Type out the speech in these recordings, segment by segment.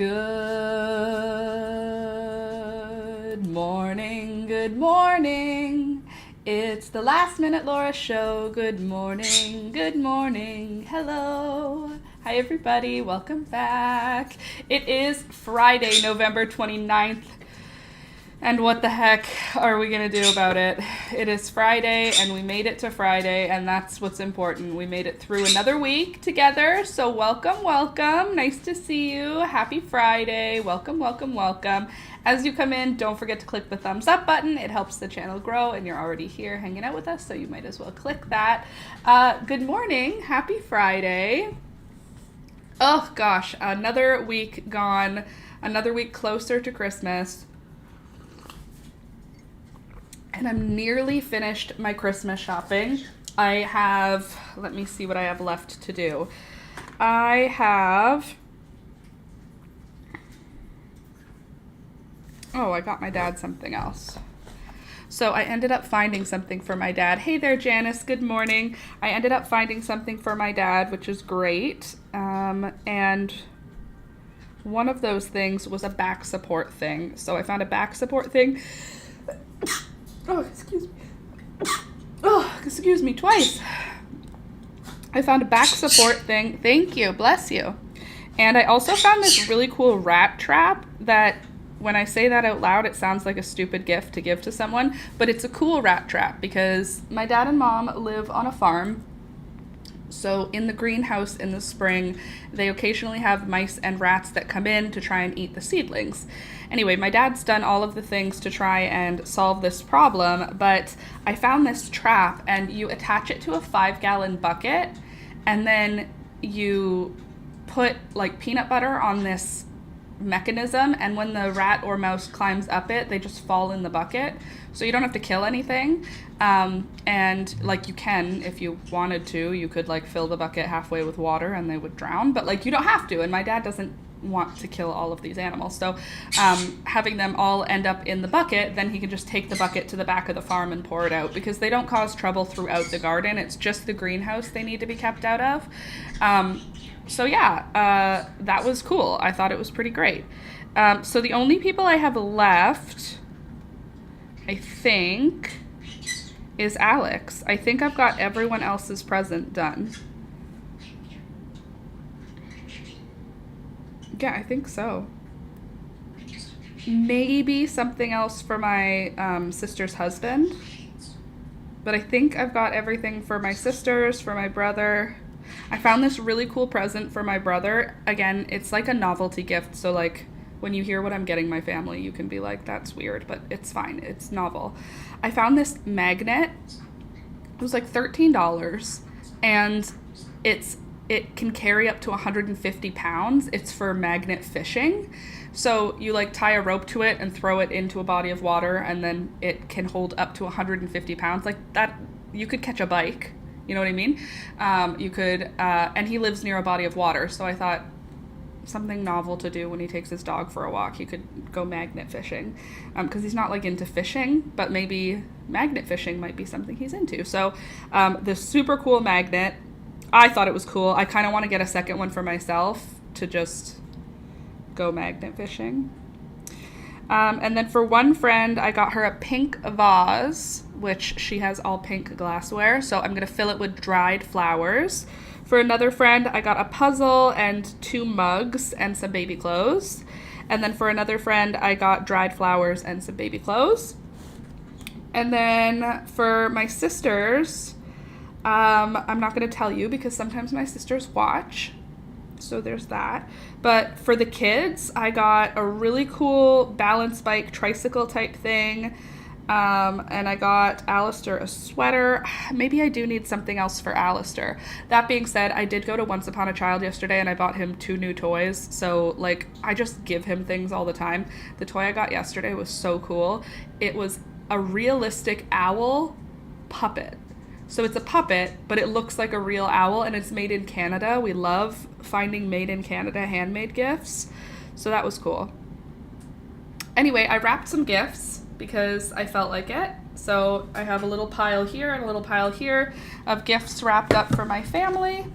Good morning, good morning. It's the Last Minute Laura Show. Good morning, good morning. Hello. Hi, everybody. Welcome back. It is Friday, November 29th. And what the heck are we going to do about it? It is Friday, and we made it to Friday, and that's what's important. We made it through another week together, so welcome, welcome. Nice to see you. Happy Friday. Welcome, welcome, welcome. As you come in, don't forget to click the thumbs up button. It helps the channel grow, and you're already here hanging out with us, so you might as well click that. Good morning. Happy Friday. Oh, gosh. Another week gone. Another week closer to Christmas. And I'm nearly finished my Christmas shopping. I have, let me see what I have left to do. I got my dad something else. So I ended up finding something for my dad. Hey there, Janice, good morning. I ended up finding something for my dad, which is great. And one of those things was a back support thing. So I found a back support thing. Oh, excuse me. Oh, excuse me, twice. I found a back support thing. Thank you. Bless you. And I also found this really cool rat trap that, when I say that out loud, it sounds like a stupid gift to give to someone, but it's a cool rat trap because my dad and mom live on a farm. So in the greenhouse in the spring, they occasionally have mice and rats that come in to try and eat the seedlings. Anyway, my dad's done all of the things to try and solve this problem, but I found this trap, and you attach it to a 5-gallon bucket, and then you put like peanut butter on this mechanism, and when the rat or mouse climbs up it, they just fall in the bucket. So you don't have to kill anything. And like, you can, if you wanted to, you could like fill the bucket halfway with water and they would drown, but like you don't have to. And my dad doesn't want to kill all of these animals. So having them all end up in the bucket, then he can just take the bucket to the back of the farm and pour it out, because they don't cause trouble throughout the garden. It's just the greenhouse they need to be kept out of. So yeah, that was cool. I thought it was pretty great. So the only people I have left, I think, is Alex. I think I've got everyone else's present done. Yeah, I think so. Maybe something else for my sister's husband. But I think I've got everything for my sisters, for my brother. I found this really cool present for my brother. Again, it's like a novelty gift, so like when you hear what I'm getting my family, you can be like, that's weird, but it's fine. It's novel. I found this magnet. It was like $13, and it can carry up to 150 pounds. It's for magnet fishing. So you like tie a rope to it and throw it into a body of water, and then it can hold up to 150 pounds. Like that, you could catch a bike. You know what I mean? You could, and he lives near a body of water, so I thought something novel to do when he takes his dog for a walk. He could go magnet fishing, because he's not like into fishing, but maybe magnet fishing might be something he's into. So this super cool magnet, I thought it was cool. I kind of want to get a second one for myself to just go magnet fishing. And then for one friend, I got her a pink vase, which she has all pink glassware, so I'm going to fill it with dried flowers. For another friend, I got a puzzle and 2 mugs and some baby clothes. And then for another friend, I got dried flowers and some baby clothes. And then for my sisters, I'm not going to tell you because sometimes my sisters watch. So there's that. But for the kids, I got a really cool balance bike tricycle type thing. And I got Alistair a sweater. Maybe I do need something else for Alistair. That being said, I did go to Once Upon a Child yesterday, and I bought him 2 new toys. So, like, I just give him things all the time. The toy I got yesterday was so cool. It was a realistic owl puppet. So it's a puppet, but it looks like a real owl, and it's made in Canada. We love finding made in Canada handmade gifts. So that was cool. Anyway, I wrapped some gifts because I felt like it. So I have a little pile here and a little pile here of gifts wrapped up for my family.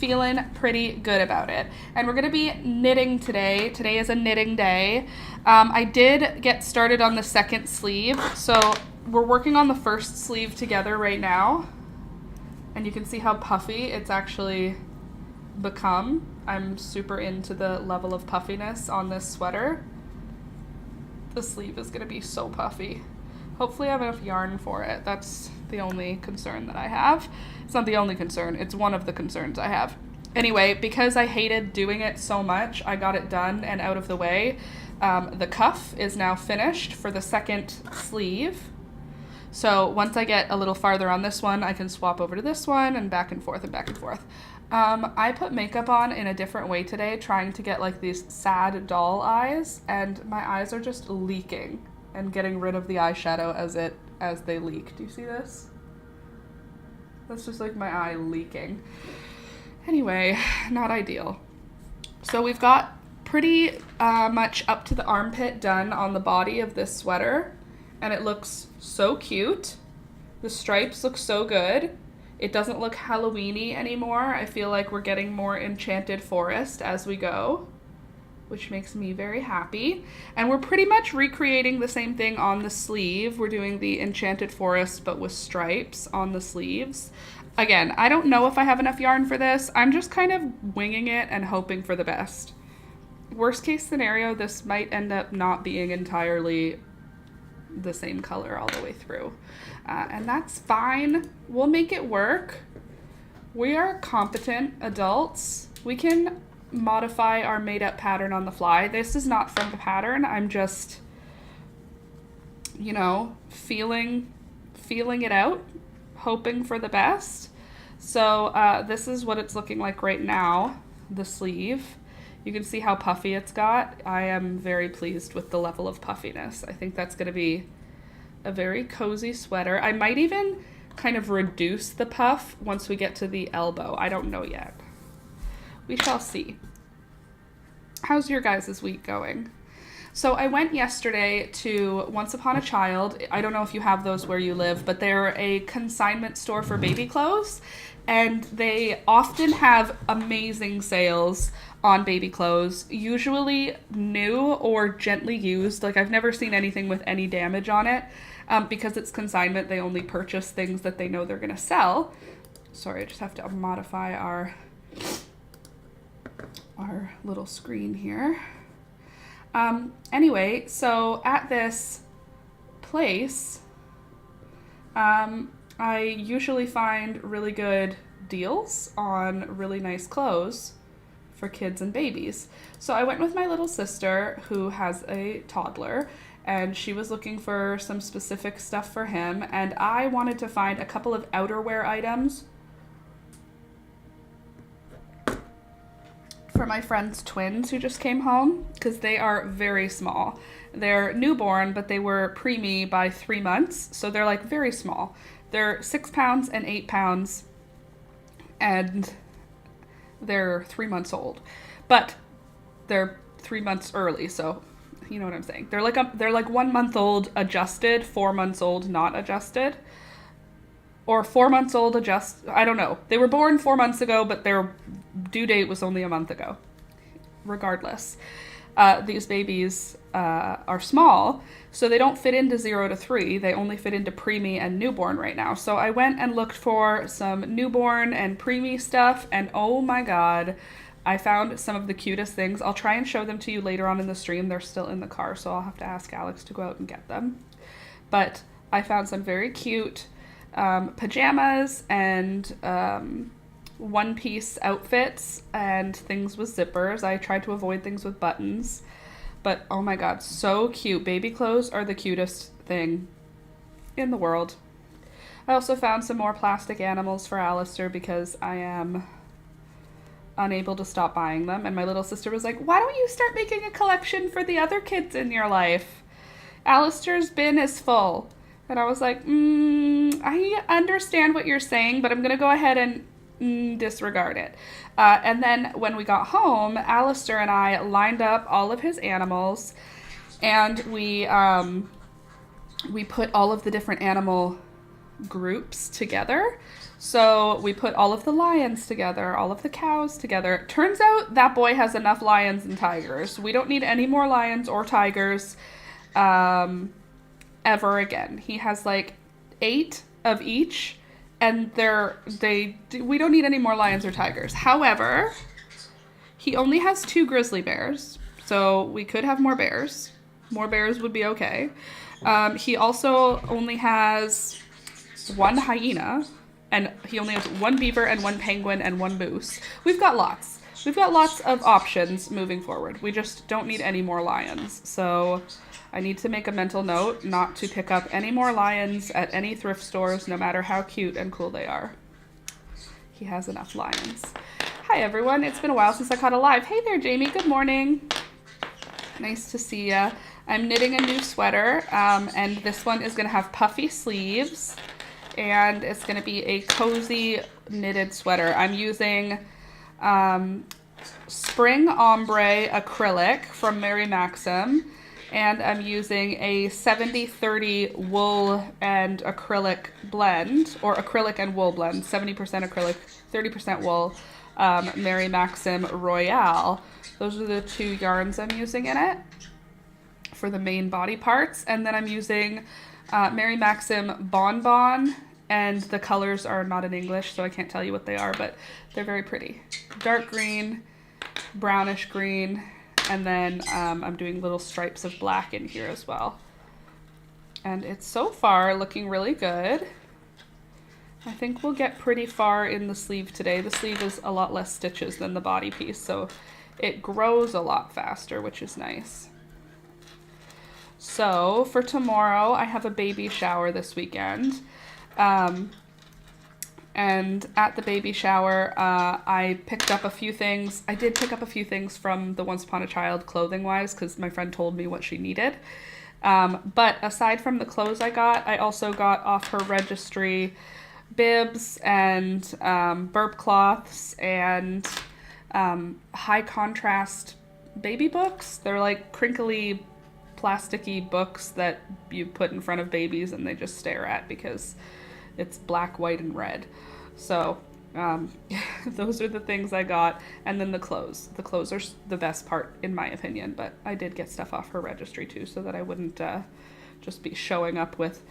feeling pretty good about it. And we're going to be knitting today. Today is a knitting day. I did get started on the second sleeve. So we're working on the first sleeve together right now. And you can see how puffy it's actually become. I'm super into the level of puffiness on this sweater. The sleeve is going to be so puffy. Hopefully I have enough yarn for it. That's the only concern that I have. It's not the only concern. It's one of the concerns I have. Anyway, because I hated doing it so much, I got it done and out of the way. The cuff is now finished for the second sleeve. So once I get a little farther on this one, I can swap over to this one and back and forth and back and forth. I put makeup on in a different way today, trying to get like these sad doll eyes, and my eyes are just leaking and getting rid of the eyeshadow as they leak. Do you see this? That's just like my eye leaking. Anyway, not ideal. So we've got pretty much up to the armpit done on the body of this sweater, and it looks so cute. The stripes look so good. It doesn't look Halloween-y anymore. I feel like we're getting more Enchanted Forest as we go, which makes me very happy. And we're pretty much recreating the same thing on the sleeve. We're doing the Enchanted Forest, but with stripes on the sleeves. Again, I don't know if I have enough yarn for this. I'm just kind of winging it and hoping for the best. Worst case scenario, this might end up not being entirely the same color all the way through. And that's fine. We'll make it work. We are competent adults. We can modify our made-up pattern on the fly. This is not from the pattern. I'm just, you know, feeling it out, hoping for the best. So this is what it's looking like right now, the sleeve. You can see how puffy it's got. I am very pleased with the level of puffiness. I think that's going to be a very cozy sweater. I might even kind of reduce the puff once we get to the elbow. I don't know yet. We shall see. How's your guys' week going? So I went yesterday to Once Upon a Child. I don't know if you have those where you live, but they're a consignment store for baby clothes, and they often have amazing sales on baby clothes, usually new or gently used. Like, I've never seen anything with any damage on it. Because it's consignment, they only purchase things that they know they're gonna sell. Sorry, I just have to modify our little screen here. Anyway, so at this place, I usually find really good deals on really nice clothes for kids and babies. So I went with my little sister who has a toddler, and she was looking for some specific stuff for him, and I wanted to find a couple of outerwear items for my friend's twins who just came home, because they are very small. They're newborn, but they were preemie by 3 months, so they're like very small. They're 6 pounds and 8 pounds, and they're 3 months old, but they're 3 months early, so you know what I'm saying. They're like 1 month old adjusted, 4 months old not adjusted, or 4 months old I don't know. They were born 4 months ago, but their due date was only a month ago. Regardless, these babies are small, so they don't fit into 0 to 3. They only fit into preemie and newborn right now. So I went and looked for some newborn and preemie stuff, and oh my god, I found some of the cutest things. I'll try and show them to you later on in the stream. They're still in the car, so I'll have to ask Alex to go out and get them. But I found some very cute pajamas and one-piece outfits and things with zippers. I tried to avoid things with buttons, but oh my god, so cute. Baby clothes are the cutest thing in the world. I also found some more plastic animals for Alistair because I am unable to stop buying them, and my little sister was like, why don't you start making a collection for the other kids in your life? Alistair's bin is full. And I was like, I understand what you're saying, but I'm gonna go ahead and disregard it. And then when we got home, Alistair and I lined up all of his animals, and we put all of the different animal groups together. So we put all of the lions together, all of the cows together. Turns out that boy has enough lions and tigers. We don't need any more lions or tigers ever again. He has like 8 of each, and we don't need any more lions or tigers. However, he only has 2 grizzly bears, so we could have more bears. More bears would be okay. He also only has 1 hyena, and he only has 1 beaver and 1 penguin and 1 moose. We've got lots. We've got lots of options moving forward. We just don't need any more lions. So I need to make a mental note not to pick up any more lions at any thrift stores, no matter how cute and cool they are. He has enough lions. Hi everyone, it's been a while since I caught a live. Hey there, Jamie, good morning. Nice to see ya. I'm knitting a new sweater, and this one is gonna have puffy sleeves, and it's gonna be a cozy knitted sweater. I'm using Spring Ombre acrylic from Mary Maxim, and I'm using a 70-30 wool and acrylic blend, or acrylic and wool blend, 70% acrylic, 30% wool, Mary Maxim Royale. Those are the 2 yarns I'm using in it for the main body parts. And then I'm using Mary Maxim Bonbon, and the colors are not in English, so I can't tell you what they are, but they're very pretty. Dark green, brownish green, and then I'm doing little stripes of black in here as well. And it's so far looking really good. I think we'll get pretty far in the sleeve today. The sleeve is a lot less stitches than the body piece, so it grows a lot faster, which is nice. So for tomorrow, I have a baby shower this weekend. And at the baby shower, I picked up a few things. I did pick up a few things from the Once Upon a Child clothing-wise, because my friend told me what she needed. But aside from the clothes I got, I also got off her registry bibs and burp cloths and high contrast baby books. They're like crinkly, plasticky books that you put in front of babies and they just stare at because it's black, white, and red. So those are the things I got. And then the clothes. The clothes are the best part, in my opinion, but I did get stuff off her registry too, so that I wouldn't just be showing up with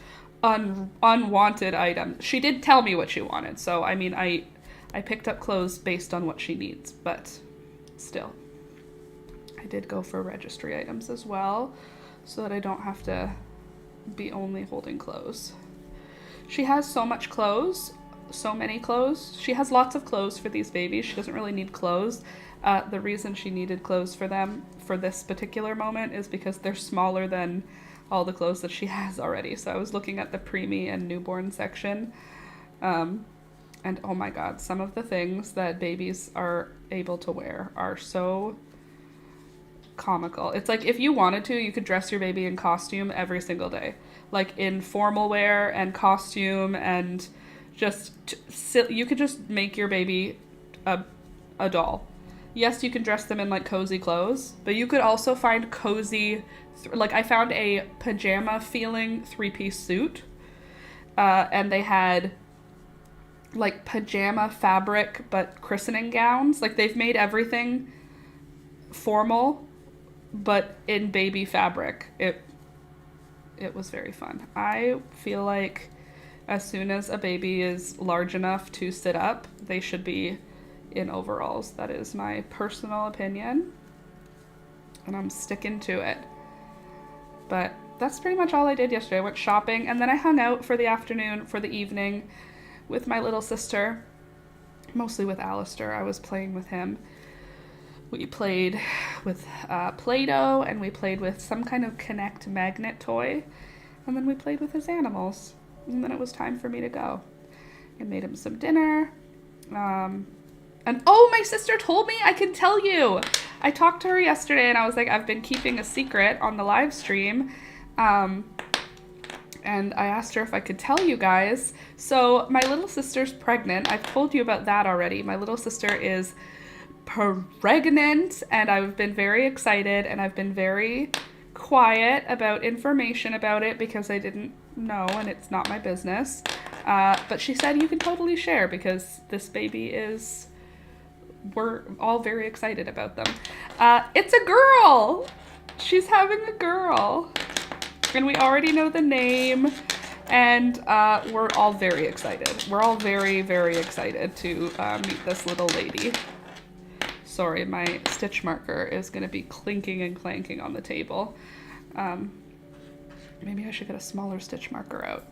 unwanted items. She did tell me what she wanted, so I mean, I picked up clothes based on what she needs, but still, I did go for registry items as well, so that I don't have to be only holding clothes. She has so much clothes, so many clothes. She has lots of clothes for these babies. She doesn't really need clothes. The reason she needed clothes for them for this particular moment is because they're smaller than all the clothes that she has already. So I was looking at the preemie and newborn section, and oh my god, some of the things that babies are able to wear are so comical. It's like if you wanted to, you could dress your baby in costume every single day, like in formal wear and costume, and just you could just make your baby a doll. Yes, you can dress them in like cozy clothes, but you could also find cozy, like I found a pajama feeling 3-piece suit, and they had like pajama fabric but christening gowns. Like they've made everything formal but in baby fabric. It was very fun. I feel like as soon as a baby is large enough to sit up, they should be in overalls. That is my personal opinion, and I'm sticking to it. But that's pretty much all I did yesterday. I went shopping, and then I hung out for the afternoon, for the evening, with my little sister, mostly with Alistair. I was playing with him. We played with Play-Doh, and we played with some kind of Connect magnet toy, and then we played with his animals, and then it was time for me to go. I made him some dinner, and oh, my sister told me I can tell you. I talked to her yesterday, and I was like, I've been keeping a secret on the live stream, and I asked her if I could tell you guys. So my little sister's pregnant. I've told you about that already. My little sister is pregnant, and I've been very excited, and I've been very quiet about information about it because I didn't know and it's not my business. But she said you can totally share because this baby is, we're all very excited about them. It's a girl! She's having a girl. And we already know the name. And we're all very excited. We're all very, very excited to meet this little lady. Sorry, my stitch marker is going to be clinking and clanking on the table. Maybe I should get a smaller stitch marker out.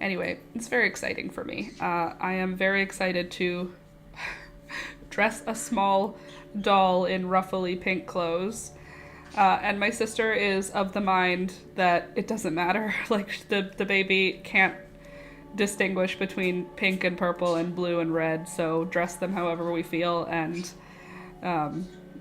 Anyway, it's very exciting for me. I am very excited to dress a small doll in ruffly pink clothes. And my sister is of the mind that it doesn't matter. Like, the baby can't distinguish between pink and purple and blue and red, so dress them however we feel, and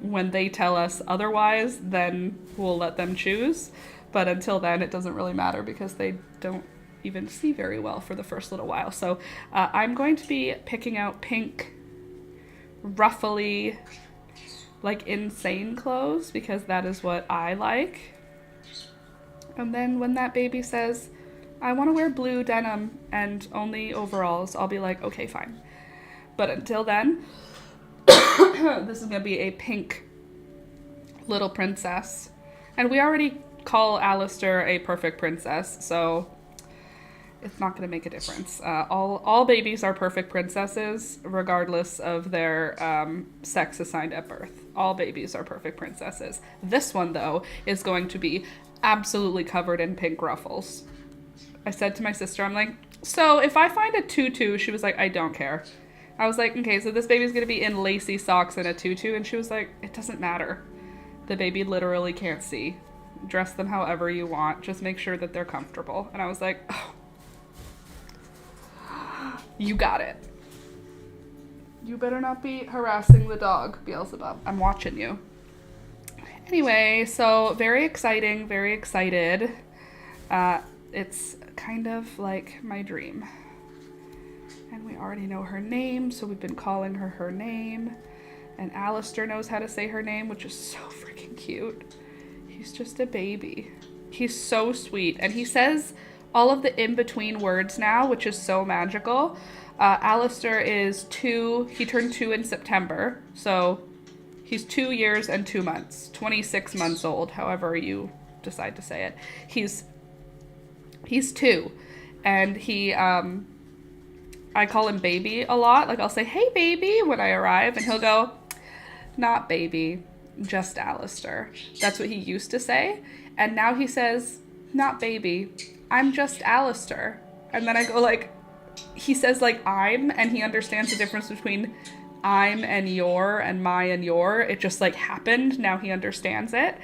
when they tell us otherwise, then we'll let them choose. But until then, it doesn't really matter because they don't even see very well for the first little while. So I'm going to be picking out pink, ruffly, like insane clothes because that is what I like. And then when that baby says, I want to wear blue denim and only overalls, I'll be like, okay, fine. But until then, this is going to be a pink little princess. And we already call Alistair a perfect princess, so it's not going to make a difference. All babies are perfect princesses, regardless of their sex assigned at birth. All babies are perfect princesses. This one, though, is going to be absolutely covered in pink ruffles. I said to my sister, I'm like, so if I find a tutu, she was like, I don't care. I was like, okay, so this baby's going to be in lacy socks and a tutu, and she was like, it doesn't matter. The baby literally can't see. Dress them however you want. Just make sure that they're comfortable. And I was like, oh. You got it. You better not be harassing the dog, Beelzebub. I'm watching you. Anyway, so very exciting, very excited. It's kind of like my dream. And we already know her name, so we've been calling her name. And Alistair knows how to say her name, which is so freaking cute. He's just a baby. He's so sweet. And he says all of the in-between words now, which is so magical. Alistair is 2. He turned 2 in September. So he's 2 years and 2 months. 26 months old, however you decide to say it. He's 2. And he, I call him baby a lot. Like, I'll say, hey, baby, when I arrive. And he'll go, not baby, just Alistair. That's what he used to say. And now he says, not baby, I'm just Alistair. And then I go like, he says like I'm, and he understands the difference between I'm and your and my and your. It just like happened. Now he understands it.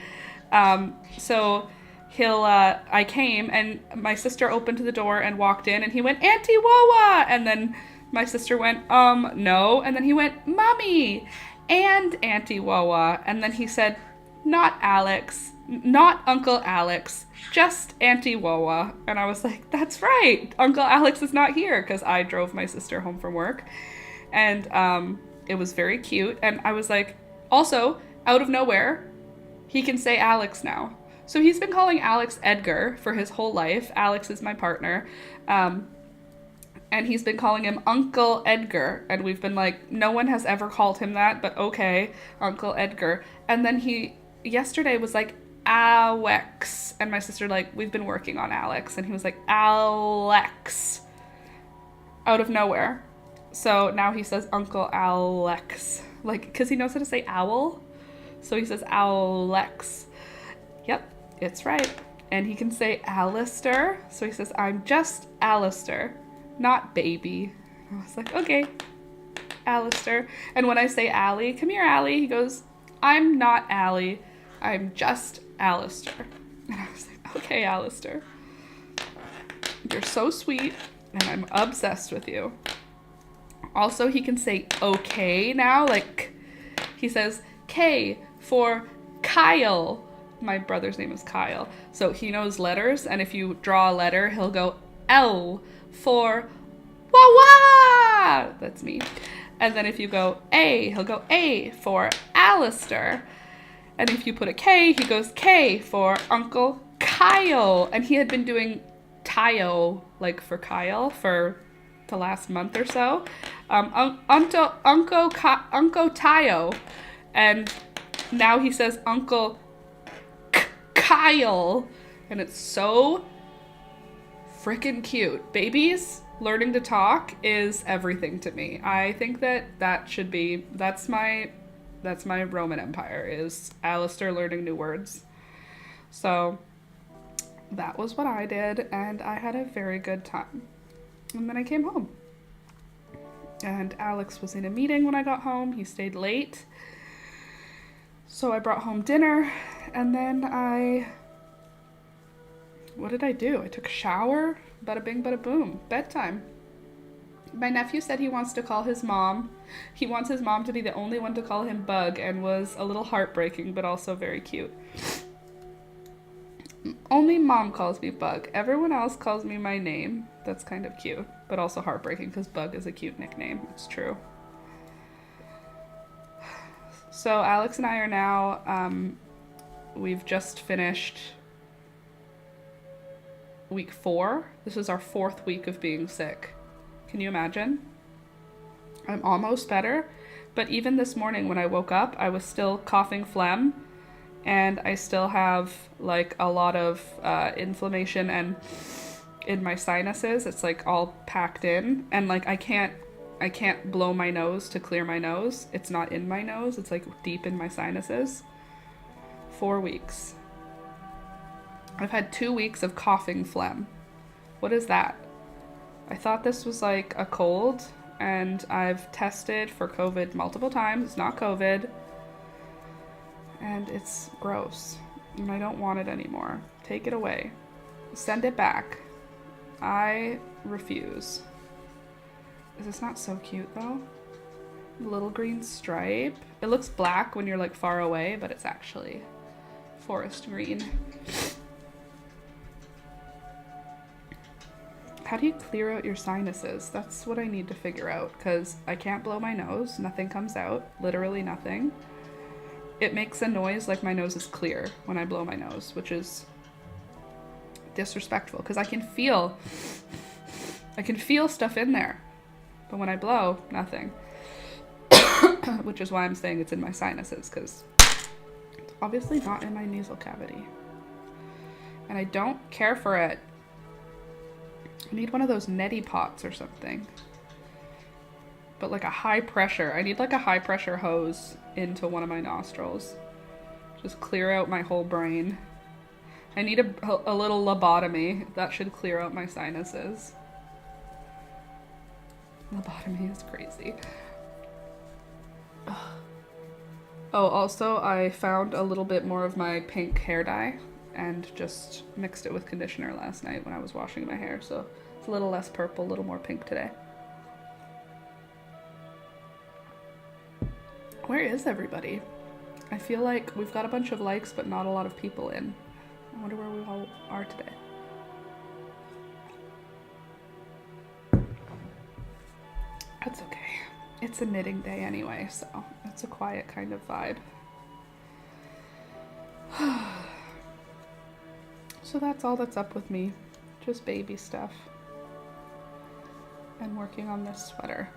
So he'll, I came and my sister opened the door and walked in and he went, Auntie Wawa. And then my sister went, no. And then he went, Mommy and Auntie Wawa. And then he said, not Alex, not Uncle Alex, just Auntie Wawa. And I was like, that's right. Uncle Alex is not here, because I drove my sister home from work. And it was very cute. And I was like, also, out of nowhere, he can say Alex now. So he's been calling Alex Edgar for his whole life. Alex is my partner. And he's been calling him Uncle Edgar. And we've been like, no one has ever called him that, but okay, Uncle Edgar. And then he yesterday was like, Alex. And my sister like, we've been working on Alex. And he was like, Alex. Out of nowhere. So now he says Uncle Alex. Like, because he knows how to say owl. So he says Alex. Yep, it's right. And he can say Alistair. So he says, I'm just Alistair, not baby. I was like, okay, Alistair. And when I say Allie, come here, Allie, he goes, I'm not Allie, I'm just Alistair. And I was like, okay, Alistair. You're so sweet, and I'm obsessed with you. Also, he can say okay now. Like, he says K for Kyle. My brother's name is Kyle. So he knows letters, and if you draw a letter, he'll go L for Wawa. That's me. And then if you go A, he'll go A for Alistair. And if you put a K, he goes K for Uncle Kyle. And he had been doing Tayo, like for Kyle, for the last month or so. Uncle Tayo. And now he says Uncle Kyle. And it's so freaking cute. Babies learning to talk is everything to me. I think that should be, that's my Roman Empire, is Alistair learning new words. So that was what I did, and I had a very good time. And then I came home. And Alex was in a meeting when I got home. He stayed late. So I brought home dinner, and then what did I do? I took a shower. Bada bing, bada boom. Bedtime. My nephew said he wants to call his mom. He wants his mom to be the only one to call him Bug, and was a little heartbreaking, but also very cute. Only mom calls me Bug. Everyone else calls me my name. That's kind of cute, but also heartbreaking because Bug is a cute nickname. It's true. So Alex and I are now, we've just finished week 4. This is our 4th week of being sick. Can you imagine? I'm almost better, but even this morning when I woke up, I was still coughing phlegm, and I still have like a lot of inflammation and in my sinuses. It's like all packed in, and like I can't blow my nose to clear my nose. It's not in my nose, it's like deep in my sinuses. 4 weeks. I've had 2 weeks of coughing phlegm. What is that? I thought this was like a cold, and I've tested for COVID multiple times. It's not COVID. And it's gross. And I don't want it anymore. Take it away. Send it back. I refuse. Is this not so cute though? Little green stripe. It looks black when you're like far away, but it's actually forest green. How do you clear out your sinuses? That's what I need to figure out, because I can't blow my nose. Nothing comes out. Literally nothing. It makes a noise like my nose is clear when I blow my nose, which is disrespectful, because I can feel stuff in there. But when I blow, nothing. Which is why I'm saying it's in my sinuses, because it's obviously not in my nasal cavity. And I don't care for it. I need one of those neti pots or something. But like a high pressure. I need like a high pressure hose into one of my nostrils. Just clear out my whole brain. I need a little lobotomy. That should clear out my sinuses. Lobotomy is crazy. Oh, also I found a little bit more of my pink hair dye and just mixed it with conditioner last night when I was washing my hair, so it's a little less purple, a little more pink today. Where is everybody? I feel like we've got a bunch of likes but not a lot of people in. I wonder where we all are today. That's okay. It's a knitting day anyway, so it's a quiet kind of vibe. So that's all that's up with me. Just baby stuff. And working on this sweater.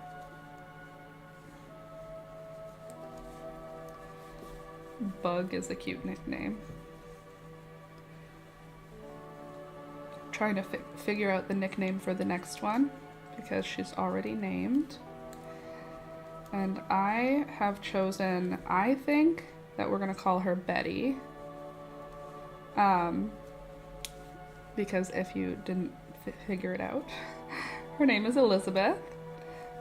Bug is a cute nickname. Trying to figure out the nickname for the next one, because she's already named. And I have chosen, I think that we're gonna call her Betty. Because if you didn't figure it out, her name is Elizabeth.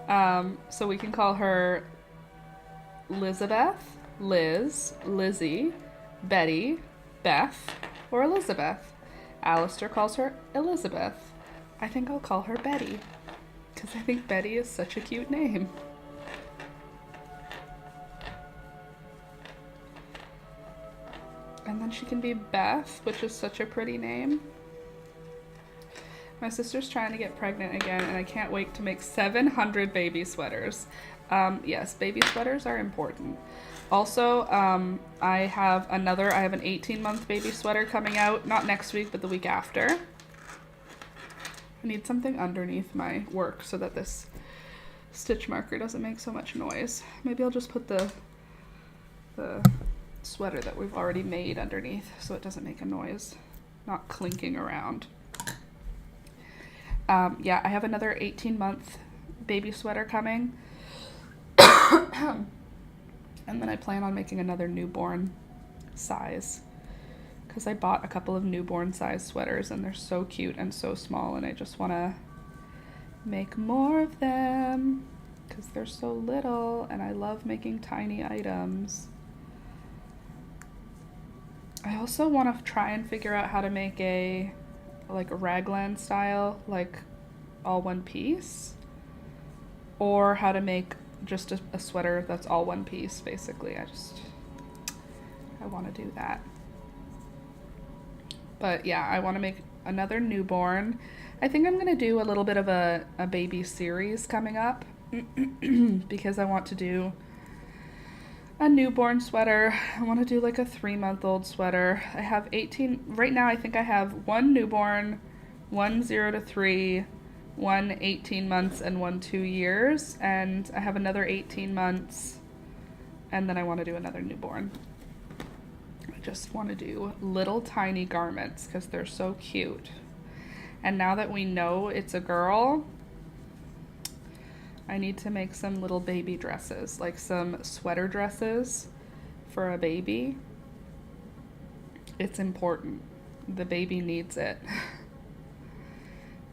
So we can call her Lizabeth, Liz, Lizzie, Betty, Beth, or Elizabeth. Alistair calls her Elizabeth. I think I'll call her Betty, because I think Betty is such a cute name. And then she can be Beth, which is such a pretty name. My sister's trying to get pregnant again, and I can't wait to make 700 baby sweaters. Yes, baby sweaters are important. Also, I have an 18-month baby sweater coming out, not next week, but the week after. I need something underneath my work so that this stitch marker doesn't make so much noise. Maybe I'll just put the sweater that we've already made underneath so it doesn't make a noise, not clinking around. Yeah, I have another 18-month baby sweater coming. And then I plan on making another newborn size, because I bought a couple of newborn size sweaters and they're so cute and so small, and I just want to make more of them because they're so little and I love making tiny items. I also want to try and figure out how to make a raglan style, like all one piece, or how to make just a sweater that's all one piece, basically. I want to do that. But yeah, I want to make another newborn. I think I'm going to do a little bit of a baby series coming up because I want to do a newborn sweater. I want to do like a 3-month-old sweater. I have 18, right now I think I have one newborn, one 0 to 3, one 18 months, and one 2 years. And I have another 18 months, and then I want to do another newborn. I just want to do little tiny garments because they're so cute. And now that we know it's a girl, I need to make some little baby dresses, like some sweater dresses for a baby. It's important. The baby needs it.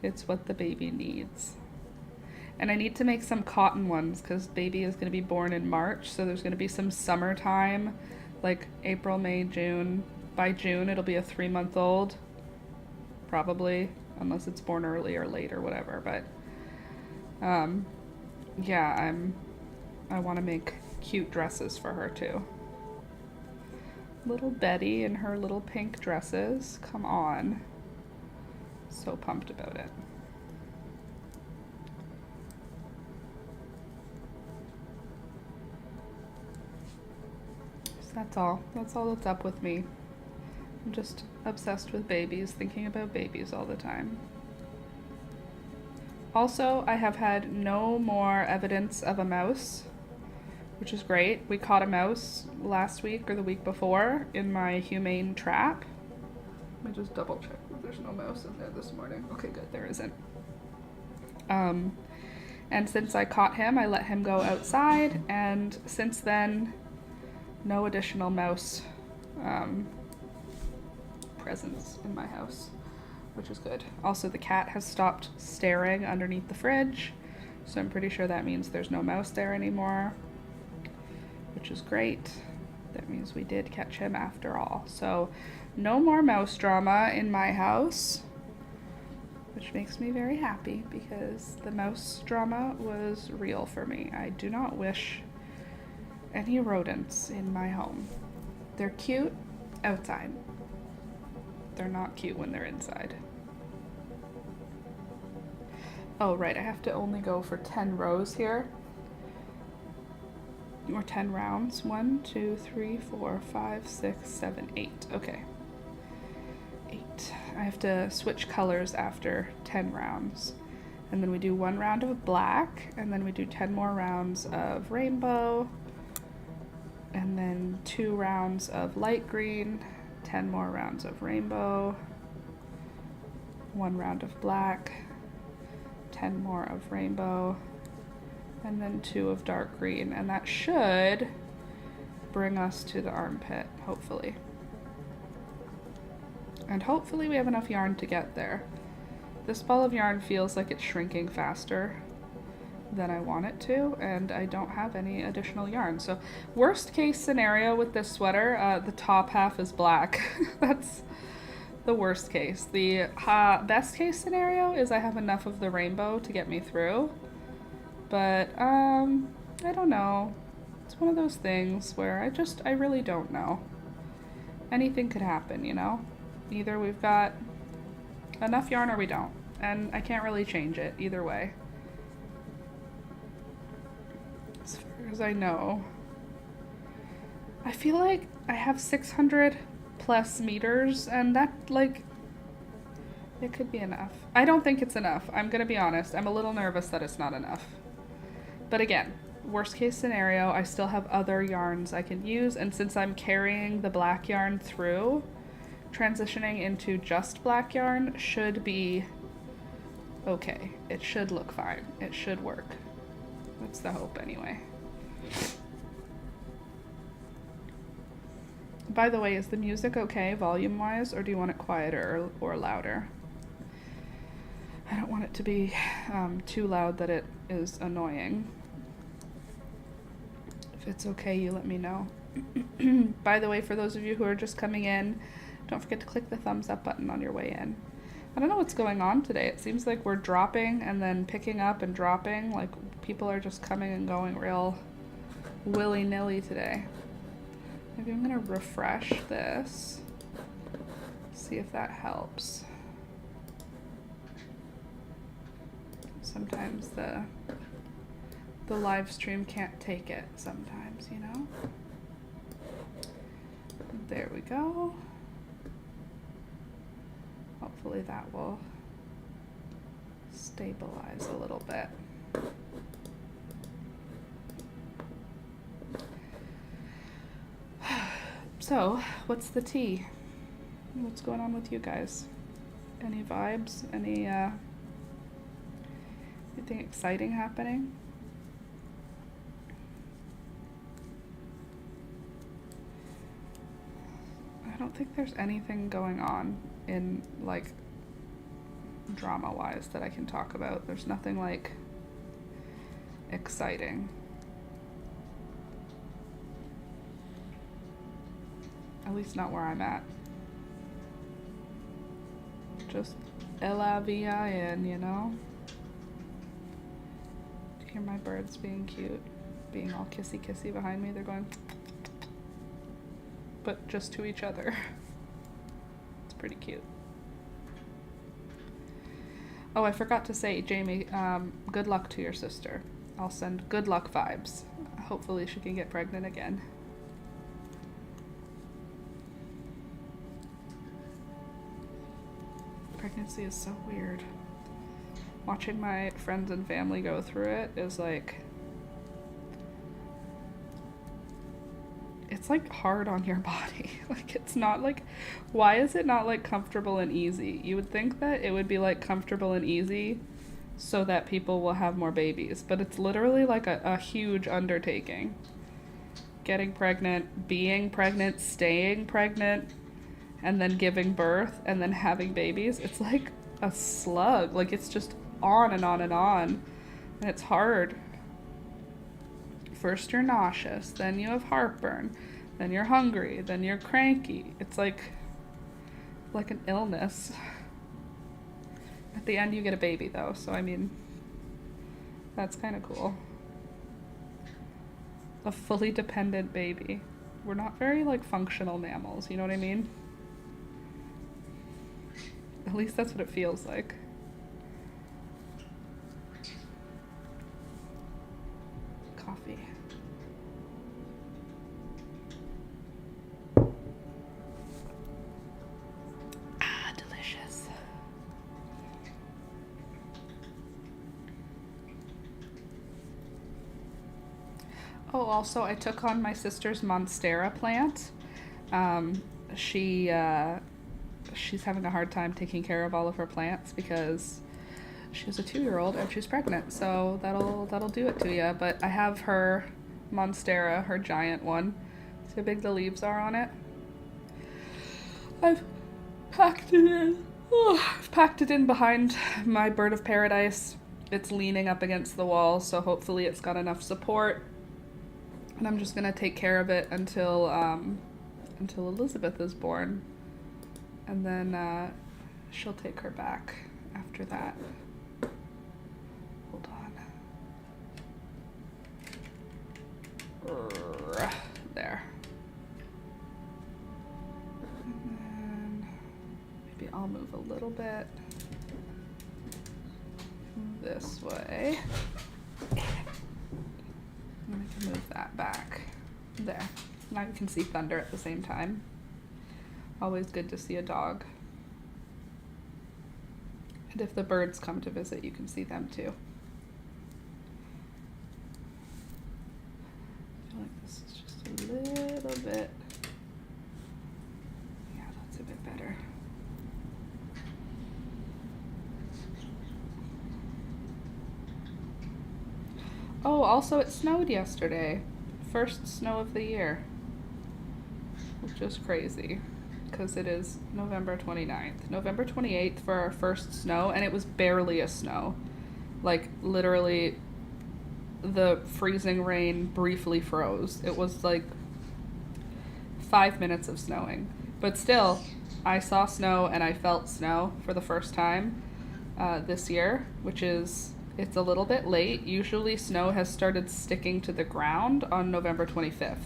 It's what the baby needs. And I need to make some cotton ones because baby is going to be born in March, so there's going to be some summertime, like April, May, June. By June, it'll be a 3-month-old, probably, unless it's born early or late or whatever. But yeah, I want to make cute dresses for her too. Little Betty in her little pink dresses. Come on. So pumped about it. So that's all. That's all that's up with me. I'm just obsessed with babies, thinking about babies all the time. Also, I have had no more evidence of a mouse, which is great. We caught a mouse last week or the week before in my humane trap. Let me just double check that there's no mouse in there this morning. Okay, good, there isn't. And since I caught him, I let him go outside, and since then, no additional mouse presence in my house, which is good. Also, the cat has stopped staring underneath the fridge, so I'm pretty sure that means there's no mouse there anymore, which is great. That means we did catch him after all. So no more mouse drama in my house, which makes me very happy because the mouse drama was real for me. I do not wish any rodents in my home. They're cute outside. They're not cute when they're inside. Oh, right, I have to only go for 10 rows here. Or 10 rounds. 1, 2, 3, 4, 5, 6, 7, 8. Okay. 8. I have to switch colors after 10 rounds. And then we do 1 round of black, and then we do 10 more rounds of rainbow, and then 2 rounds of light green, 10 more rounds of rainbow, 1 round of black, 10 more of rainbow, and then 2 of dark green, and that should bring us to the armpit, hopefully. And hopefully we have enough yarn to get there. This ball of yarn feels like it's shrinking faster than I want it to, and I don't have any additional yarn. So worst case scenario with this sweater, the top half is black. That's the worst case. The best case scenario is I have enough of the rainbow to get me through. But I don't know. It's one of those things where I really don't know. Anything could happen, you know? Either we've got enough yarn or we don't. And I can't really change it either way. because I know. I feel like I have 600 plus meters, and that, like, it could be enough. I don't think it's enough. I'm gonna be honest. I'm a little nervous that it's not enough. But again, worst case scenario, I still have other yarns I can use, and since I'm carrying the black yarn through, transitioning into just black yarn should be okay. It should look fine. It should work. That's the hope anyway. By the way, is the music okay volume-wise, or do you want it quieter or louder? I don't want it to be too loud that it is annoying. If it's okay, you let me know. By the way, for those of you who are just coming in, don't forget to click the thumbs up button on your way in. I don't know what's going on today. It seems like we're dropping and then picking up and dropping. Like, people are just coming and going real willy-nilly today. Maybe I'm gonna refresh this, see if that helps. Sometimes the live stream can't take it sometimes, you know? There we go. Hopefully that will stabilize a little bit. So, what's the tea? What's going on with you guys? Any vibes? Anything exciting happening? I don't think there's anything going on in, like, drama-wise that I can talk about. There's nothing, like, exciting. At least not where I'm at. Just L-A-V-I-N, you know? Do you hear my birds being cute? Being all kissy-kissy behind me? They're going... but just to each other. It's pretty cute. Oh, I forgot to say, Jamie, good luck to your sister. I'll send good luck vibes. Hopefully she can get pregnant again. Pregnancy is so weird. Watching my friends and family go through it is like... it's like hard on your body. Like, it's not like... why is it not like comfortable and easy? You would think that it would be like comfortable and easy so that people will have more babies, but it's literally like a huge undertaking. Getting pregnant, being pregnant, staying pregnant, and then giving birth, and then having babies. It's like a slug. Like, it's just on and on and on. And it's hard. First you're nauseous, then you have heartburn, then you're hungry, then you're cranky. It's like an illness. At the end you get a baby though, so I mean, that's kind of cool. A fully dependent baby. We're not very like functional mammals, you know what I mean? At least that's what it feels like. Coffee. Ah, delicious. Oh, also I took on my sister's Monstera plant. She's having a hard time taking care of all of her plants because she has a 2-year-old and she's pregnant, so that'll do it to you. But I have her Monstera, her giant one. See how big the leaves are on it? I've packed it in. Oh, I've packed it in behind my bird of paradise. It's leaning up against the wall, so hopefully it's got enough support. And I'm just gonna take care of it until Elizabeth is born. And then she'll take her back after that. Hold on. There. And then maybe I'll move a little bit this way. And I can move that back. There. Now you can see Thunder at the same time. Always good to see a dog. And if the birds come to visit, you can see them too. I feel like this is just a little bit, yeah, that's a bit better. Oh, also it snowed yesterday. First snow of the year. Which is crazy, because it is November 29th. November 28th for our first snow, and it was barely a snow. Like, literally, the freezing rain briefly froze. It was like 5 minutes of snowing. But still, I saw snow and I felt snow for the first time this year, which is, it's a little bit late. Usually snow has started sticking to the ground on November 25th.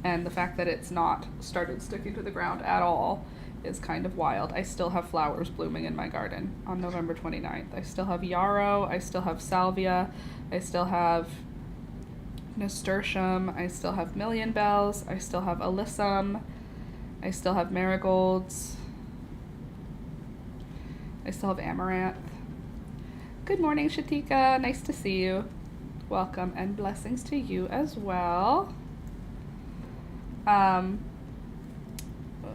And the fact that it's not started sticking to the ground at all is kind of wild. I still have flowers blooming in my garden on November 29th. I still have yarrow, I still have salvia, I still have nasturtium, I still have million bells, I still have alyssum, I still have marigolds, I still have amaranth. Good morning, Shatika. Nice to see you. Welcome and blessings to you as well.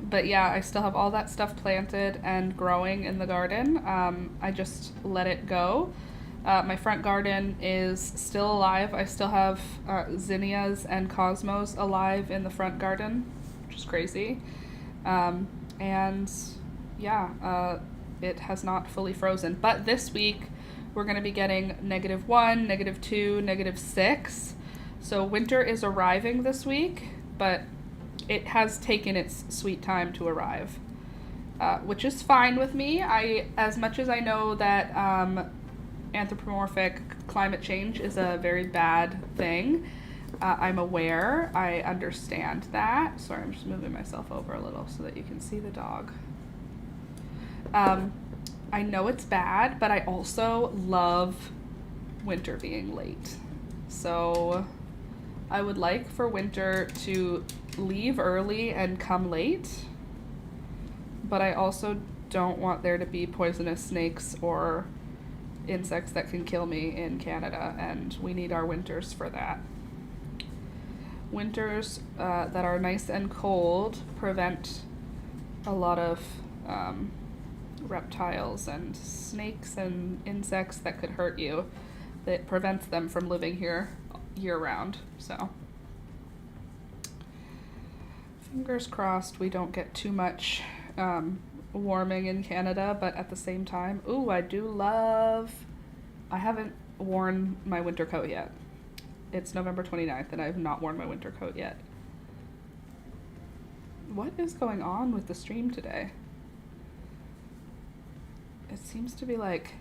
But yeah, I still have all that stuff planted and growing in the garden. I just let it go. My front garden is still alive. I still have zinnias and cosmos alive in the front garden, which is crazy. And yeah, it has not fully frozen. But this week, we're going to be getting -1, -2, -6. So winter is arriving this week, but it has taken its sweet time to arrive, which is fine with me. As much as I know that anthropomorphic climate change is a very bad thing, I'm aware, I understand that. Sorry, I'm just moving myself over a little so that you can see the dog. I know it's bad, but I also love winter being late. So I would like for winter to leave early and come late, but I also don't want there to be poisonous snakes or insects that can kill me in Canada, and we need our winters for that. Winters that are nice and cold prevent a lot of reptiles and snakes and insects that could hurt you. It prevents them from living here year-round, so fingers crossed we don't get too much warming in Canada, but at the same time, ooh, I haven't worn my winter coat yet. It's November 29th and I have not worn my winter coat yet. What is going on with the stream today? It seems to be like,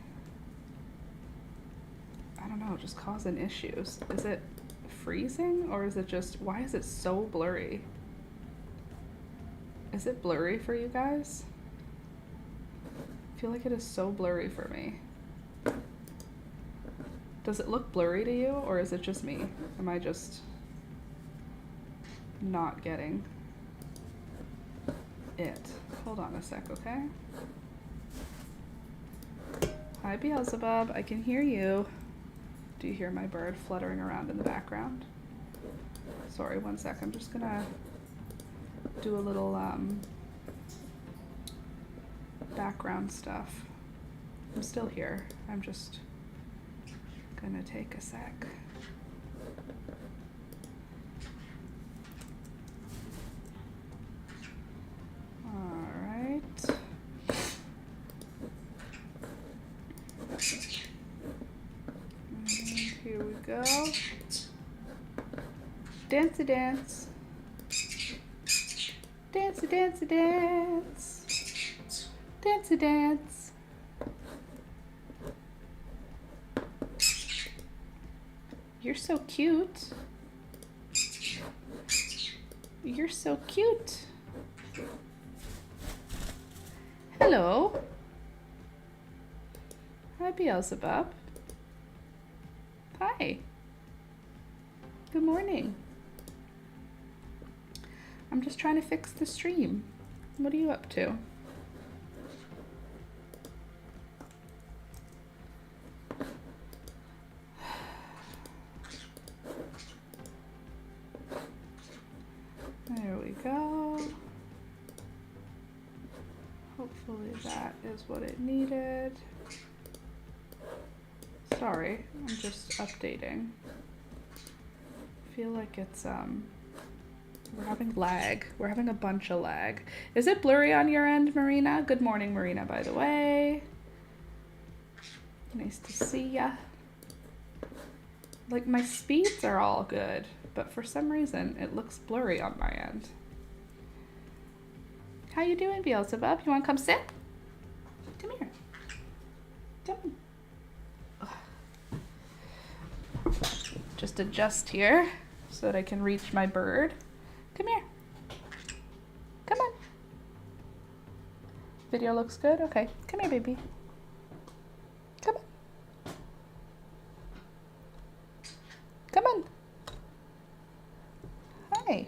I don't know, just causing issues. Is it freezing or is it just, why is it so blurry? Is it blurry for you guys? I feel like it is so blurry for me. Does it look blurry to you or is it just me? Am I just not getting it? Hold on a sec, okay? Hi Beelzebub, I can hear you. Do you hear my bird fluttering around in the background? Sorry, one sec. I'm just gonna do a little background stuff. I'm still here. I'm just gonna take a sec. All right. And here we go. Dance a dance. Dance a dance a dance. Dance a dance. You're so cute. You're so cute. Hello. Hi, Beelzebub. Hi. Good morning. I'm just trying to fix the stream. What are you up to? There we go. Hopefully that is what it needed. Sorry, I'm just updating. I feel like it's, we're having lag. We're having a bunch of lag. Is it blurry on your end, Marina? Good morning, Marina, by the way. Nice to see ya. Like, my speeds are all good, but for some reason, it looks blurry on my end. How you doing, Beelzebub? You wanna come sit? Come here. Come on. Just adjust here so that I can reach my bird. Come here. Come on. Video looks good? Okay. Come here, baby. Come on. Come on. Hi.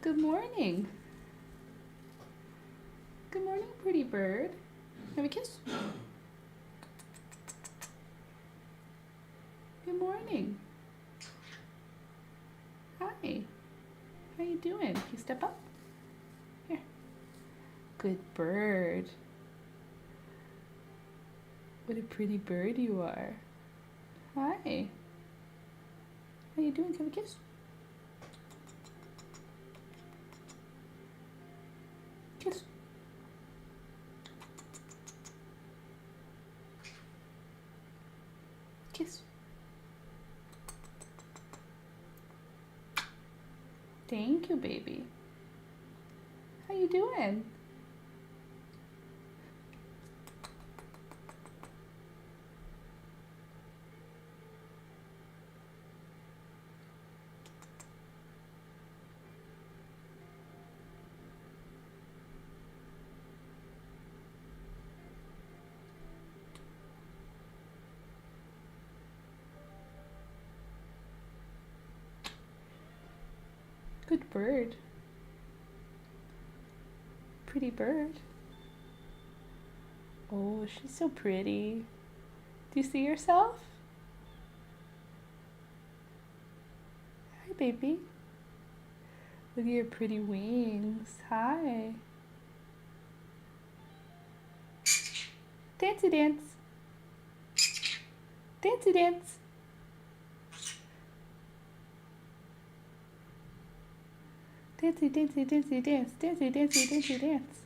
Good morning. Good morning, pretty bird. Have a kiss. Good morning. Hi. How you doing? You step up? Here. Good bird. What a pretty bird you are. Hi. How you doing? Have a kiss. Kiss. Kiss. Thank you, baby. How you doing? Good bird. Pretty bird. Oh, she's so pretty. Do you see yourself? Hi, baby. Look at your pretty wings. Hi. Dancey dance. Dancey dance. Dancey, dancey, dancey, dance. Dancey, dancey, dancey, dance.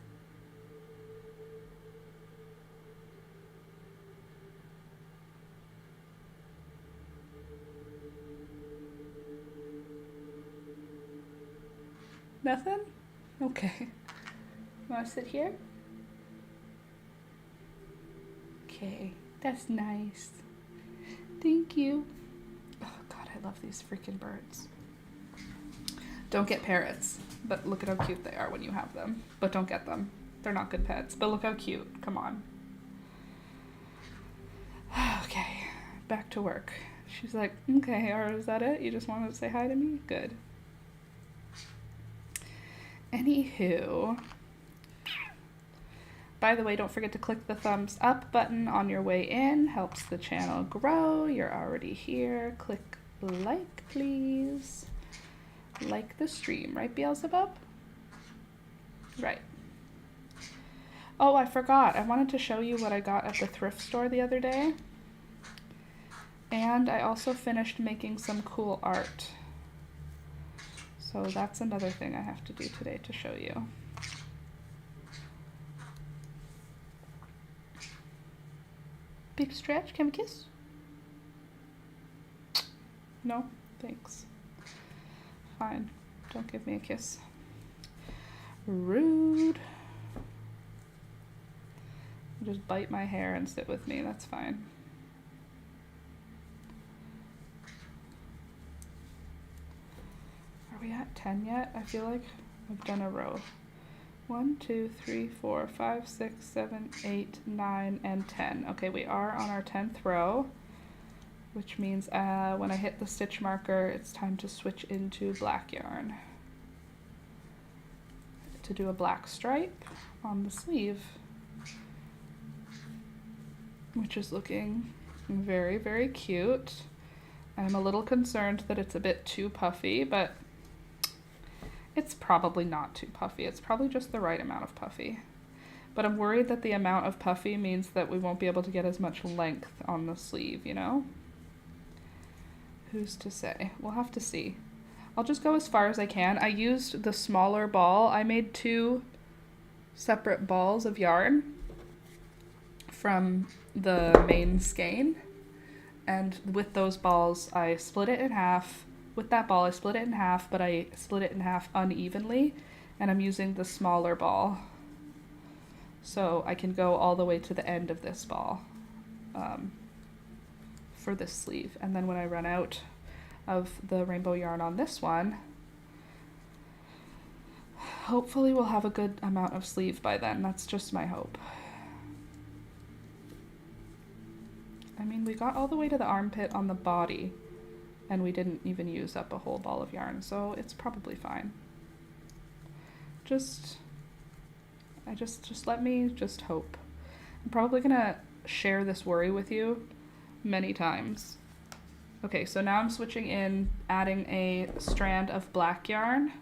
Nothing? Okay. Want to sit here? Okay, that's nice. Thank you. Oh God, I love these freaking birds. Don't get parrots, but look at how cute they are when you have them. But don't get them. They're not good pets, but look how cute. Come on. Okay, back to work. She's like, okay, or is that it? You just wanted to say hi to me? Good. Anywho, by the way, don't forget to click the thumbs up button on your way in. Helps the channel grow. You're already here. Click like, please. Like the stream, right, Beelzebub? Right. Oh, I forgot. I wanted to show you what I got at the thrift store the other day. And I also finished making some cool art. So that's another thing I have to do today to show you. Big stretch. Can we kiss? No? Thanks. Fine. Don't give me a kiss. Rude. Just bite my hair and sit with me. That's fine. Are we at 10 yet? I feel like I've done a row. 1, 2, 3, 4, 5, 6, 7, 8, 9, and 10. Okay, we are on our 10th row. which means when I hit the stitch marker, it's time to switch into black yarn to do a black stripe on the sleeve, which is looking very, very cute. I'm a little concerned that it's a bit too puffy, but it's probably not too puffy. It's probably just the right amount of puffy. But I'm worried that the amount of puffy means that we won't be able to get as much length on the sleeve, you know? Who's to say? We'll have to see. I'll just go as far as I can. I used the smaller ball. I made 2 separate balls of yarn from the main skein. And with those balls, I split it in half. With that ball, I split it in half, but I split it in half unevenly. And I'm using the smaller ball, so I can go all the way to the end of this ball for this sleeve. And then when I run out of the rainbow yarn on this one, hopefully we'll have a good amount of sleeve by then. That's just my hope. I mean, we got all the way to the armpit on the body, and we didn't even use up a whole ball of yarn, so it's probably fine. Just let me just hope. I'm probably gonna share this worry with you many times. Okay, so now I'm switching in, adding a strand of black yarn,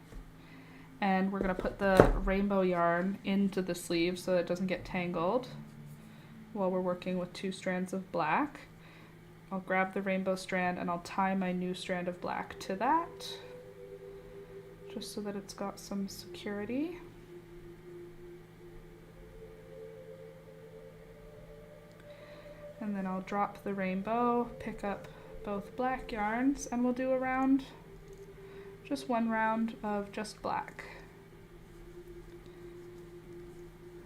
and we're gonna put the rainbow yarn into the sleeve so that it doesn't get tangled while we're working with 2 strands of black. I'll grab the rainbow strand and I'll tie my new strand of black to that, just so that it's got some security. And then I'll drop the rainbow, pick up both black yarns, and we'll do a round, just 1 round of just black.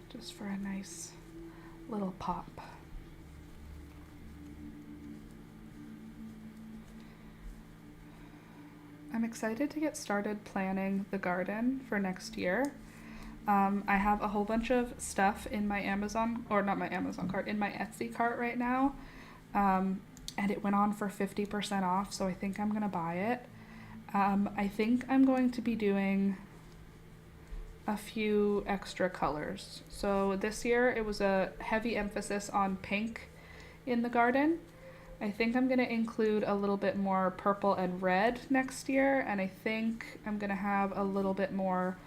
Just for a nice little pop. I'm excited to get started planning the garden for next year. I have a whole bunch of stuff in my Amazon, or not my Amazon cart, in my Etsy cart right now. And it went on for 50% off, so I think I'm gonna buy it. I think I'm going to be doing a few extra colors. So this year it was a heavy emphasis on pink in the garden. I think I'm gonna include a little bit more purple and red next year, and I think I'm gonna have a little bit more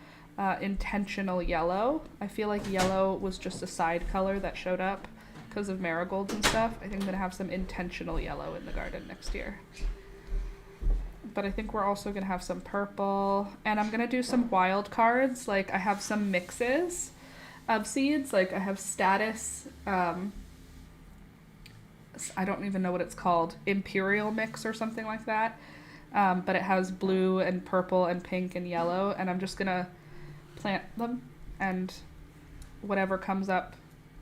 intentional yellow. I feel like yellow was just a side color that showed up because of marigolds and stuff. I think I'm gonna have some intentional yellow in the garden next year. But I think we're also gonna have some purple, and I'm gonna do some wild cards. Like I have some mixes of seeds. Like I have status, I don't even know what it's called, imperial mix or something like that. But it has blue and purple and pink and yellow, and I'm just gonna plant them, and whatever comes up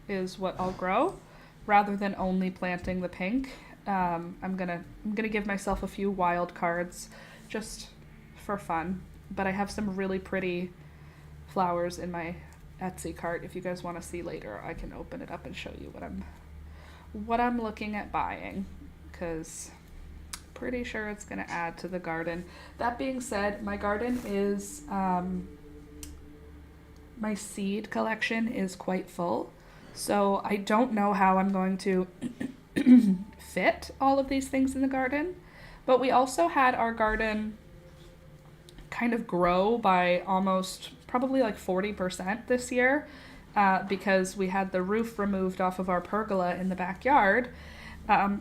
is what I'll grow, rather than only planting the pink. I'm gonna give myself a few wild cards just for fun, but I have some really pretty flowers in my Etsy cart. If you guys want to see later, I can open it up and show you what I'm looking at buying, because pretty sure it's gonna add to the garden. That being said, my garden is my seed collection is quite full, so I don't know how I'm going to fit all of these things in the garden. But we also had our garden kind of grow by almost probably like 40% this year, because we had the roof removed off of our pergola in the backyard,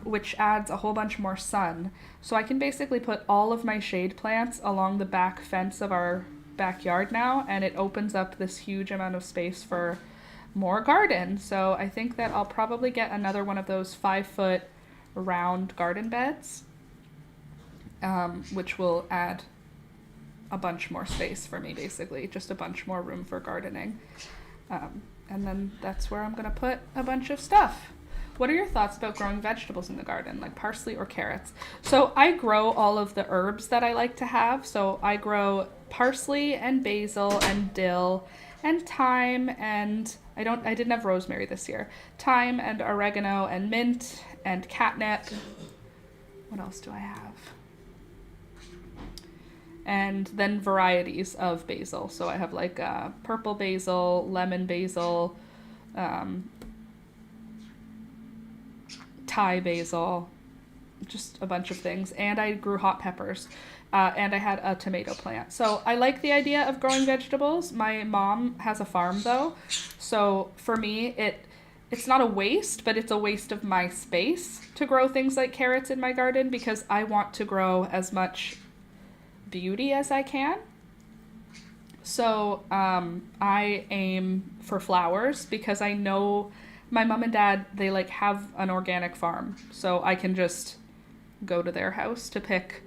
which adds a whole bunch more sun. So I can basically put all of my shade plants along the back fence of our backyard now, and it opens up this huge amount of space for more garden. So I think that I'll probably get another one of those 5-foot round garden beds, which will add a bunch more space for me, basically just a bunch more room for gardening. And then that's where I'm gonna put a bunch of stuff. What are your thoughts about growing vegetables in the garden, like parsley or carrots? So I grow all of the herbs that I like to have. So I grow parsley and basil and dill and thyme, and I didn't have rosemary this year. Thyme and oregano and mint and catnip. What else do I have? And then varieties of basil. So I have like purple basil, lemon basil, Thai basil, just a bunch of things. And I grew hot peppers. And I had a tomato plant. So I like the idea of growing vegetables. My mom has a farm though. So for me, it's not a waste, but it's a waste of my space to grow things like carrots in my garden because I want to grow as much beauty as I can. So I aim for flowers because I know my mom and dad, they like have an organic farm. So I can just go to their house to pick.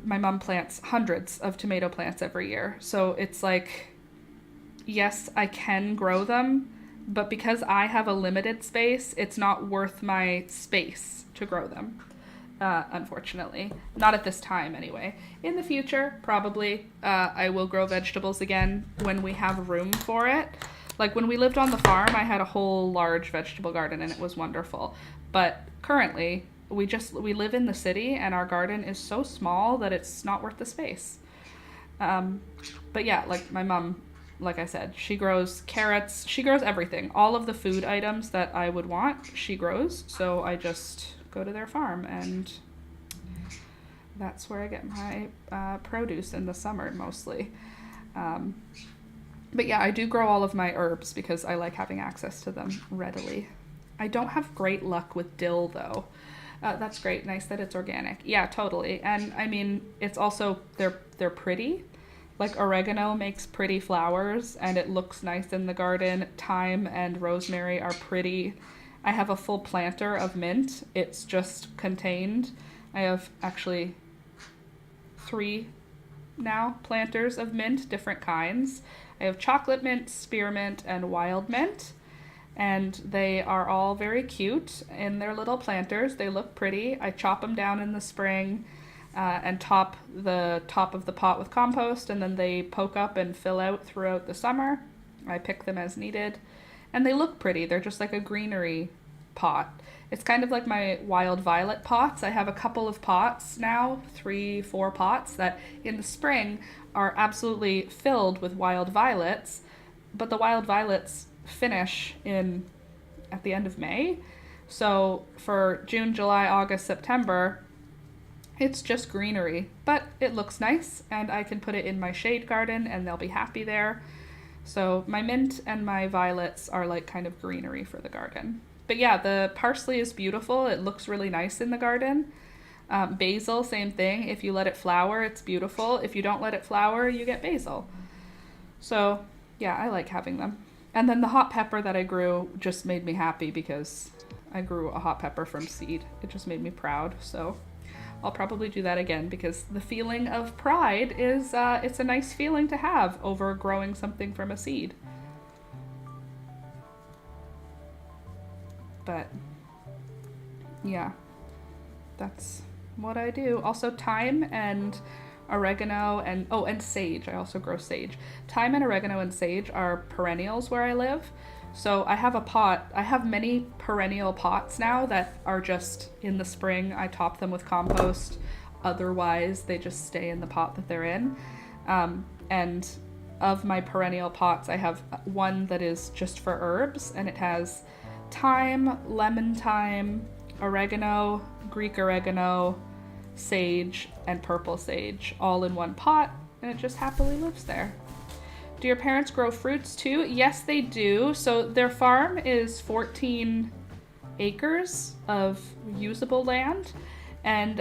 My mom plants hundreds of tomato plants every year. So it's like, yes, I can grow them, but because I have a limited space, it's not worth my space to grow them, unfortunately. Not at this time, anyway. In the future, probably, I will grow vegetables again when we have room for it. Like when we lived on the farm, I had a whole large vegetable garden and it was wonderful. But currently, we live in the city and our garden is so small that it's not worth the space. But yeah, like my mom, like I said, she grows carrots, she grows everything. All of the food items that I would want, she grows. So I just go to their farm and that's where I get my produce in the summer mostly. But yeah, I do grow all of my herbs because I like having access to them readily. I don't have great luck with dill though. That's great. Nice that it's organic. Yeah, totally. And I mean, it's also, they're pretty. Like oregano makes pretty flowers and it looks nice in the garden. Thyme and rosemary are pretty. I have a full planter of mint. It's just contained. I have actually 3 now planters of mint, different kinds. I have chocolate mint, spearmint, and wild mint. And they are all very cute in their little planters. They look pretty. I chop them down in the spring and top the top of the pot with compost, and then they poke up and fill out throughout the summer. I pick them as needed, and they look pretty. They're just like a greenery pot. It's kind of like my wild violet pots. I have a couple of pots now, 3, 4 pots that in the spring are absolutely filled with wild violets, but the wild violets finish at the end of May. So for June, July, August, September, it's just greenery, but it looks nice and I can put it in my shade garden and they'll be happy there. So my mint and my violets are like kind of greenery for the garden. But yeah, the parsley is beautiful. It looks really nice in the garden. Basil, same thing. If you let it flower, it's beautiful. If you don't let it flower, you get basil. So yeah, I like having them. And then the hot pepper that I grew just made me happy because I grew a hot pepper from seed. It just made me proud. So I'll probably do that again because the feeling of pride is, it's a nice feeling to have over growing something from a seed. But yeah, that's what I do. Also thyme and oregano and sage. I also grow sage. Thyme and oregano and sage are perennials where I live. So I have a pot. I have many perennial pots now that are just in the spring. I top them with compost. Otherwise, they just stay in the pot that they're in. And of my perennial pots, I have one that is just for herbs, and it has thyme, lemon thyme, oregano, Greek oregano, sage, and purple sage all in one pot, and it just happily lives there. Do your parents grow fruits too? Yes, they do. So their farm is 14 acres of usable land, and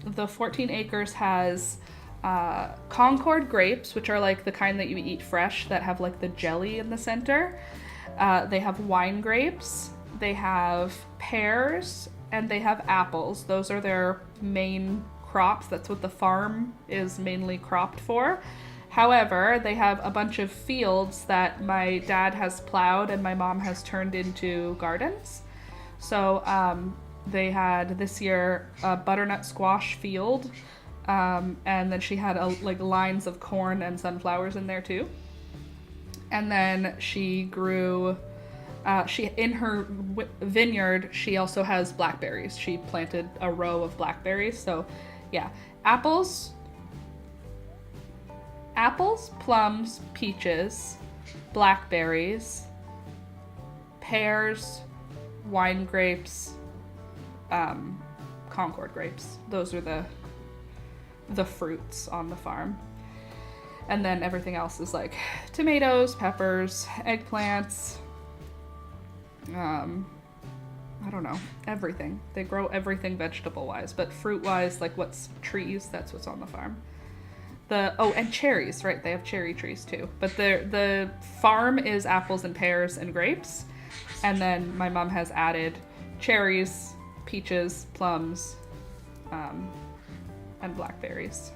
the 14 acres has Concord grapes, which are like the kind that you eat fresh that have like the jelly in the center. They have wine grapes, they have pears, and they have apples. Those are their main crops. That's what the farm is mainly cropped for. However, they have a bunch of fields that my dad has plowed and my mom has turned into gardens. So they had this year a butternut squash field, and then she had like lines of corn and sunflowers in there too. And then she grew She in her vineyard, she also has blackberries. She planted a row of blackberries. So, yeah, apples, plums, peaches, blackberries, pears, wine grapes, Concord grapes. Those are the fruits on the farm. And then everything else is like tomatoes, peppers, eggplants, I don't know, everything. They grow everything vegetable-wise, but fruit-wise, like what's trees, that's what's on the farm. And cherries, right? They have cherry trees too. But the farm is apples and pears and grapes. And then my mom has added cherries, peaches, plums, and blackberries.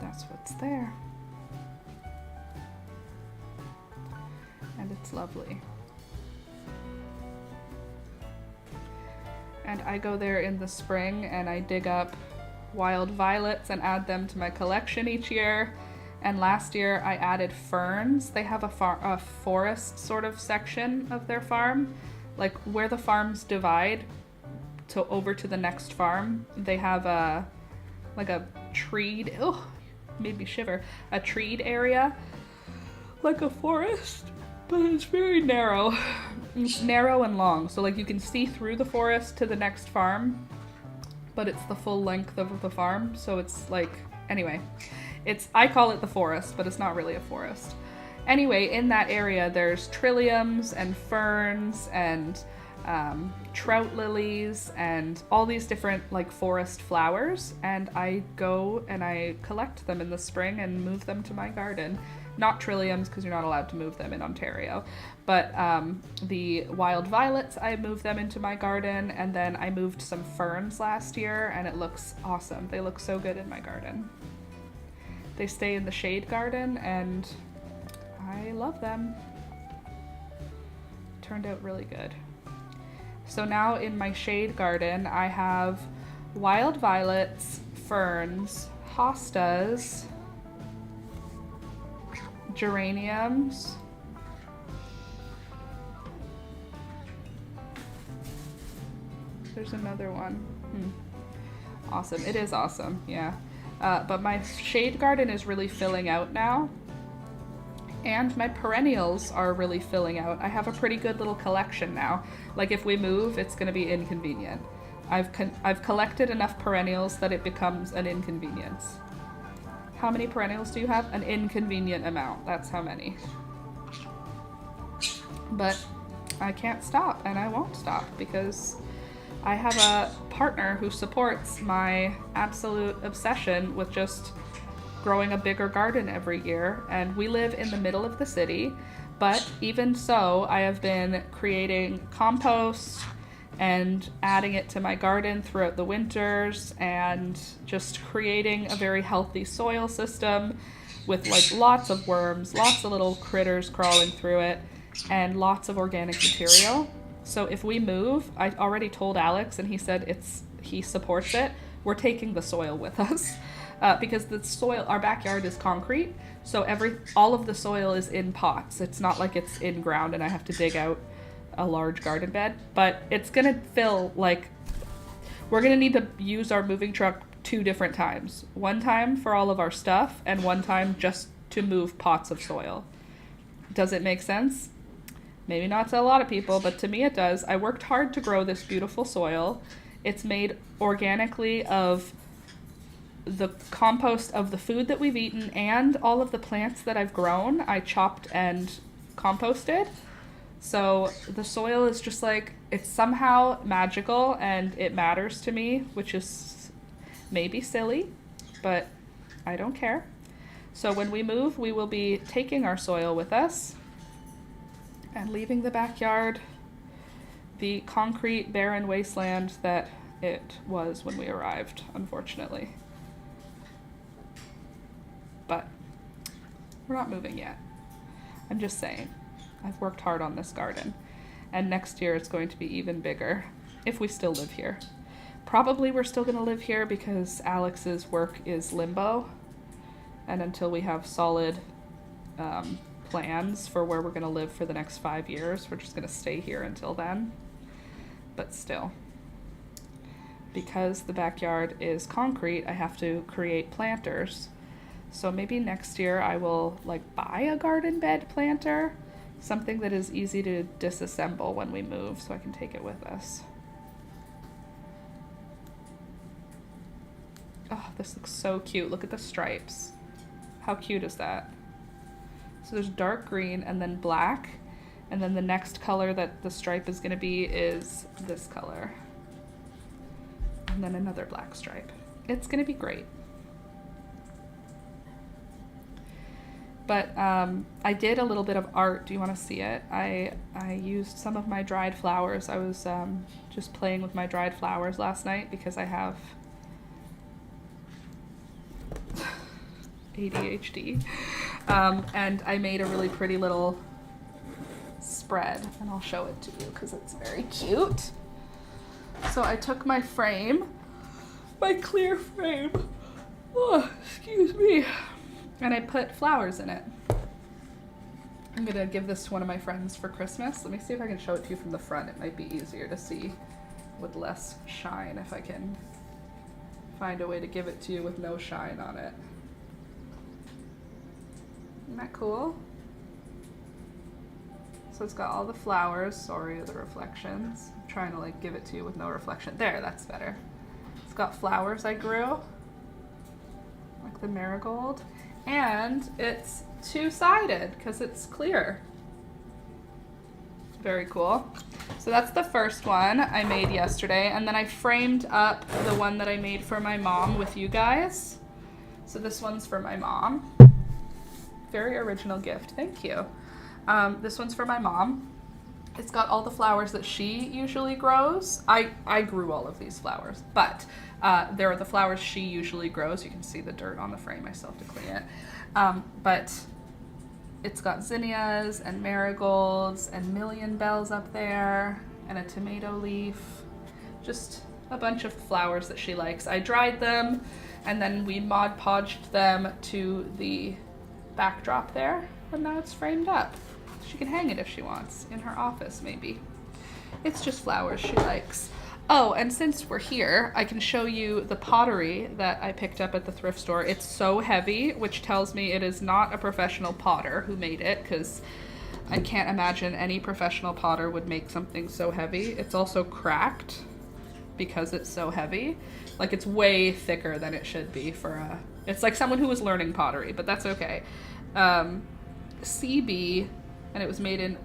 That's what's there. And it's lovely. And I go there in the spring and I dig up wild violets and add them to my collection each year. And last year I added ferns. They have a forest sort of section of their farm. Like where the farms divide over to the next farm, they have a treed, made me shiver, a treed area, like a forest. But it's very narrow. It's narrow and long. So like you can see through the forest to the next farm, but it's the full length of the farm. So it's like, anyway, I call it the forest, but it's not really a forest. Anyway, in that area, there's trilliums and ferns and trout lilies and all these different like forest flowers. And I go and I collect them in the spring and move them to my garden. Not trilliums, because you're not allowed to move them in Ontario, but the wild violets, I moved them into my garden, and then I moved some ferns last year, and it looks awesome. They look so good in my garden. They stay in the shade garden, and I love them. Turned out really good. So now in my shade garden, I have wild violets, ferns, hostas, geraniums, there's another one. Awesome. It is awesome, yeah. But my shade garden is really filling out now, and my perennials are really filling out. I have a pretty good little collection now. Like if we move, it's going to be inconvenient. I've collected enough perennials that it becomes an inconvenience. How many perennials do you have? An inconvenient amount. That's how many. But I can't stop, and I won't stop, because I have a partner who supports my absolute obsession with just growing a bigger garden every year. And we live in the middle of the city, but even so, I have been creating compost and adding it to my garden throughout the winters, and just creating a very healthy soil system with like lots of worms, lots of little critters crawling through it, and lots of organic material. So if we move, I already told Alex, and he said he supports it. We're taking the soil with us, because the soil, our backyard is concrete, so all of the soil is in pots. It's not like it's in ground and I have to dig out a large garden bed, but it's gonna fill, like, we're gonna need to use our moving truck 2 different times. One time for all of our stuff, and one time just to move pots of soil. Does it make sense? Maybe not to a lot of people, but to me it does. I worked hard to grow this beautiful soil. It's made organically of the compost of the food that we've eaten, and all of the plants that I've grown, I chopped and composted. So the soil is just like, it's somehow magical, and it matters to me, which is maybe silly, but I don't care. So when we move, we will be taking our soil with us and leaving the backyard the concrete, barren wasteland that it was when we arrived, unfortunately. But we're not moving yet. I'm just saying. I've worked hard on this garden, and next year it's going to be even bigger, if we still live here. Probably we're still going to live here because Alex's work is limbo, and until we have solid plans for where we're going to live for the next 5 years. We're just going to stay here until then. But still, because the backyard is concrete, I have to create planters. So maybe next year I will like buy a garden bed planter, something that is easy to disassemble when we move so I can take it with us. Oh, this looks so cute. Look at the stripes. How cute is that? So there's dark green and then black, and then the next color that the stripe is going to be is this color. And then another black stripe. It's going to be great. But I did a little bit of art. Do you want to see it? I used some of my dried flowers. I was just playing with my dried flowers last night because I have ADHD. And I made a really pretty little spread, and I'll show it to you because it's very cute. So I took my frame, my clear frame, oh, excuse me, and I put flowers in it. I'm gonna give this to one of my friends for Christmas. Let me see if I can show it to you from the front. It might be easier to see with less shine if I can find a way to give it to you with no shine on it. Isn't that cool? So it's got all the flowers. Sorry, the reflections. I'm trying to like give it to you with no reflection. There, that's better. It's got flowers I grew, like the marigold, and it's two-sided because it's clear. Very cool. So that's the first one I made yesterday, and then I framed up the one that I made for my mom with you guys. So this one's for my mom. Very original gift, thank you. This one's for my mom. It's got all the flowers that she usually grows. I grew all of these flowers, but there are the flowers she usually grows. You can see the dirt on the frame, I still have to clean it. But it's got zinnias and marigolds and million bells up there and a tomato leaf. Just a bunch of flowers that she likes. I dried them and then we Mod Podged them to the backdrop there, and now it's framed up. She can hang it if she wants, in her office maybe. It's just flowers she likes. Oh, and since we're here, I can show you the pottery that I picked up at the thrift store. It's so heavy, which tells me it is not a professional potter who made it, because I can't imagine any professional potter would make something so heavy. It's also cracked because it's so heavy. Like, it's way thicker than it should be for a... It's like someone who was learning pottery, but that's okay. CB, and it was made in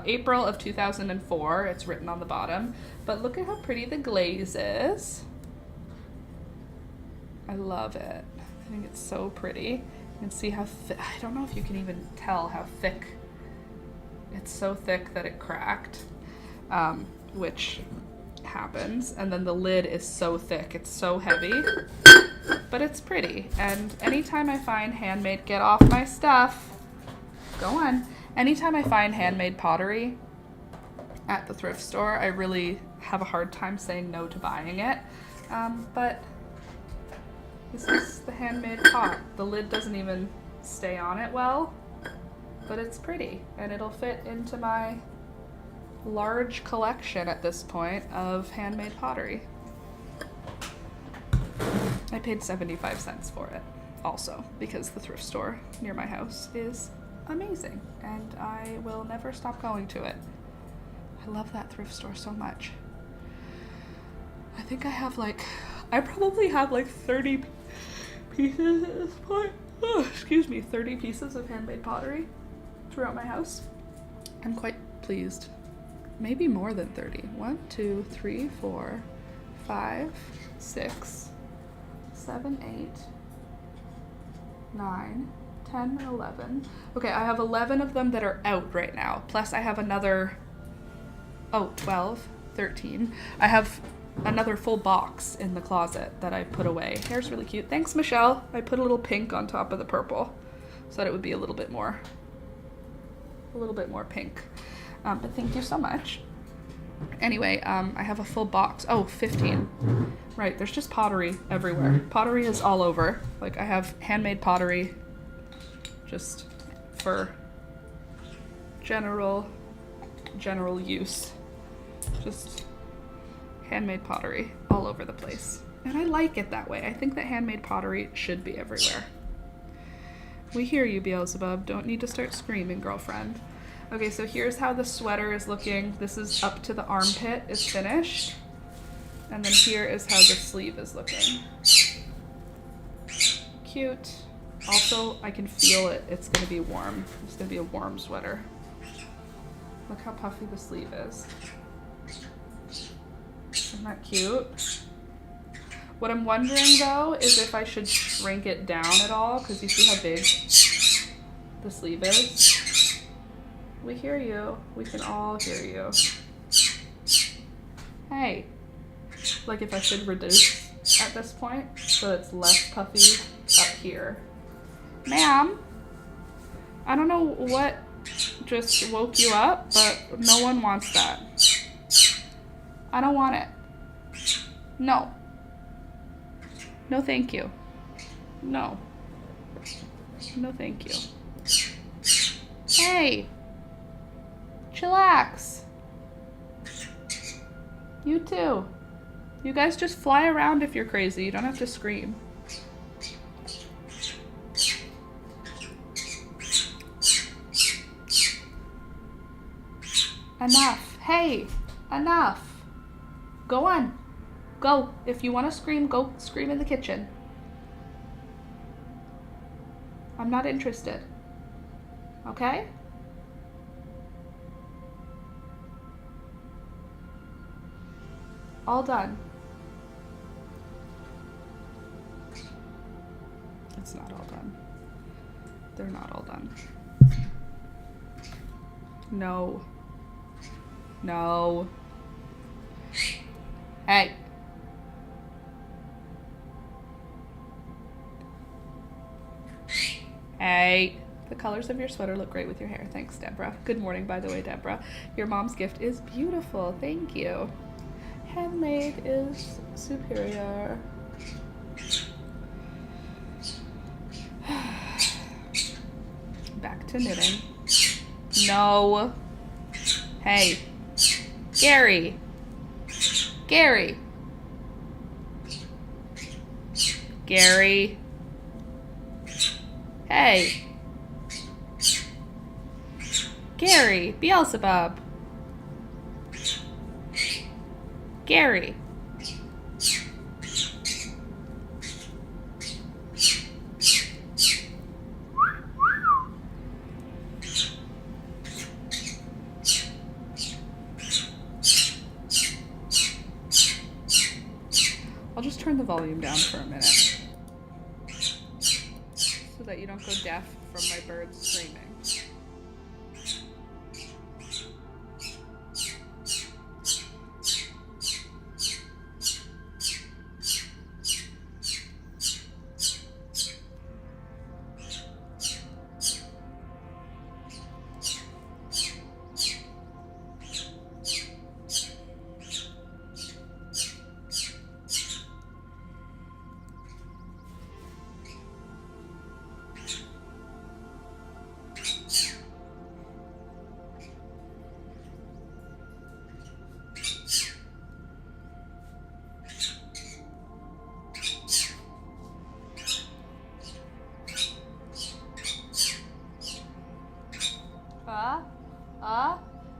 April of 2004. It's written on the bottom. But look at how pretty the glaze is. I love it. I think it's so pretty. You can see how thick, I don't know if you can even tell how thick. It's so thick that it cracked, which happens. And then the lid is so thick, it's so heavy, but it's pretty. And anytime I find handmade, get off my stuff. Go on. Anytime I find handmade pottery at the thrift store, I really have a hard time saying no to buying it. But this is the handmade pot. The lid doesn't even stay on it well, but it's pretty, and it'll fit into my large collection at this point of handmade pottery. I paid 75 cents for it also, because the thrift store near my house is amazing, and I will never stop going to it. I love that thrift store so much. I think I probably have like 30 pieces at this point. Oh, excuse me, 30 pieces of handmade pottery throughout my house. I'm quite pleased. Maybe more than 30. 1, 2, 3, 4, 5, 6, 7, 8, 9, 10, 11. Okay, I have 11 of them that are out right now. Plus I have another, 12, 13. I have another full box in the closet that I put away. Hair's really cute. Thanks, Michelle. I put a little pink on top of the purple so that it would be a little bit more pink. But thank you so much. Anyway, I have a full box. 15. Right, there's just pottery everywhere. Pottery is all over. Like, I have handmade pottery just for general use. Just handmade pottery all over the place. And I like it that way. I think that handmade pottery should be everywhere. We hear you, Beelzebub. Don't need to start screaming, girlfriend. Okay, so here's how the sweater is looking. This is up to the armpit is finished. And then here is how the sleeve is looking. Cute. Also, I can feel it. It's gonna be warm. It's gonna be a warm sweater. Look how puffy the sleeve is. Isn't that cute? What I'm wondering though is if I should shrink it down at all, because you see how big the sleeve is. We hear you. We can all hear you. Hey. Like if I should reduce at this point so it's less puffy up here. Ma'am, I don't know what just woke you up, but no one wants that. I don't want it. No. No, thank you. No. No, thank you. Hey. Chillax. You too. You guys just fly around if you're crazy. You don't have to scream. Enough. Hey, enough. Go on. Go. If you want to scream, go scream in the kitchen. I'm not interested. Okay? All done. It's not all done. They're not all done. No. No. Hey. Hey. The colors of your sweater look great with your hair. Thanks, Deborah. Good morning, by the way, Deborah. Your mom's gift is beautiful. Thank you. Handmade is superior. Back to knitting. No. Hey. Gary. Gary. Gary. Hey. Gary. Beelzebub. Gary. I'll just turn the volume down for a minute so that you don't go deaf from my birds screaming.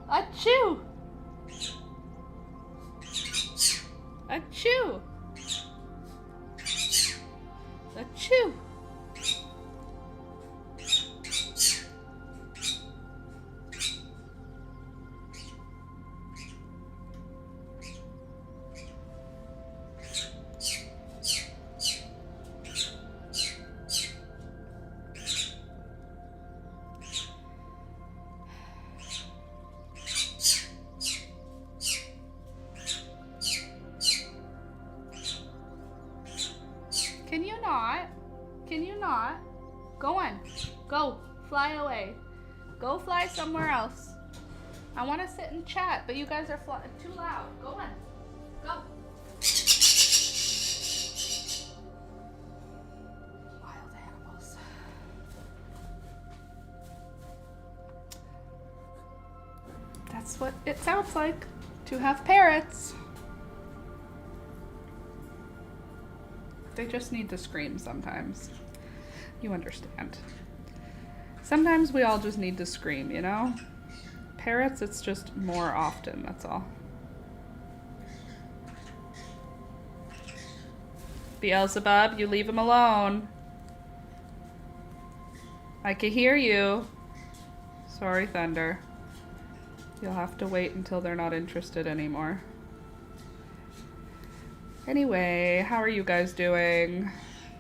Achoo! Achoo! Achoo! Can you not? Can you not? Go on. Go. Fly away. Go fly somewhere else. I want to sit and chat, but you guys are too loud. Go on. Go. Wild animals. That's what it sounds like to have parrots. They just need to scream sometimes. You understand. Sometimes we all just need to scream, you know? Parrots, it's just more often, that's all. Beelzebub, you leave him alone. I can hear you. Sorry, Thunder. You'll have to wait until they're not interested anymore. Anyway, how are you guys doing?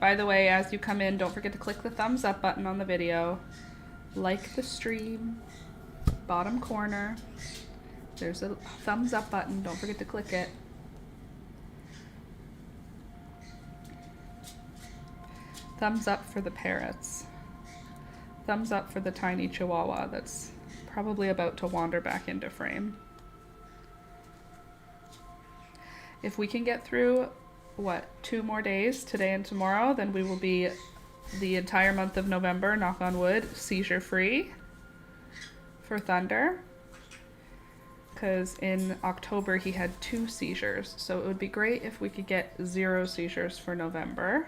By the way, as you come in, don't forget to click the thumbs up button on the video. Like the stream. Bottom corner. There's a thumbs up button. Don't forget to click it. Thumbs up for the parrots. Thumbs up for the tiny chihuahua that's probably about to wander back into frame. If we can get through, what, 2 more days, today and tomorrow, then we will be the entire month of November, knock on wood, seizure free for Thunder. Because in October he had 2 seizures, so it would be great if we could get 0 seizures for November.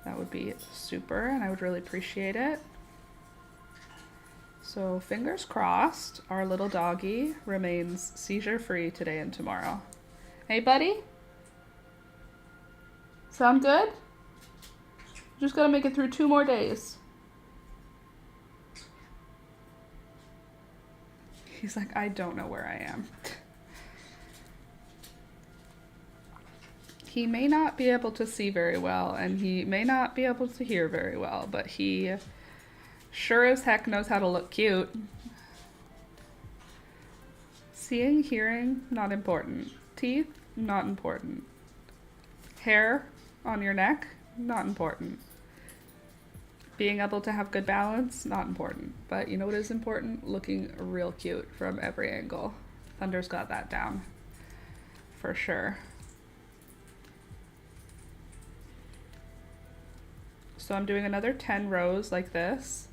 That would be super, and I would really appreciate it. So fingers crossed, our little doggy remains seizure free today and tomorrow. Hey, buddy? Sound good? Just gotta make it through 2 more days. He's like, I don't know where I am. He may not be able to see very well, and he may not be able to hear very well, but he sure as heck knows how to look cute. Seeing, hearing, not important. Teeth, not important. Hair on your neck, not important. Being able to have good balance, not important. But you know what is important? Looking real cute from every angle. Thunder's got that down, for sure. So I'm doing another 10 rows like this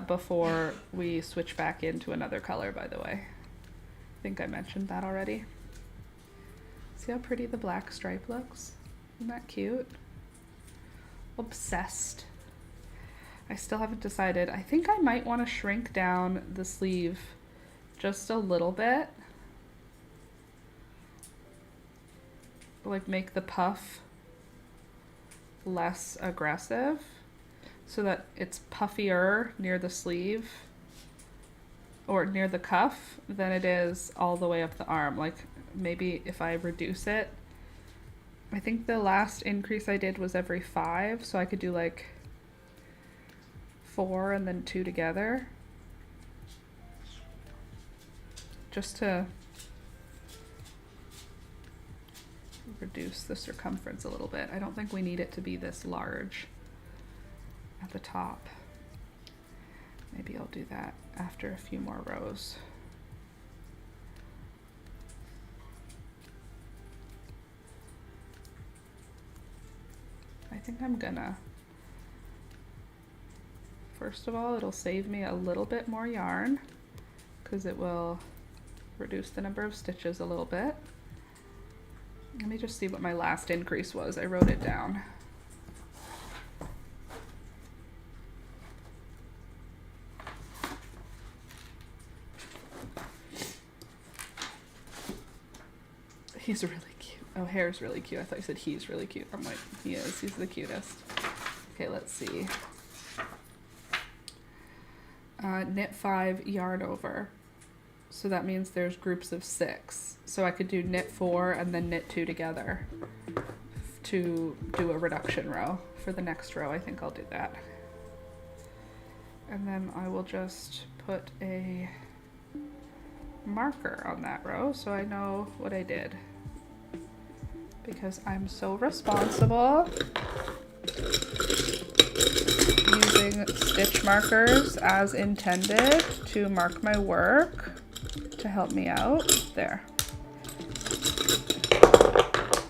before we switch back into another color, by the way. I think I mentioned that already. See how pretty the black stripe looks? Isn't that cute? Obsessed. I still haven't decided. I think I might want to shrink down the sleeve just a little bit. Like make the puff less aggressive so that it's puffier near the sleeve or near the cuff than it is all the way up the arm. Like maybe if I reduce it, I think the last increase I did was every 5, so I could do like 4 and then 2 together just to reduce the circumference a little bit. I don't think we need it to be this large at the top. Maybe I'll do that after a few more rows. I think I'm gonna, first of all, it'll save me a little bit more yarn because it will reduce the number of stitches a little bit. Let me just see what my last increase was. I wrote it down. He's really cute. Oh, hair's really cute. I thought you said he's really cute. I'm like, he is. He's the cutest. Okay, let's see. Knit 5, yarn over. So that means there's groups of 6. So I could do knit 4 and then knit 2 together to do a reduction row. For the next row, I think I'll do that. And then I will just put a marker on that row so I know what I did. Because I'm so responsible. Using stitch markers as intended to mark my work to help me out. There.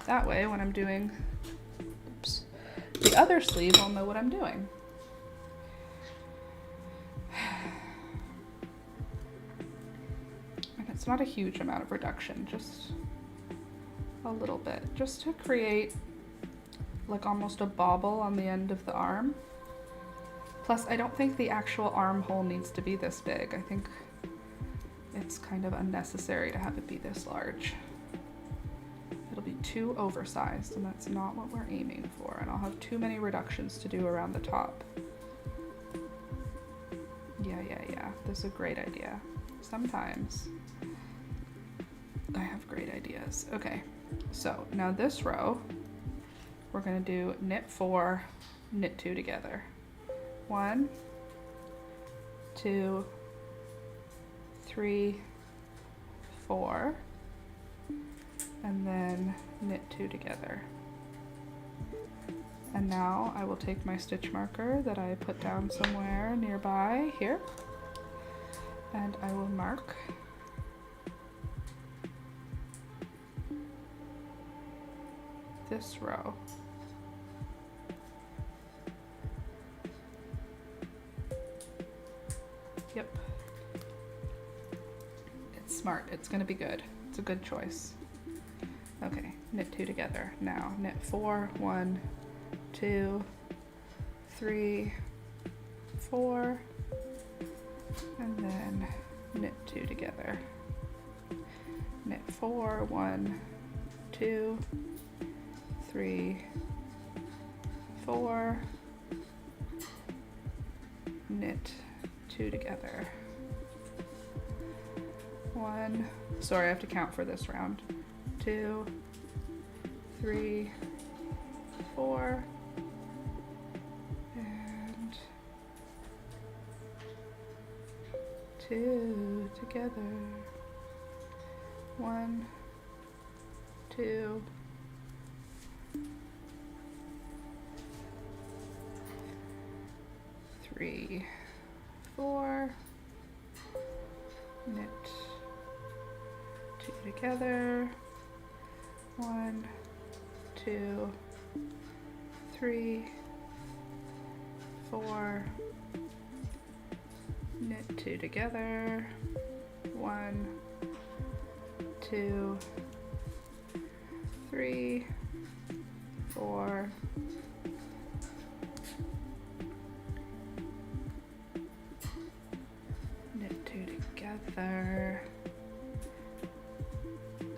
That way when I'm doing the other sleeve, I'll know what I'm doing. not a huge amount of reduction, just a little bit, just to create like almost a bobble on the end of the arm. Plus, I don't think the actual armhole needs to be this big. I think it's kind of unnecessary to have it be this large. It'll be too oversized, and that's not what we're aiming for. And I'll have too many reductions to do around the top. Yeah. This is a great idea. Sometimes I have great ideas. Okay, so now this row, we're gonna do knit 4, knit 2 together. 1, 2, 3, 4, and then knit 2 together. And now I will take my stitch marker that I put down somewhere nearby here, and I will mark this row. Yep. It's smart. It's gonna be good. It's a good choice. Okay, knit 2 together. Now knit 4, 1, 2, 3, 4, and then knit 2 together. Knit 4, 1, 2, 3, 4, knit 2 together. 1, sorry, I have to count for this round. 2, 3, 4, and 2 together. 1, 2, 3, 4, knit 2 together. 1, 2, 3, 4, knit 2 together. 1, 2, 3, 4, knit 2 together.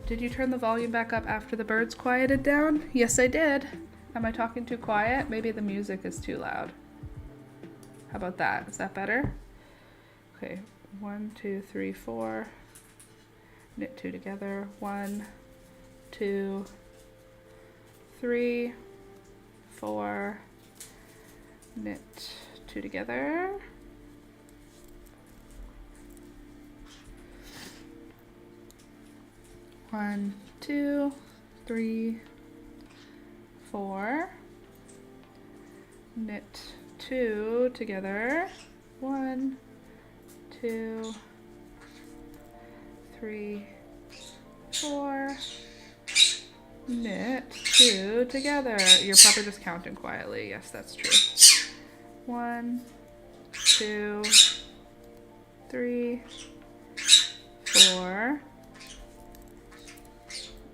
Did you turn the volume back up after the birds quieted down? Yes, I did. Am I talking too quiet? Maybe the music is too loud. How about that? Is that better? Okay, 1, 2, 3, 4. Knit 2 together. 1, 2, 3, 4. Knit 2 together. 1, 2, 3, 4. Knit 2 together. 1, 2, 3, 4. Knit 2 together. You're probably just counting quietly. Yes, that's true. 1, 2, 3, 4.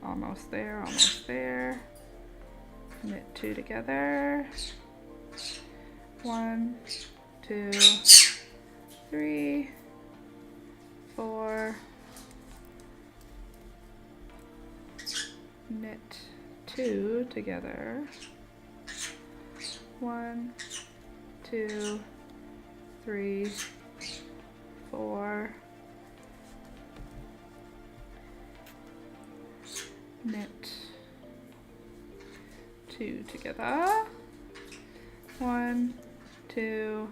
Almost there, almost there. Knit 2 together. 1, 2, 3, 4. Knit 2 together. 1, 2, 3, 4. Knit 2 together. 1, 2,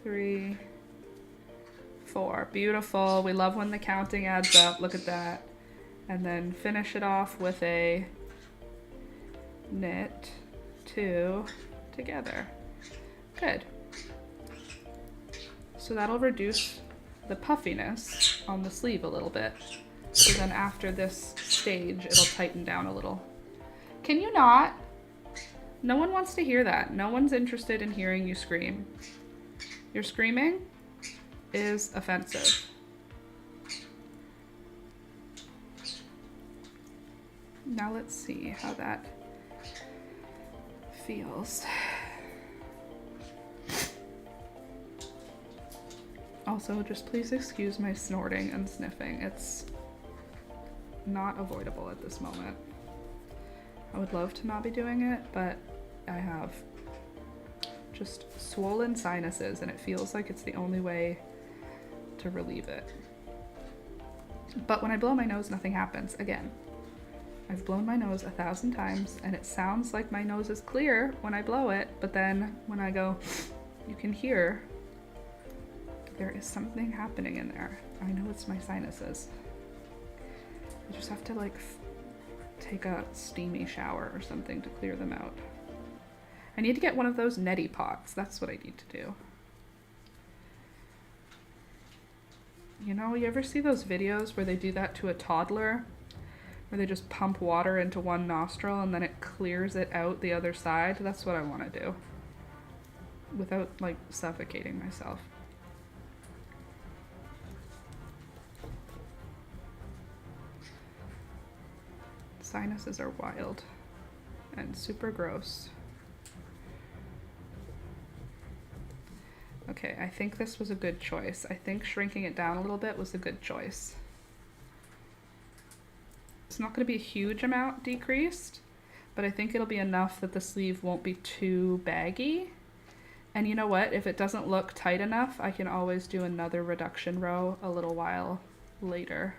3, 4. Beautiful. We love when the counting adds up. Look at that. And then finish it off with a knit 2 together. Good. So that'll reduce the puffiness on the sleeve a little bit. So then after this stage, it'll tighten down a little. Can you not? No one wants to hear that. No one's interested in hearing you scream. Your screaming is offensive. Now let's see how that feels. Also, just please excuse my snorting and sniffing. It's not avoidable at this moment. I would love to not be doing it, but I have just swollen sinuses and it feels like it's the only way to relieve it. But when I blow my nose, nothing happens. Again, I've blown my nose 1,000 times and it sounds like my nose is clear when I blow it, but then when I go, you can hear there is something happening in there. I know it's my sinuses. I just have to like take a steamy shower or something to clear them out. I need to get one of those neti pots. That's what I need to do. You know, you ever see those videos where they do that to a toddler? Where they just pump water into one nostril and then it clears it out the other side? That's what I want to do. Without like suffocating myself. Sinuses are wild and super gross. Okay, I think this was a good choice. I think shrinking it down a little bit was a good choice. It's not going to be a huge amount decreased, but I think it'll be enough that the sleeve won't be too baggy. And you know what? If it doesn't look tight enough, I can always do another reduction row a little while later.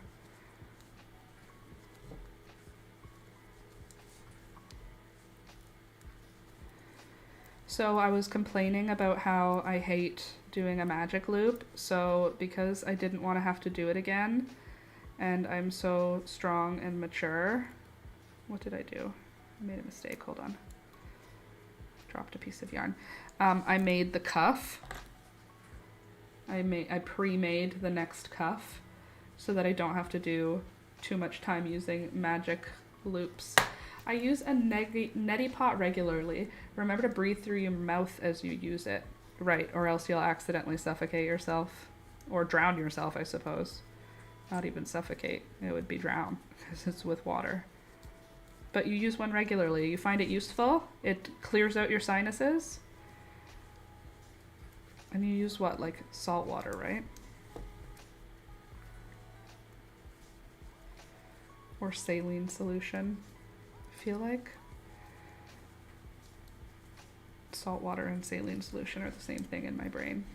So I was complaining about how I hate doing a magic loop. So because I didn't want to have to do it again, and I'm so strong and mature, what did I do? I made a mistake, hold on. Dropped a piece of yarn. I made the cuff. I pre-made the next cuff so that I don't have to do too much time using magic loops. I use a neti pot regularly. Remember to breathe through your mouth as you use it. Right, or else you'll accidentally suffocate yourself. Or drown yourself, I suppose. Not even suffocate. It would be drown, because it's with water. But you use one regularly. You find it useful. It clears out your sinuses. And you use what? Like salt water, right? Or saline solution. Feel like salt water and saline solution are the same thing in my brain,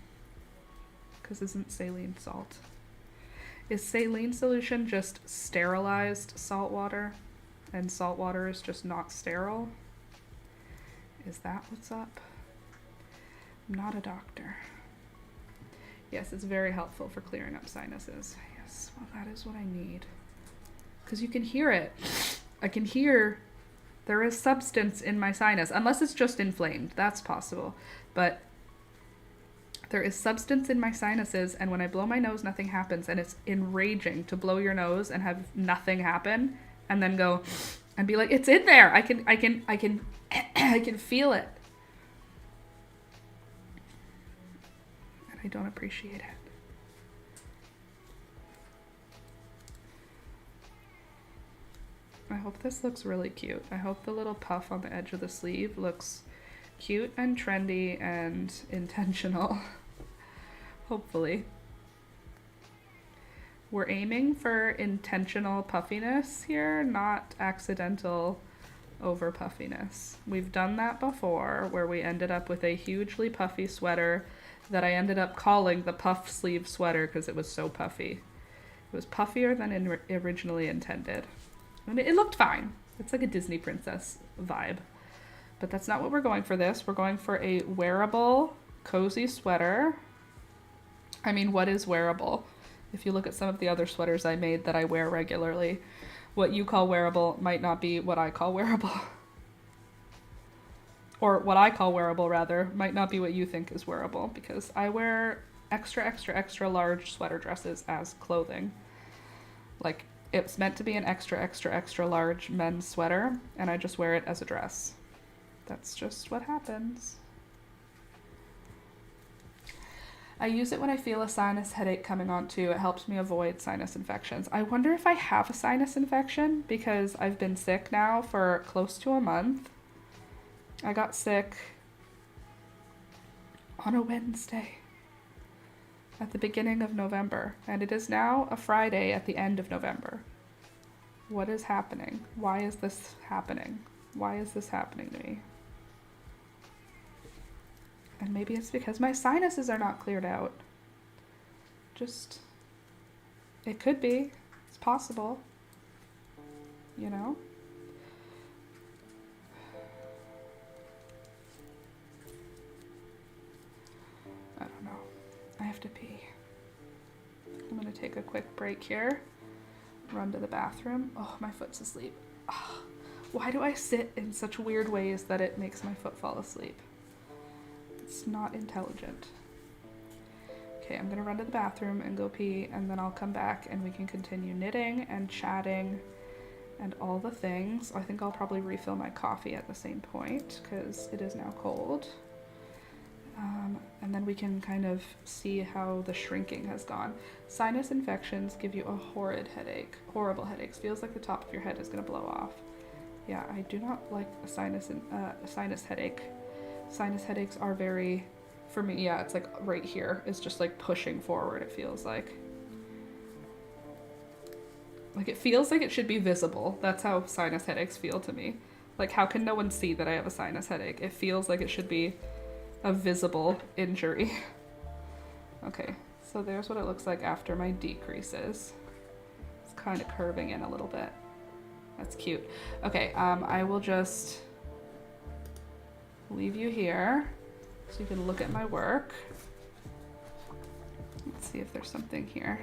because isn't saline salt? Is saline solution just sterilized salt water and salt water is just not sterile? Is that what's up? I'm not a doctor. Yes, it's very helpful for clearing up sinuses. Yes, well, that is what I need, because you can hear it. I can hear there is substance in my sinus, unless it's just inflamed. That's possible. But there is substance in my sinuses, and when I blow my nose, nothing happens. And it's enraging to blow your nose and have nothing happen, and then go and be like, it's in there. I can I can feel it. And I don't appreciate it. I hope this looks really cute. I hope the little puff on the edge of the sleeve looks cute and trendy and intentional. Hopefully. We're aiming for intentional puffiness here, not accidental over puffiness. We've done that before, where we ended up with a hugely puffy sweater that I ended up calling the puff sleeve sweater because it was so puffy. It was puffier than originally intended. And it looked fine. It's like a Disney princess vibe. But that's not what we're going for this. We're going for a wearable, cozy sweater. I mean, what is wearable? If you look at some of the other sweaters I made that I wear regularly, what you call wearable might not be what I call wearable. Or what I call wearable, rather, might not be what you think is wearable, because I wear extra, extra, extra large sweater dresses as clothing. Like, it's meant to be an extra, extra, extra large men's sweater, and I just wear it as a dress. That's just what happens. I use it when I feel a sinus headache coming on too. It helps me avoid sinus infections. I wonder if I have a sinus infection because I've been sick now for close to a month. I got sick on a Wednesday at the beginning of November, and it is now a Friday at the end of November. What is happening? Why is this happening? Why is this happening to me? And maybe it's because my sinuses are not cleared out. Just, it could be. It's possible. You know? I don't know. I have to pee. I'm gonna take a quick break here. Run to the bathroom. Oh, my foot's asleep. Oh, why do I sit in such weird ways that it makes my foot fall asleep? It's not intelligent. Okay, I'm gonna run to the bathroom and go pee, and then I'll come back and we can continue knitting and chatting and all the things. I think I'll probably refill my coffee at the same point because it is now cold. And then we can kind of see how the shrinking has gone. Sinus infections give you a horrid headache, horrible headaches. Feels like the top of your head is gonna blow off. Yeah, I do not like a sinus headache. Sinus headaches are very, for me, yeah, it's like right here. It's just like pushing forward, it feels like. Like it feels like it should be visible. That's how sinus headaches feel to me. Like how can no one see that I have a sinus headache? It feels like it should be a visible injury. Okay, so there's what it looks like after my decreases. It's kind of curving in a little bit. That's cute. Okay, I will just leave you here so you can look at my work. Let's see if there's something here.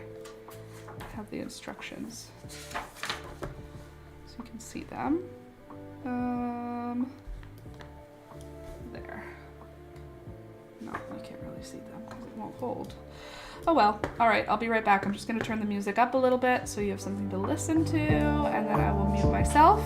I have the instructions so you can see them. There. No, you can't really see them because it won't hold. Oh well. All right, I'll be right back. I'm just going to turn the music up a little bit so you have something to listen to, and then I will mute myself.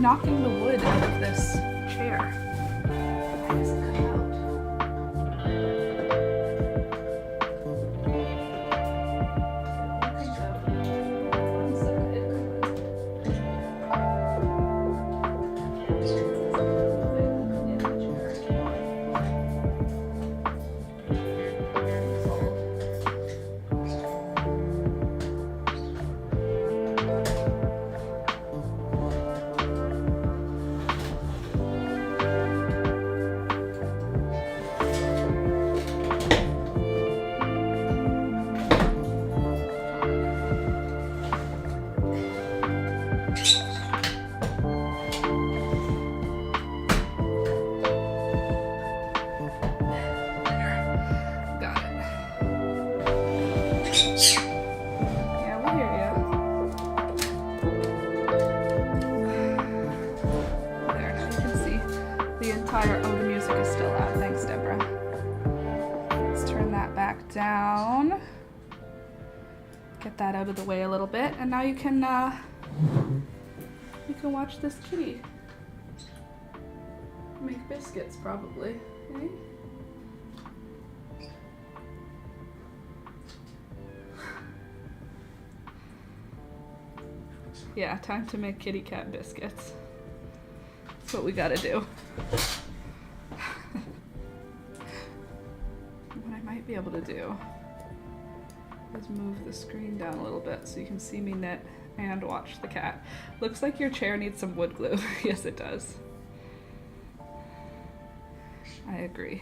knocking the wood out of this chair. What the heck is it cut out? Oh, the music is still out. Thanks, Deborah. Let's turn that back down. Get that out of the way a little bit, and now you can watch this kitty make biscuits, probably. Okay? Yeah, time to make kitty cat biscuits. That's what we gotta do. What I might be able to do is move the screen down a little bit so you can see me knit and watch the cat. Looks like your chair needs some wood glue. Yes, it does. I agree.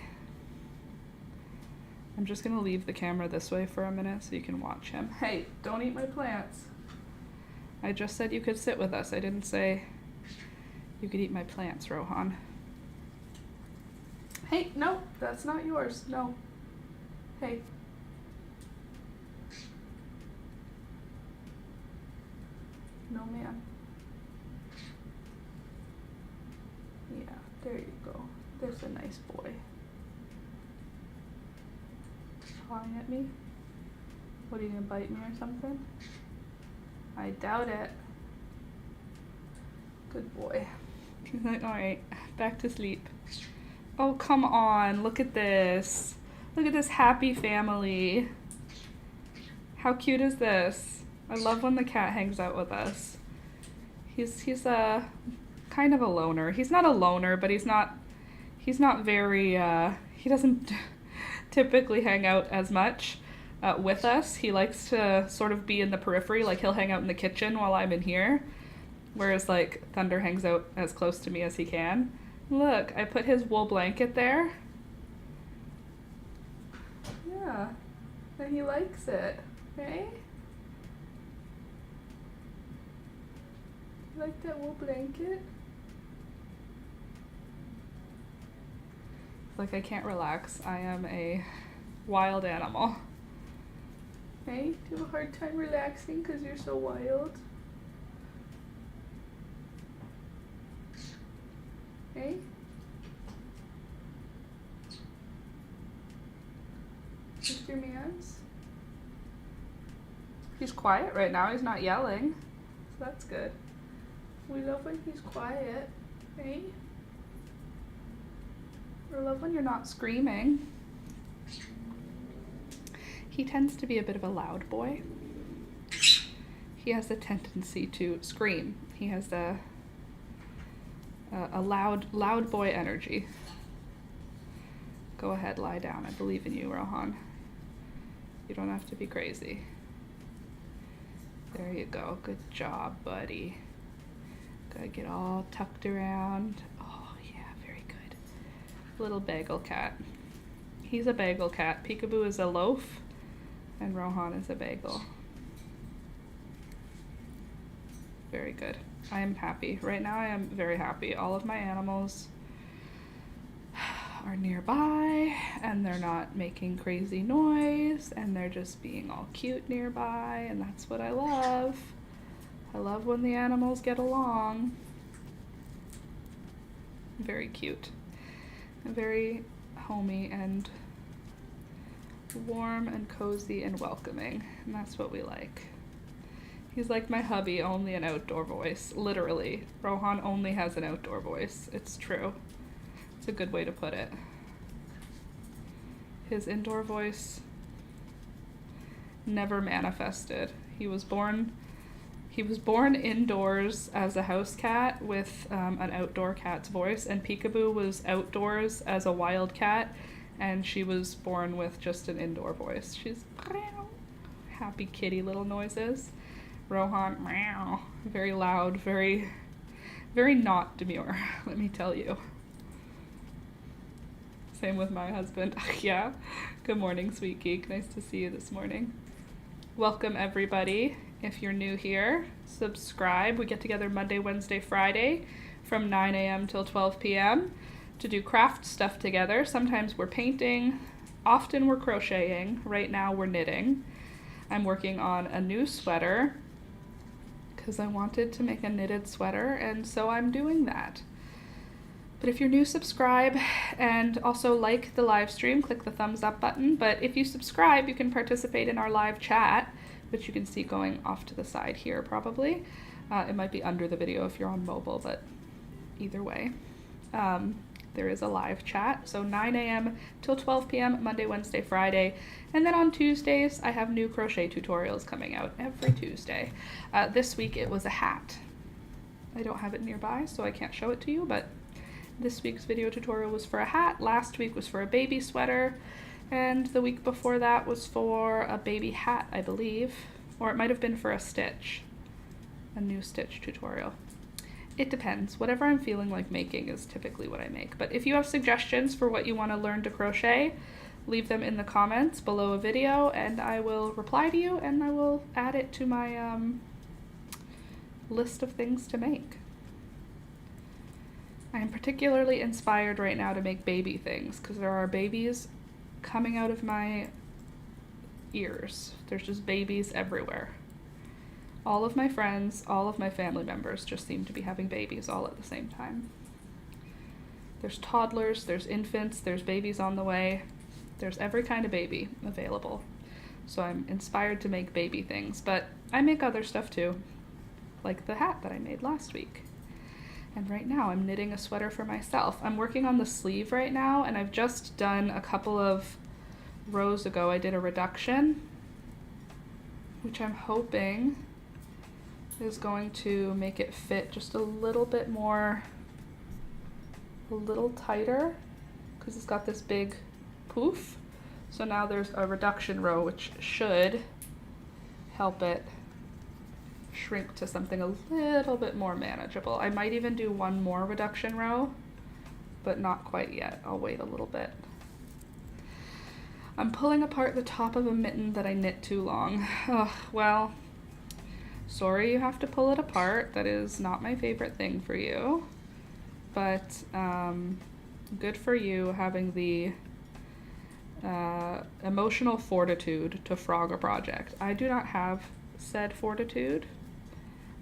I'm just gonna leave the camera this way for a minute so you can watch him. Hey, don't eat my plants. I just said you could sit with us. I didn't say you could eat my plants, Rohan. Hey, no, that's not yours. No. Hey. No, ma'am. Yeah, there you go. There's a nice boy. Pawing at me? What, are you gonna bite me or something? I doubt it. Good boy. He's like, alright, back to sleep. Oh, come on, look at this. Look at this happy family. How cute is this? I love when the cat hangs out with us. He's a kind of a loner. He's not a loner, but he's not very, he doesn't typically hang out as much with us. He likes to sort of be in the periphery, like he'll hang out in the kitchen while I'm in here. Whereas like Thunder hangs out as close to me as he can. Look, I put his wool blanket there. Yeah, and he likes it, right? You like that wool blanket? It's like I can't relax. I am a wild animal. Hey, do you have a hard time relaxing because you're so wild? Hey? Mr. Mans? He's quiet right now. He's not yelling. So that's good. We love when he's quiet. Hey? We love when you're not screaming. He tends to be a bit of a loud boy. He has a tendency to scream. He has a loud boy energy. Go ahead, lie down. I believe in you, Rohan. You don't have to be crazy. There you go. Good job, buddy. Gotta get all tucked around. Oh, yeah, very good. Little bagel cat. He's a bagel cat. Peekaboo is a loaf, and Rohan is a bagel. Very good. I am happy. Right now I am very happy. All of my animals are nearby, and they're not making crazy noise, and they're just being all cute nearby, and that's what I love. I love when the animals get along. Very cute. Very homey and warm and cozy and welcoming, and that's what we like. He's like my hubby, only an outdoor voice. Literally. Rohan only has an outdoor voice. It's true. It's a good way to put it. His indoor voice never manifested. He was born indoors as a house cat with an outdoor cat's voice, and Peekaboo was outdoors as a wild cat, and she was born with just an indoor voice. She's happy kitty little noises. Rohan, meow, very loud, very, very not demure, let me tell you. Same with my husband. Yeah. Good morning, sweet geek. Nice to see you this morning. Welcome, everybody. If you're new here, subscribe. We get together Monday, Wednesday, Friday from 9 a.m. till 12 p.m. to do craft stuff together. Sometimes we're painting. Often we're crocheting. Right now we're knitting. I'm working on a new sweater because I wanted to make a knitted sweater, and so I'm doing that. But if you're new, subscribe, and also like the live stream, click the thumbs up button. But if you subscribe, you can participate in our live chat, which you can see going off to the side here probably. It might be under the video if you're on mobile, but either way. There is a live chat, so 9 a.m. till 12 p.m. Monday, Wednesday, Friday. And then on Tuesdays, I have new crochet tutorials coming out every Tuesday. This week it was a hat. I don't have it nearby, so I can't show it to you, but this week's video tutorial was for a hat. Last week was for a baby sweater, and the week before that was for a baby hat, I believe. Or it might have been for a stitch, a new stitch tutorial. It depends. Whatever I'm feeling like making is typically what I make. But if you have suggestions for what you want to learn to crochet, leave them in the comments below a video, and I will reply to you, and I will add it to my list of things to make. I am particularly inspired right now to make baby things because there are babies coming out of my ears. There's just babies everywhere. All of my friends, all of my family members just seem to be having babies all at the same time. There's toddlers, there's infants, there's babies on the way. There's every kind of baby available. So I'm inspired to make baby things, but I make other stuff too, like the hat that I made last week. And right now I'm knitting a sweater for myself. I'm working on the sleeve right now, and I've just done a couple of rows ago. I did a reduction, which I'm hoping is going to make it fit just a little bit more, a little tighter, because it's got this big poof. So now there's a reduction row, which should help it shrink to something a little bit more manageable. I might even do one more reduction row, but not quite yet. I'll wait a little bit. I'm pulling apart the top of a mitten that I knit too long. Oh, well, sorry you have to pull it apart. That is not my favorite thing for you, but good for you having the emotional fortitude to frog a project. I do not have said fortitude,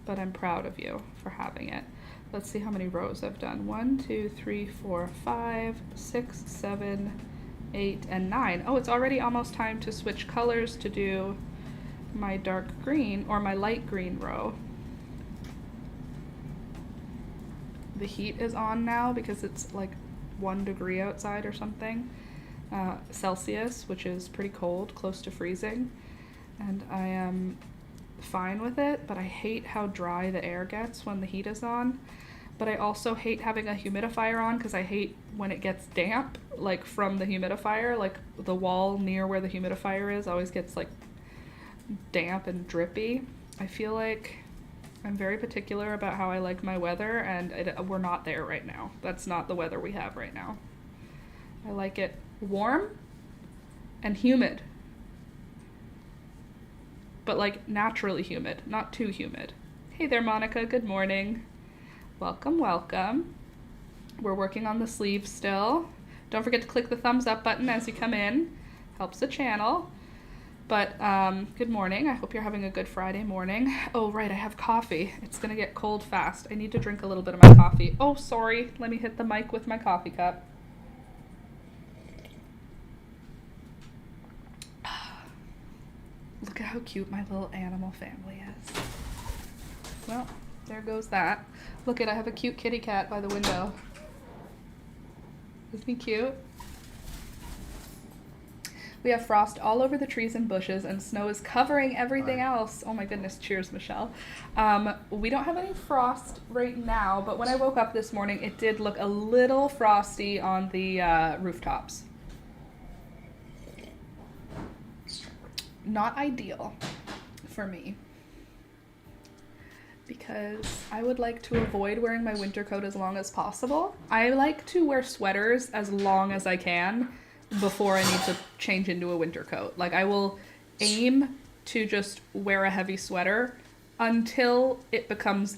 but I'm proud of you for having it. Let's see how many rows I've done. 1, 2, 3, 4, 5, 6, 7, 8, and 9. Oh, it's already almost time to switch colors to do my dark green or my light green row. The heat is on now because it's like 1 degree outside or something, Celsius, which is pretty cold, close to freezing, and I am fine with it, but I hate how dry the air gets when the heat is on. But I also hate having a humidifier on because I hate when it gets damp, like from the humidifier. Like the wall near where the humidifier is always gets like damp and drippy. I feel like I'm very particular about how I like my weather, and we're not there right now. That's not the weather we have right now. I like it warm and humid, but like naturally humid, not too humid. Hey there, Monica, good morning. Welcome, welcome. We're working on the sleeve still. Don't forget to click the thumbs up button as you come in. Helps the channel. But good morning. I hope you're having a good Friday morning. Oh, right, I have coffee. It's gonna get cold fast. I need to drink a little bit of my coffee. Oh, sorry. Let me hit the mic with my coffee cup. Look at how cute my little animal family is. Well, there goes that. Look at, I have a cute kitty cat by the window. Isn't he cute? We have frost all over the trees and bushes, and snow is covering everything else. Oh my goodness, cheers, Michelle. We don't have any frost right now, but when I woke up this morning, it did look a little frosty on the rooftops. Not ideal for me, because I would like to avoid wearing my winter coat as long as possible. I like to wear sweaters as long as I can before I need to change into a winter coat. Like, I will aim to just wear a heavy sweater until it becomes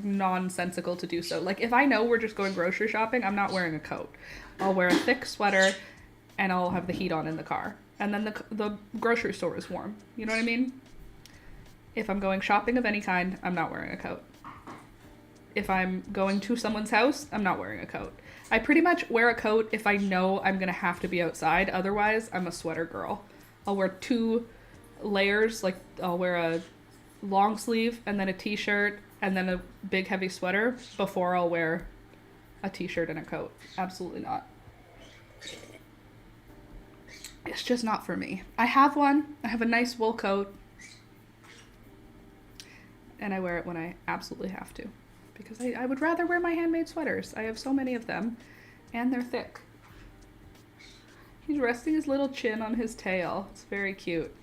nonsensical to do so. Like, if I know we're just going grocery shopping, I'm not wearing a coat. I'll wear a thick sweater and I'll have the heat on in the car. And then the grocery store is warm. You know what I mean? If I'm going shopping of any kind, I'm not wearing a coat. If I'm going to someone's house, I'm not wearing a coat. I pretty much wear a coat if I know I'm going to have to be outside. Otherwise, I'm a sweater girl. I'll wear 2 layers. Like, I'll wear a long sleeve and then a t-shirt and then a big heavy sweater before I'll wear a t-shirt and a coat. Absolutely not. It's just not for me. I have one. I have a nice wool coat. And I wear it when I absolutely have to. Because I would rather wear my handmade sweaters. I have so many of them. And they're thick. He's resting his little chin on his tail. It's very cute.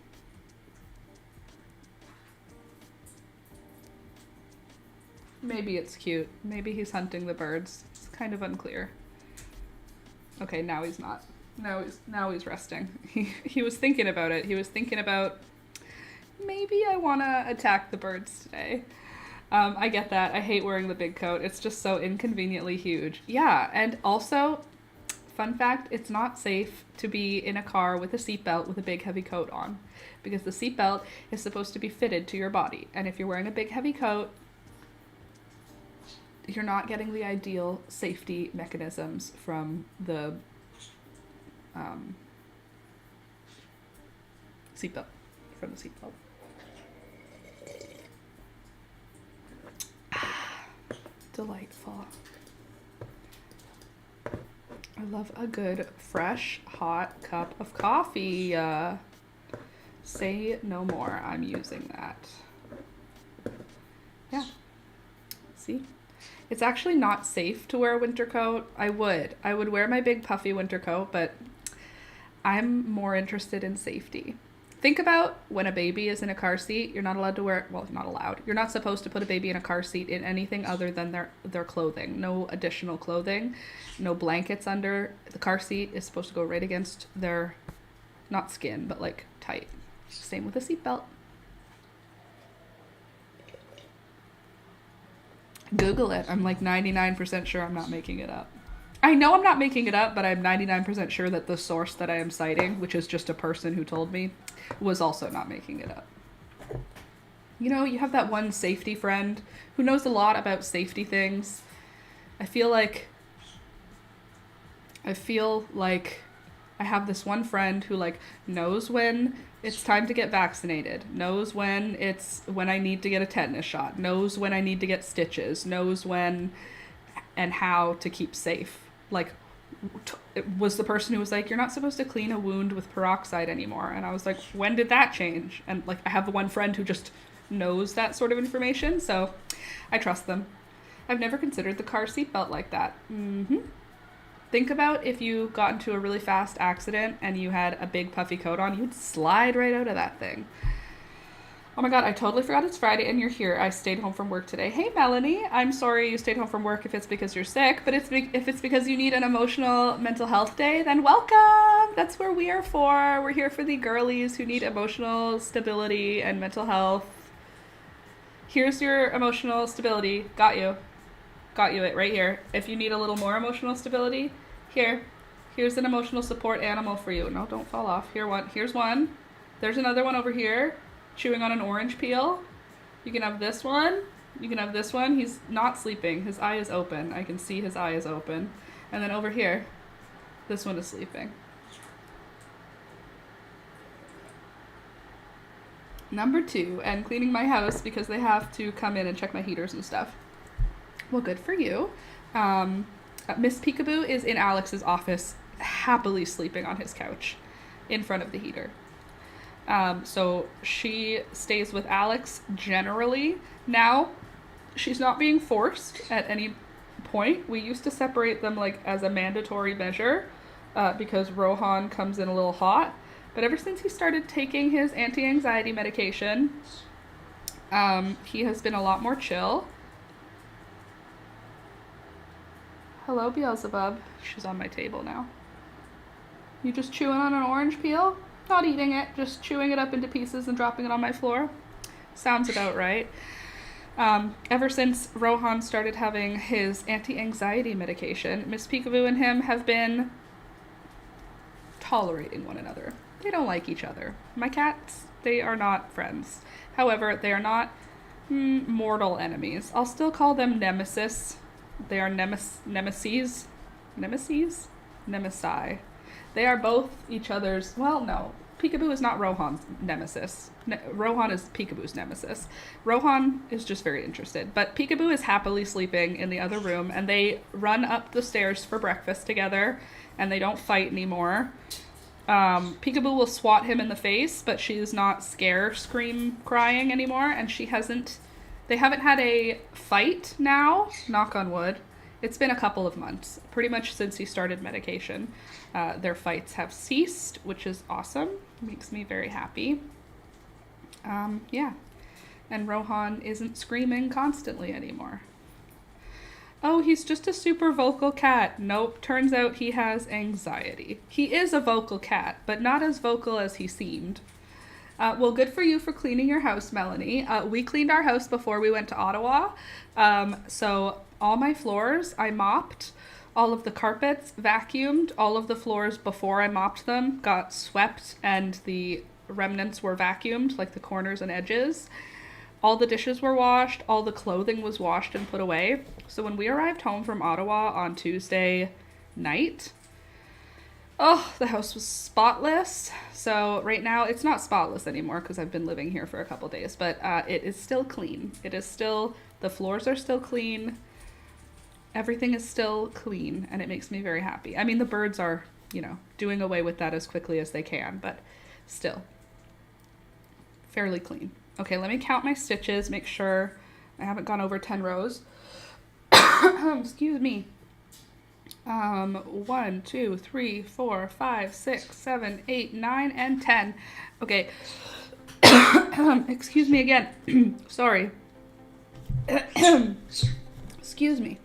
Maybe it's cute. Maybe he's hunting the birds. It's kind of unclear. Okay, now he's not. Now he's resting. He was thinking about it. He was thinking about, maybe I want to attack the birds today. I get that. I hate wearing the big coat. It's just so inconveniently huge. Yeah, and also, fun fact, it's not safe to be in a car with a seatbelt with a big heavy coat on, because the seatbelt is supposed to be fitted to your body. And if you're wearing a big heavy coat, you're not getting the ideal safety mechanisms from the seatbelt. From the seatbelt. Delightful. I love a good, fresh, hot cup of coffee. Say no more. I'm using that. Yeah. See? It's actually not safe to wear a winter coat. I would wear my big puffy winter coat, but I'm more interested in safety. Think about when a baby is in a car seat, you're not allowed to wear, well, not allowed. You're not supposed to put a baby in a car seat in anything other than their clothing. No additional clothing, no blankets under. The car seat is supposed to go right against their, not skin, but like tight. Same with a seatbelt. Google it. I'm like 99% sure I'm not making it up. I know I'm not making it up, but I'm 99% sure that the source that I am citing, which is just a person who told me, was also not making it up. You know, you have that one safety friend who knows a lot about safety things. I feel like I have this one friend who like knows when it's time to get vaccinated, knows when I need to get a tetanus shot, knows when I need to get stitches, knows when and how to keep safe. Like, it was the person who was like, you're not supposed to clean a wound with peroxide anymore. And I was like, when did that change? And like, I have one friend who just knows that sort of information, so I trust them. I've never considered the car seatbelt like that. Think about if you got into a really fast accident and you had a big puffy coat on, you'd slide right out of that thing. Oh my god, I totally forgot it's Friday and you're here. I stayed home from work today. Hey, Melanie. I'm sorry you stayed home from work if it's because you're sick, but if it's because you need an emotional mental health day, then welcome. That's where we are for. We're here for the girlies who need emotional stability and mental health. Here's your emotional stability. Got you it right here. If you need a little more emotional stability, here's an emotional support animal for you. No, don't fall off. Here's one. There's another one over here, chewing on an orange peel. You can have this one. You can have this one. He's not sleeping. His eye is open. I can see his eye is open. And then over here, this one is sleeping. Number 2, and cleaning my house because they have to come in and check my heaters and stuff. Well, good for you. Miss Peekaboo is in Alex's office, happily sleeping on his couch in front of the heater. So she stays with Alex generally. Now, she's not being forced at any point. We used to separate them like as a mandatory measure because Rohan comes in a little hot. But ever since he started taking his anti-anxiety medication, he has been a lot more chill. Hello, Beelzebub. She's on my table now. You just chewing on an orange peel? Not eating it, just chewing it up into pieces and dropping it on my floor? Sounds about right. Ever since Rohan started having his anti-anxiety medication, Miss Peekaboo and him have been tolerating one another. They don't like each other. My cats, they are not friends. However, they are not mortal enemies. I'll still call them nemesis. They are nemesis. They are both each other's, well, no. Peekaboo is not Rohan's nemesis. Rohan is Peekaboo's nemesis. Rohan is just very interested. But Peekaboo is happily sleeping in the other room, and they run up the stairs for breakfast together, and they don't fight anymore. Peekaboo will swat him in the face, but she's not scream crying anymore, and they haven't had a fight now, knock on wood. It's been a couple of months, pretty much since he started medication. Their fights have ceased, which is awesome. Makes me very happy. Yeah. And Rohan isn't screaming constantly anymore. Oh, he's just a super vocal cat. Nope, turns out he has anxiety. He is a vocal cat, but not as vocal as he seemed. Well, good for you for cleaning your house, Melanie. We cleaned our house before we went to Ottawa. So all my floors I mopped, all of the carpets vacuumed, all of the floors before I mopped them got swept and the remnants were vacuumed, like the corners and edges. All the dishes were washed, all the clothing was washed and put away. So when we arrived home from Ottawa on Tuesday night, oh, the house was spotless. So right now it's not spotless anymore because I've been living here for a couple days, but it is still clean. The floors are still clean. Everything is still clean, and it makes me very happy. I mean, the birds are, doing away with that as quickly as they can, but still fairly clean. Okay, let me count my stitches, make sure I haven't gone over 10 rows. Excuse me. 1, 2, 3, 4, 5, 6, 7, 8, 9, and 10. Okay. Excuse me again. Sorry. Excuse me.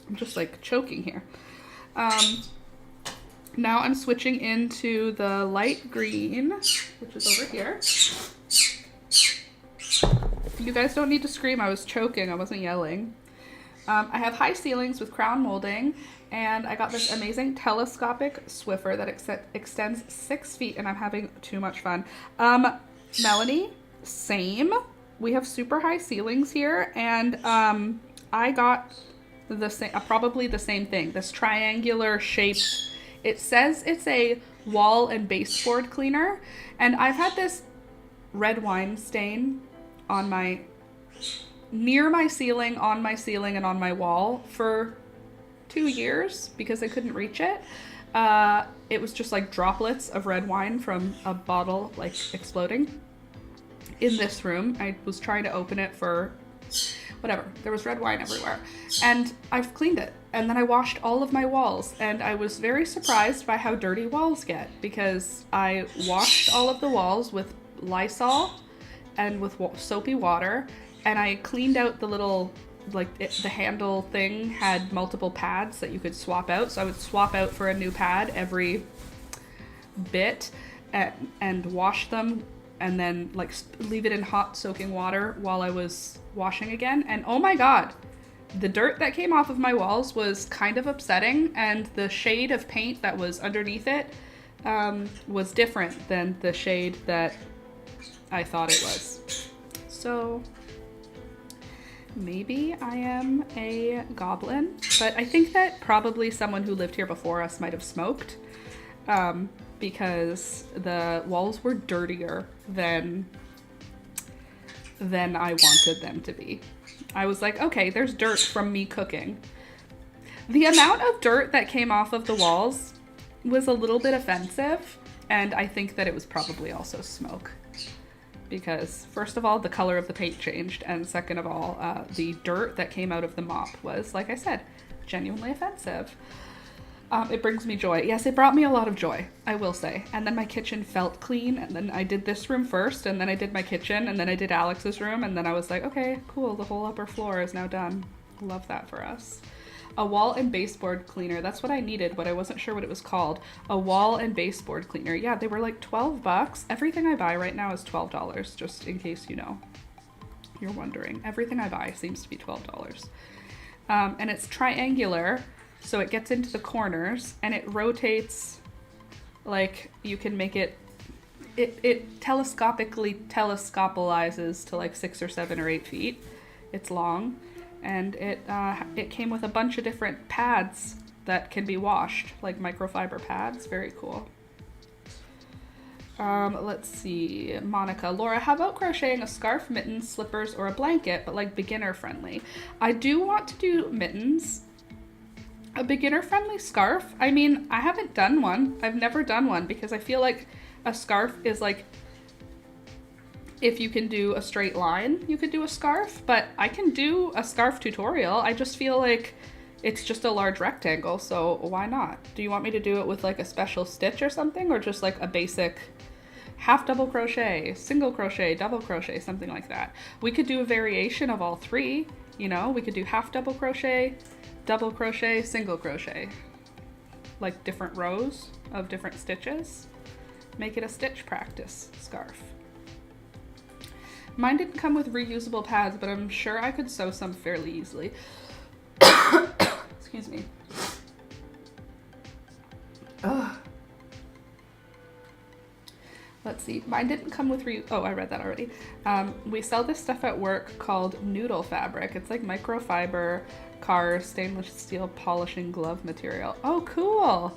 I'm just like choking here. Now I'm switching into the light green, which is over here. You guys don't need to scream. I was choking. I wasn't yelling. I have high ceilings with crown molding, and I got this amazing telescopic Swiffer that extends 6 feet, and I'm having too much fun. Melanie, same. We have super high ceilings here, and I got probably the same thing. This triangular shaped. It says it's a wall and baseboard cleaner, and I've had this red wine stain on near my ceiling, on my ceiling, and on my wall for 2 years because I couldn't reach it. It was just like droplets of red wine from a bottle like exploding in this room. I was trying to open it for whatever. There was red wine everywhere. And I've cleaned it. And then I washed all of my walls. And I was very surprised by how dirty walls get because I washed all of the walls with Lysol and with soapy water. And I cleaned out the little, the handle thing had multiple pads that you could swap out. So I would swap out for a new pad every bit and wash them and then leave it in hot soaking water while I was washing again. And oh my God, the dirt that came off of my walls was kind of upsetting, and the shade of paint that was underneath it was different than the shade that I thought it was. So maybe I am a goblin, but I think that probably someone who lived here before us might have smoked. because the walls were dirtier than I wanted them to be. I was like, okay, there's dirt from me cooking. The amount of dirt that came off of the walls was a little bit offensive, and I think that it was probably also smoke. Because first of all, the color of the paint changed, and second of all, the dirt that came out of the mop was, like I said, genuinely offensive. It brings me joy. Yes, it brought me a lot of joy, I will say. And then my kitchen felt clean, and then I did this room first, and then I did my kitchen, and then I did Alex's room, and then I was like, okay, cool, the whole upper floor is now done. Love that for us. A wall and baseboard cleaner. That's what I needed, but I wasn't sure what it was called. A wall and baseboard cleaner. Yeah, they were like $12. Everything I buy right now is $12, just in case you're wondering. Everything I buy seems to be $12. And it's triangular, so it gets into the corners, and it rotates, like you can make it telescopalizes to like 6 or 7 or 8 feet. It's long. And it came with a bunch of different pads that can be washed, like microfiber pads. Very cool. Let's see. Monica. Laura, how about crocheting a scarf, mittens, slippers, or a blanket, but like beginner friendly? I do want to do mittens. A beginner friendly scarf? I mean, I haven't done one. I've never done one because I feel like a scarf is like, if you can do a straight line, you could do a scarf, but I can do a scarf tutorial. I just feel like it's just a large rectangle, so why not? Do you want me to do it with like a special stitch or something, or just like a basic half double crochet, single crochet, double crochet, something like that? We could do a variation of all three, you know? We could do half double crochet, double crochet, single crochet, like different rows of different stitches. Make it a stitch practice scarf. Mine didn't come with reusable pads, but I'm sure I could sew some fairly easily. Excuse me. Ugh. Let's see. Mine didn't come with oh, I read that already. We sell this stuff at work called noodle fabric. It's like microfiber, cars, stainless steel polishing glove material. Oh, cool.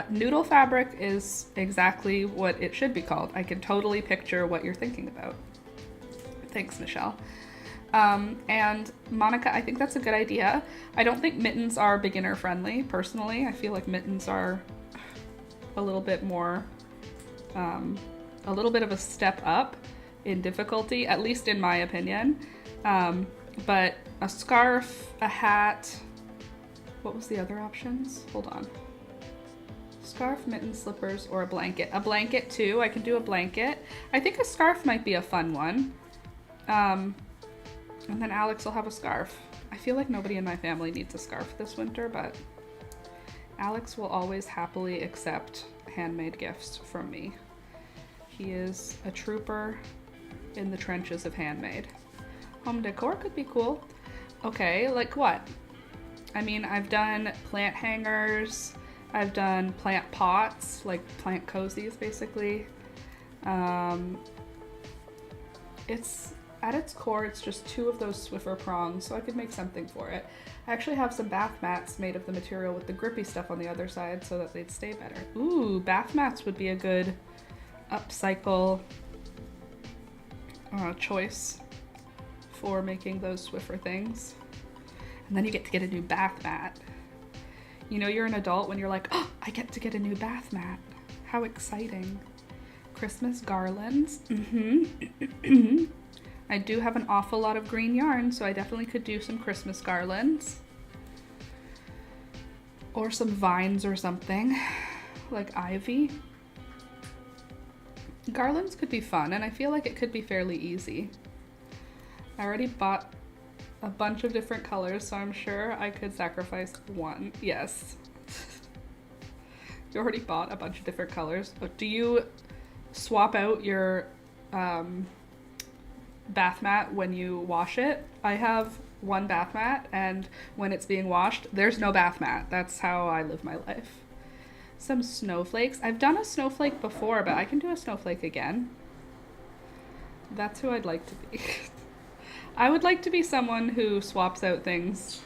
Noodle fabric is exactly what it should be called. I can totally picture what you're thinking about. Thanks, Michelle. And Monica, I think that's a good idea. I don't think mittens are beginner friendly, personally. I feel like mittens are a little bit more, a little bit of a step up in difficulty, at least in my opinion. But a scarf, a hat, what was the other options? Hold on. Scarf, mitten, slippers, or a blanket. A blanket too, I can do a blanket. I think a scarf might be a fun one. And then Alex will have a scarf. I feel like nobody in my family needs a scarf this winter, but Alex will always happily accept handmade gifts from me. He is a trooper in the trenches of handmade. Home decor could be cool. Okay, like what? I mean, I've done plant hangers. I've done plant pots, like plant cozies, basically. It's at its core, it's just 2 of those Swiffer prongs, so I could make something for it. I actually have some bath mats made of the material with the grippy stuff on the other side so that they'd stay better. Ooh, bath mats would be a good upcycle choice for making those Swiffer things. And then you get to get a new bath mat. You know you're an adult when you're like, oh, I get to get a new bath mat. How exciting. Christmas garlands. I do have an awful lot of green yarn, so I definitely could do some Christmas garlands. Or some vines or something, like ivy. Garlands could be fun, and I feel like it could be fairly easy. I already bought a bunch of different colors, so I'm sure I could sacrifice one. Yes. You already bought a bunch of different colors. Do you swap out your bath mat when you wash it? I have one bath mat, and when it's being washed, there's no bath mat. That's how I live my life. Some snowflakes. I've done a snowflake before, but I can do a snowflake again. That's who I'd like to be. I would like to be someone who swaps out things.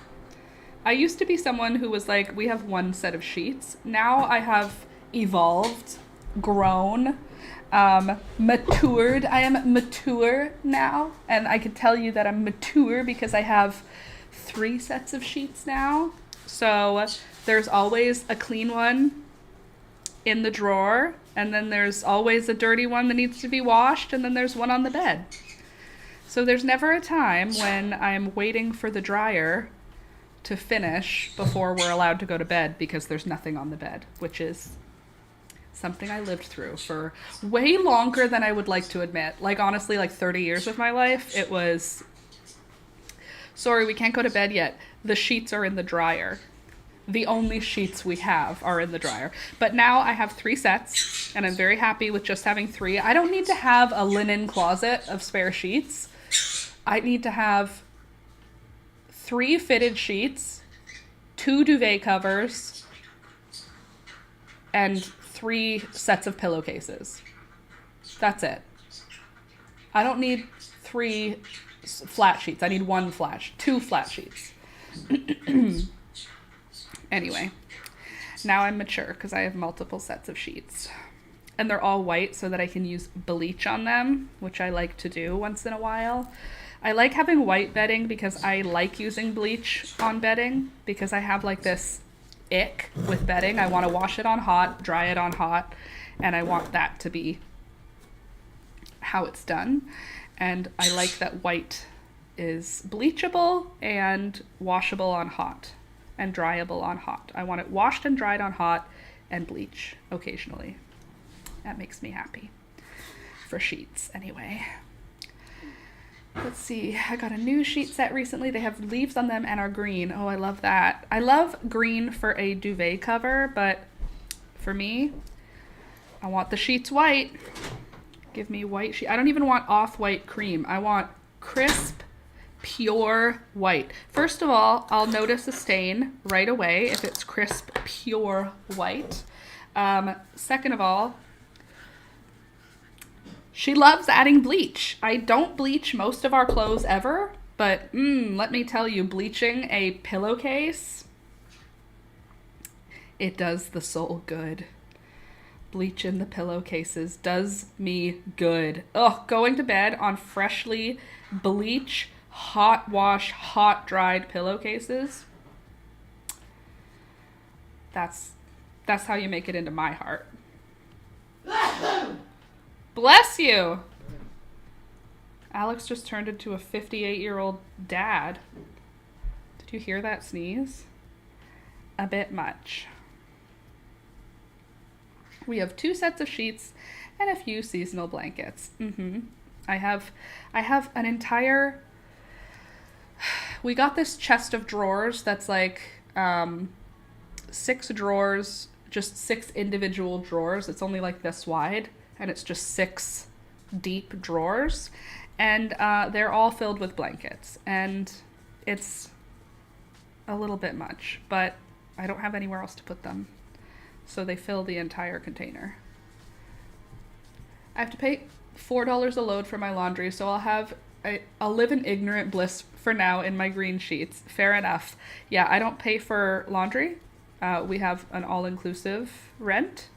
I used to be someone who was like, we have one set of sheets. Now I have evolved, grown, matured. I am mature now, and I can tell you that I'm mature because I have 3 sets of sheets now. So there's always a clean one in the drawer, and then there's always a dirty one that needs to be washed, and then there's one on the bed. So there's never a time when I'm waiting for the dryer to finish before we're allowed to go to bed because there's nothing on the bed, which is something I lived through for way longer than I would like to admit. Like, honestly, like 30 years of my life, it was, sorry, we can't go to bed yet. The sheets are in the dryer. The only sheets we have are in the dryer. But now I have 3 sets, and I'm very happy with just having 3. I don't need to have a linen closet of spare sheets. I need to have 3 fitted sheets, 2 duvet covers, and 3 sets of pillowcases. That's it. I don't need 3 flat sheets. I need 2 flat sheets. Anyway, now I'm mature because I have multiple sets of sheets. And they're all white so that I can use bleach on them, which I like to do once in a while. I like having white bedding because I like using bleach on bedding because I have like this ick with bedding. I want to wash it on hot, dry it on hot, and I want that to be how it's done. And I like that white is bleachable and washable on hot and dryable on hot. I want it washed and dried on hot and bleach occasionally. That makes me happy. For sheets, anyway. Let's see. I got a new sheet set recently. They have leaves on them and are green. Oh, I love that. I love green for a duvet cover, but for me, I want the sheets white. Give me white sheet. I don't even want off-white cream. I want crisp, pure white. First of all, I'll notice a stain right away if it's crisp, pure white. Second of all, she loves adding bleach. I don't bleach most of our clothes ever, but let me tell you, bleaching a pillowcase, it does the soul good. Bleach in the pillowcases does me good. Ugh, going to bed on freshly bleach, hot wash, hot dried pillowcases. That's how you make it into my heart. Bless you. Alex just turned into a 58-year-old dad. Did you hear that sneeze? A bit much. We have 2 sets of sheets and a few seasonal blankets. I have an entire, we got this chest of drawers that's like 6 drawers, just 6 individual drawers. It's only like this wide, and it's just 6 deep drawers, and they're all filled with blankets, and it's a little bit much, but I don't have anywhere else to put them, so they fill the entire container. I have to pay $4 a load for my laundry, so I'll live in ignorant bliss for now in my green sheets. Fair enough. Yeah, I don't pay for laundry. We have an all-inclusive rent,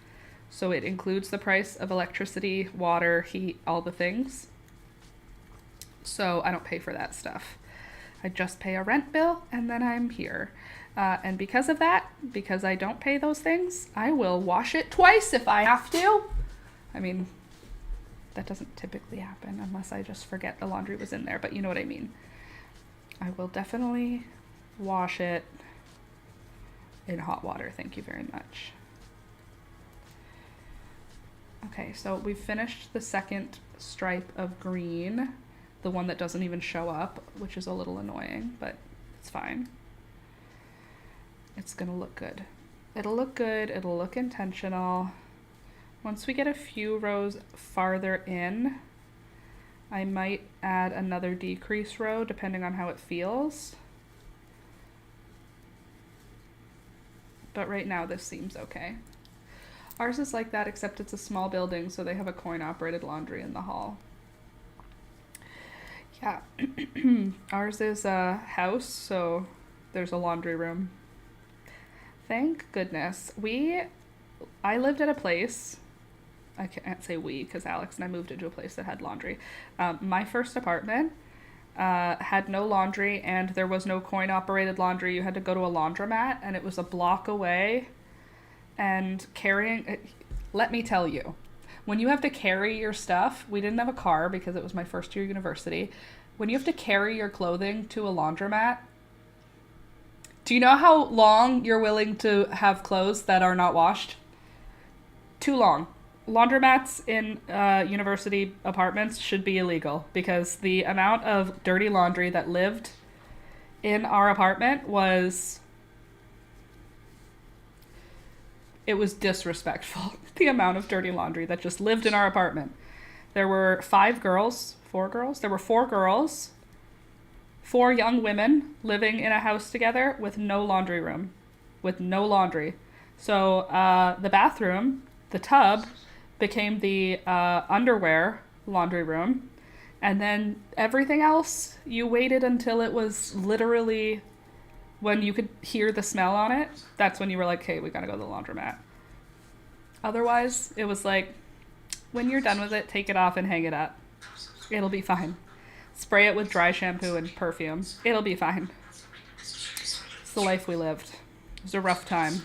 so it includes the price of electricity, water, heat, all the things. So I don't pay for that stuff. I just pay a rent bill, and then I'm here. And because of that, because I don't pay those things, I will wash it twice if I have to. I mean, that doesn't typically happen unless I just forget the laundry was in there, but you know what I mean. I will definitely wash it in hot water. Thank you very much. Okay, so we've finished the second stripe of green, the one that doesn't even show up, which is a little annoying, but it's fine. It's gonna look good. It'll look good, it'll look intentional. Once we get a few rows farther in, I might add another decrease row depending on how it feels. But right now this seems okay. Ours is like that, except it's a small building, so they have a coin-operated laundry in the hall. Yeah, ours is a house, so there's a laundry room. Thank goodness. We I lived at a place, I can't say we because Alex and I moved into a place that had laundry. My first apartment had no laundry, and there was no coin operated laundry. You had to go to a laundromat, and it was a block away. And carrying, let me tell you, when you have to carry your stuff, we didn't have a car because it was my first year university. When you have to carry your clothing to a laundromat, do you know how long you're willing to have clothes that are not washed? Too long. Laundromats in university apartments should be illegal because the amount of dirty laundry that lived in our apartment was disrespectful. The amount of dirty laundry that just lived in our apartment. There were 4 girls, 4 young women living in a house together with no laundry room, with no laundry. So the bathroom, the tub, became the underwear laundry room. And then everything else, you waited until it was literally when you could hear the smell on it. That's when you were like, hey, we gotta go to the laundromat. Otherwise, it was like, when you're done with it, take it off and hang it up. It'll be fine. Spray it with dry shampoo and perfume. It'll be fine. It's the life we lived. It was a rough time.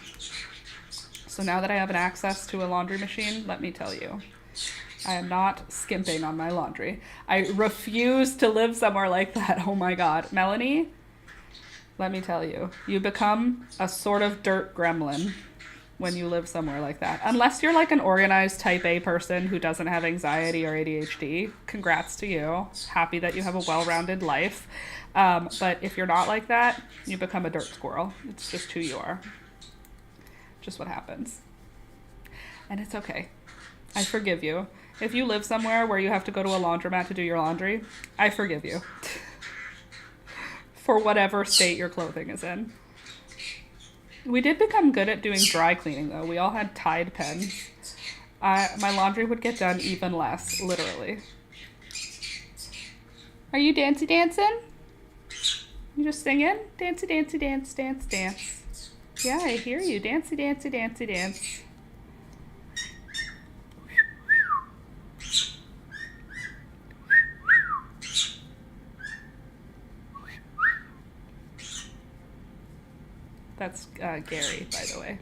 So now that I have an access to a laundry machine, let me tell you, I am not skimping on my laundry. I refuse to live somewhere like that. Oh my God. Melanie, let me tell you, you become a sort of dirt gremlin when you live somewhere like that. Unless you're like an organized type A person who doesn't have anxiety or ADHD. Congrats to you. Happy that you have a well-rounded life. But if you're not like that, you become a dirt squirrel. It's just who you are. Just what happens. And it's okay. I forgive you. If you live somewhere where you have to go to a laundromat to do your laundry, I forgive you. For whatever state your clothing is in. We did become good at doing dry cleaning, though. We all had Tide pens. My laundry would get done even less, literally. Are you dancing? You just singing? Dancey, dance, dance, dance. Yeah, I hear you. Dancey, dance. That's Gary, by the way.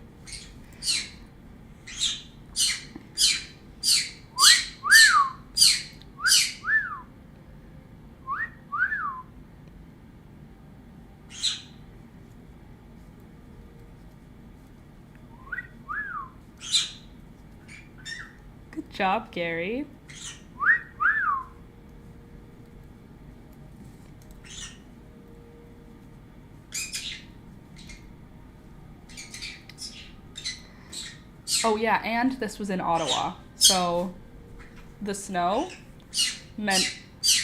Good job, Gary. Oh yeah, and this was in Ottawa, so the snow meant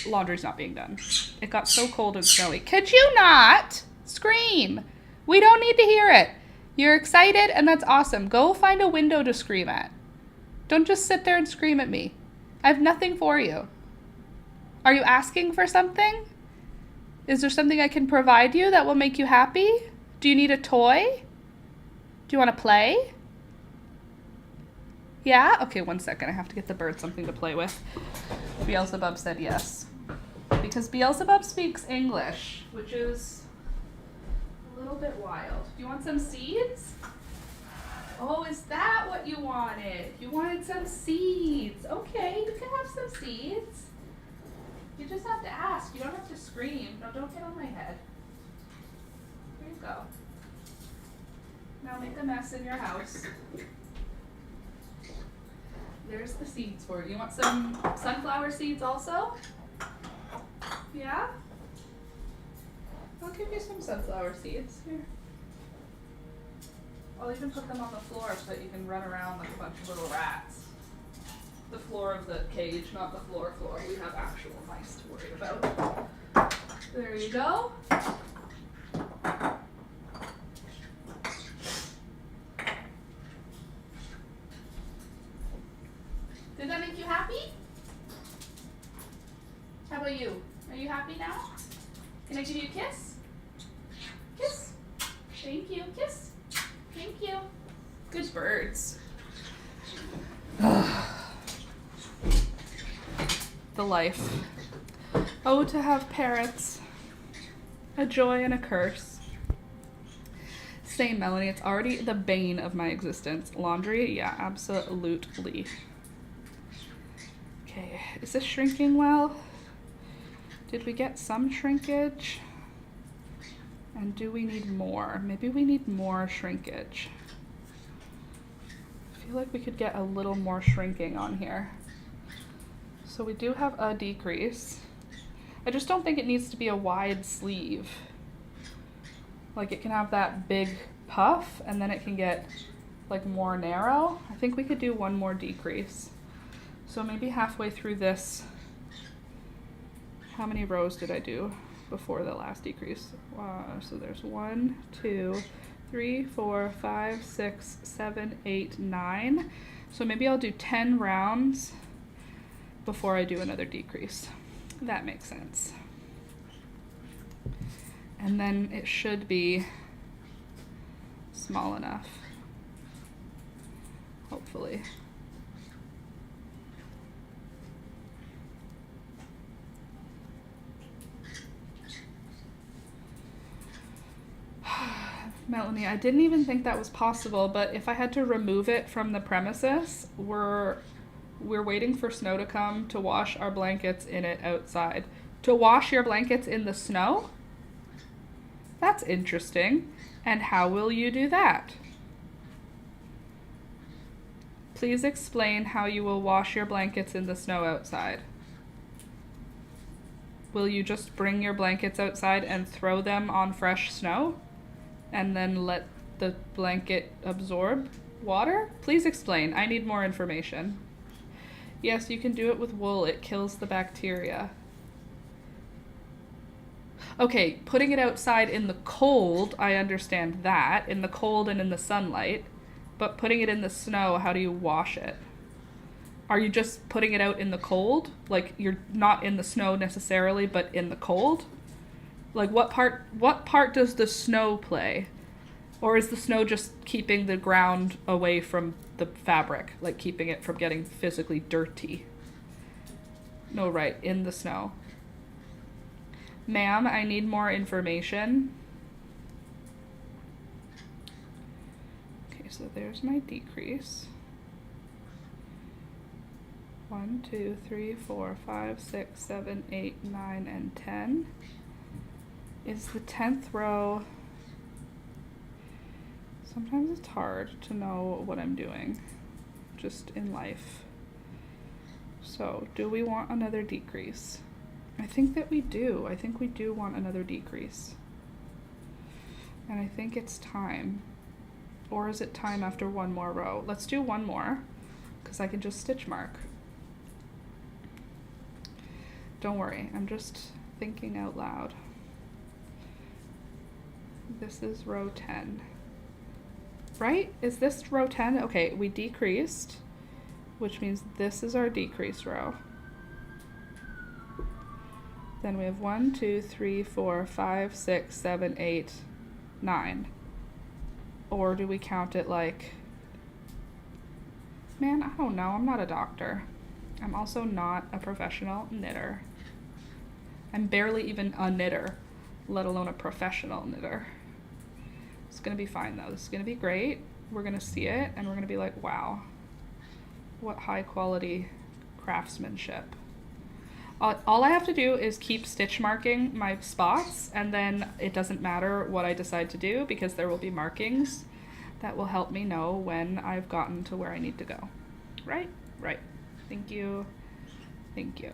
laundry's not being done. It got so cold and snowy. Could you not scream? We don't need to hear it. You're excited, and that's awesome. Go find a window to scream at. Don't just sit there and scream at me. I have nothing for you. Are you asking for something? Is there something I can provide you that will make you happy? Do you need a toy? Do you want to play? Yeah? Okay, 1 second. I have to get the bird something to play with. Beelzebub said yes. Because Beelzebub speaks English, which is a little bit wild. Do you want some seeds? Oh, is that what you wanted? You wanted some seeds. Okay, you can have some seeds. You just have to ask. You don't have to scream. No, don't get on my head. Here you go. Now make a mess in your house. There's the seeds for you. You want some sunflower seeds also? Yeah? I'll give you some sunflower seeds. Here. I'll even put them on the floor so that you can run around like a bunch of little rats. The floor of the cage, not the floor. We have actual mice to worry about. There you go. Did that make you happy? How about you? Are you happy now? Can I give you a kiss? Kiss. Thank you. Kiss. Thank you. Good birds. The life. Oh, to have parrots. A joy and a curse. Same, Melanie. It's already the bane of my existence. Laundry? Yeah, absolutely. Okay, is this shrinking well? Did we get some shrinkage? And do we need more? Maybe we need more shrinkage. I feel like we could get a little more shrinking on here. So we do have a decrease. I just don't think it needs to be a wide sleeve. Like it can have that big puff and then it can get like more narrow. I think we could do one more decrease. So maybe halfway through this, how many rows did I do before the last decrease? So there's 1, 2, 3, 4, 5, 6, 7, 8, 9. So maybe I'll do 10 rounds before I do another decrease. That makes sense. And then it should be small enough, hopefully. Melanie, I didn't even think that was possible, but if I had to remove it from the premises, we're waiting for snow to come to wash our blankets in it outside. To wash your blankets in the snow? That's interesting. And how will you do that? Please explain how you will wash your blankets in the snow outside. Will you just bring your blankets outside and throw them on fresh snow? And then let the blanket absorb water? Please explain. I need more information. Yes, you can do it with wool. It kills the bacteria. Okay, putting it outside in the cold, I understand that. In the cold and in the sunlight. But putting it in the snow, how do you wash it? Are you just putting it out in the cold? Like, you're not in the snow necessarily, but in the cold? Like, what part does the snow play? Or is the snow just keeping the ground away from the fabric? Like, keeping it from getting physically dirty? No, right, in the snow. Ma'am, I need more information. Okay, so there's my decrease. 1, 2, 3, 4, 5, 6, 7, 8, 9, and 10. Is the 10th row... Sometimes it's hard to know what I'm doing, just in life. So, do we want another decrease? I think that we do. I think we do want another decrease. And I think it's time. Or is it time after one more row? Let's do one more, because I can just stitch mark. Don't worry, I'm just thinking out loud. This is row 10. Right? Is this row 10? Okay, we decreased, which means this is our decrease row. Then we have 1, 2, 3, 4, 5, 6, 7, 8, 9. Or do we count it like... Man, I don't know. I'm not a doctor. I'm also not a professional knitter. I'm barely even a knitter, let alone a professional knitter. It's gonna be fine though. This is gonna be great. We're gonna see it and we're gonna be like, wow, what high quality craftsmanship. All I have to do is keep stitch marking my spots, and then it doesn't matter what I decide to do because there will be markings that will help me know when I've gotten to where I need to go. Right? Right. Thank you. Thank you.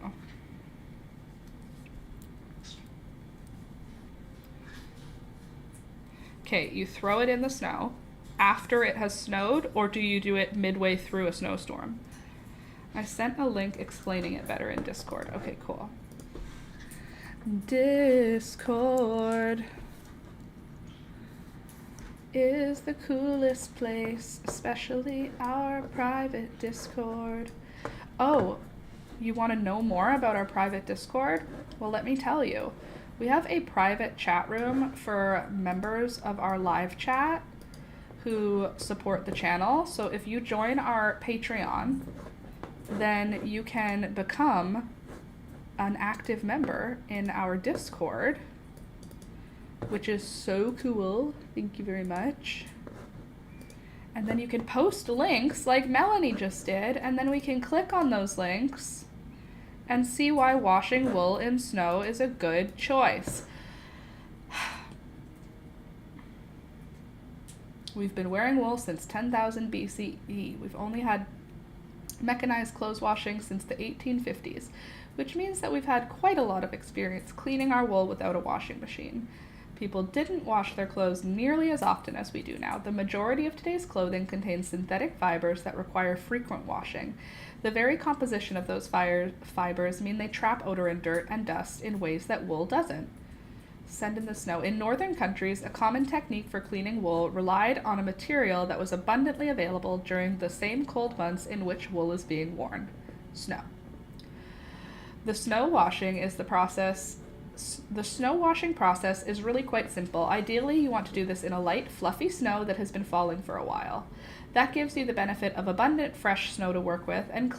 Okay, you throw it in the snow after it has snowed, or do you do it midway through a snowstorm? I sent a link explaining it better in Discord. Okay, cool. Discord is the coolest place, especially our private Discord. Oh, you want to know more about our private Discord? Well, let me tell you. We have a private chat room for members of our live chat who support the channel. So if you join our Patreon, then you can become an active member in our Discord, which is so cool. Thank you very much. And then you can post links like Melanie just did, and then we can click on those links and see why washing wool in snow is a good choice. We've been wearing wool since 10,000 BCE. We've only had mechanized clothes washing since the 1850s, which means that we've had quite a lot of experience cleaning our wool without a washing machine. People didn't wash their clothes nearly as often as we do now. The majority of today's clothing contains synthetic fibers that require frequent washing. The very composition of those fibers mean they trap odor and dirt and dust in ways that wool doesn't. Send in the snow. In northern countries, a common technique for cleaning wool relied on a material that was abundantly available during the same cold months in which wool is being worn: snow. The snow washing process is really quite simple. Ideally, you want to do this in a light, fluffy snow that has been falling for a while. That gives you the benefit of abundant fresh snow to work with and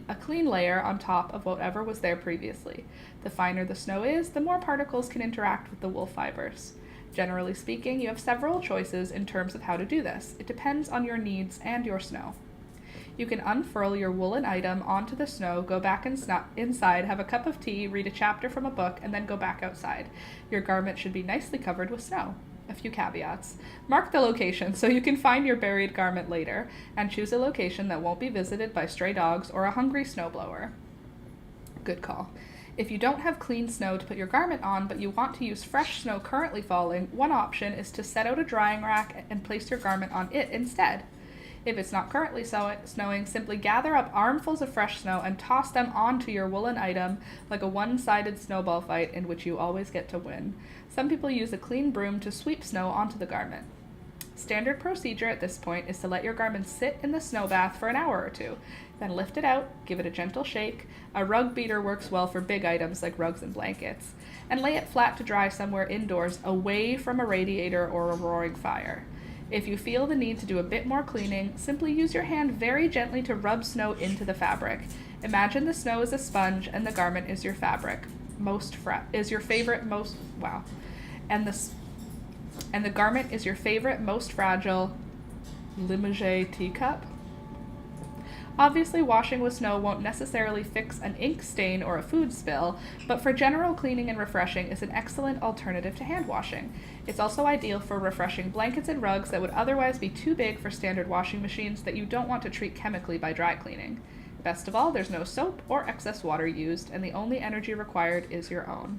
a clean layer on top of whatever was there previously. The finer the snow is, the more particles can interact with the wool fibers. Generally speaking, you have several choices in terms of how to do this. It depends on your needs and your snow. You can unfurl your woolen item onto the snow, go back inside, have a cup of tea, read a chapter from a book, and then go back outside. Your garment should be nicely covered with snow. A few caveats. Mark the location so you can find your buried garment later, and choose a location that won't be visited by stray dogs or a hungry snowblower. Good call. If you don't have clean snow to put your garment on, but you want to use fresh snow currently falling, one option is to set out a drying rack and place your garment on it instead. If it's not currently snowing, simply gather up armfuls of fresh snow and toss them onto your woolen item like a one-sided snowball fight in which you always get to win. Some people use a clean broom to sweep snow onto the garment. Standard procedure at this point is to let your garment sit in the snow bath for an hour or two. Then lift it out, give it a gentle shake. A rug beater works well for big items like rugs and blankets. And lay it flat to dry somewhere indoors, away from a radiator or a roaring fire. If you feel the need to do a bit more cleaning, simply use your hand very gently to rub snow into the fabric. Imagine the snow is a sponge and the garment is your fabric. And the garment is your favorite, most fragile Limoges teacup. Obviously, washing with snow won't necessarily fix an ink stain or a food spill, but for general cleaning and refreshing is an excellent alternative to hand washing. It's also ideal for refreshing blankets and rugs that would otherwise be too big for standard washing machines that you don't want to treat chemically by dry cleaning. Best of all, there's no soap or excess water used, and the only energy required is your own.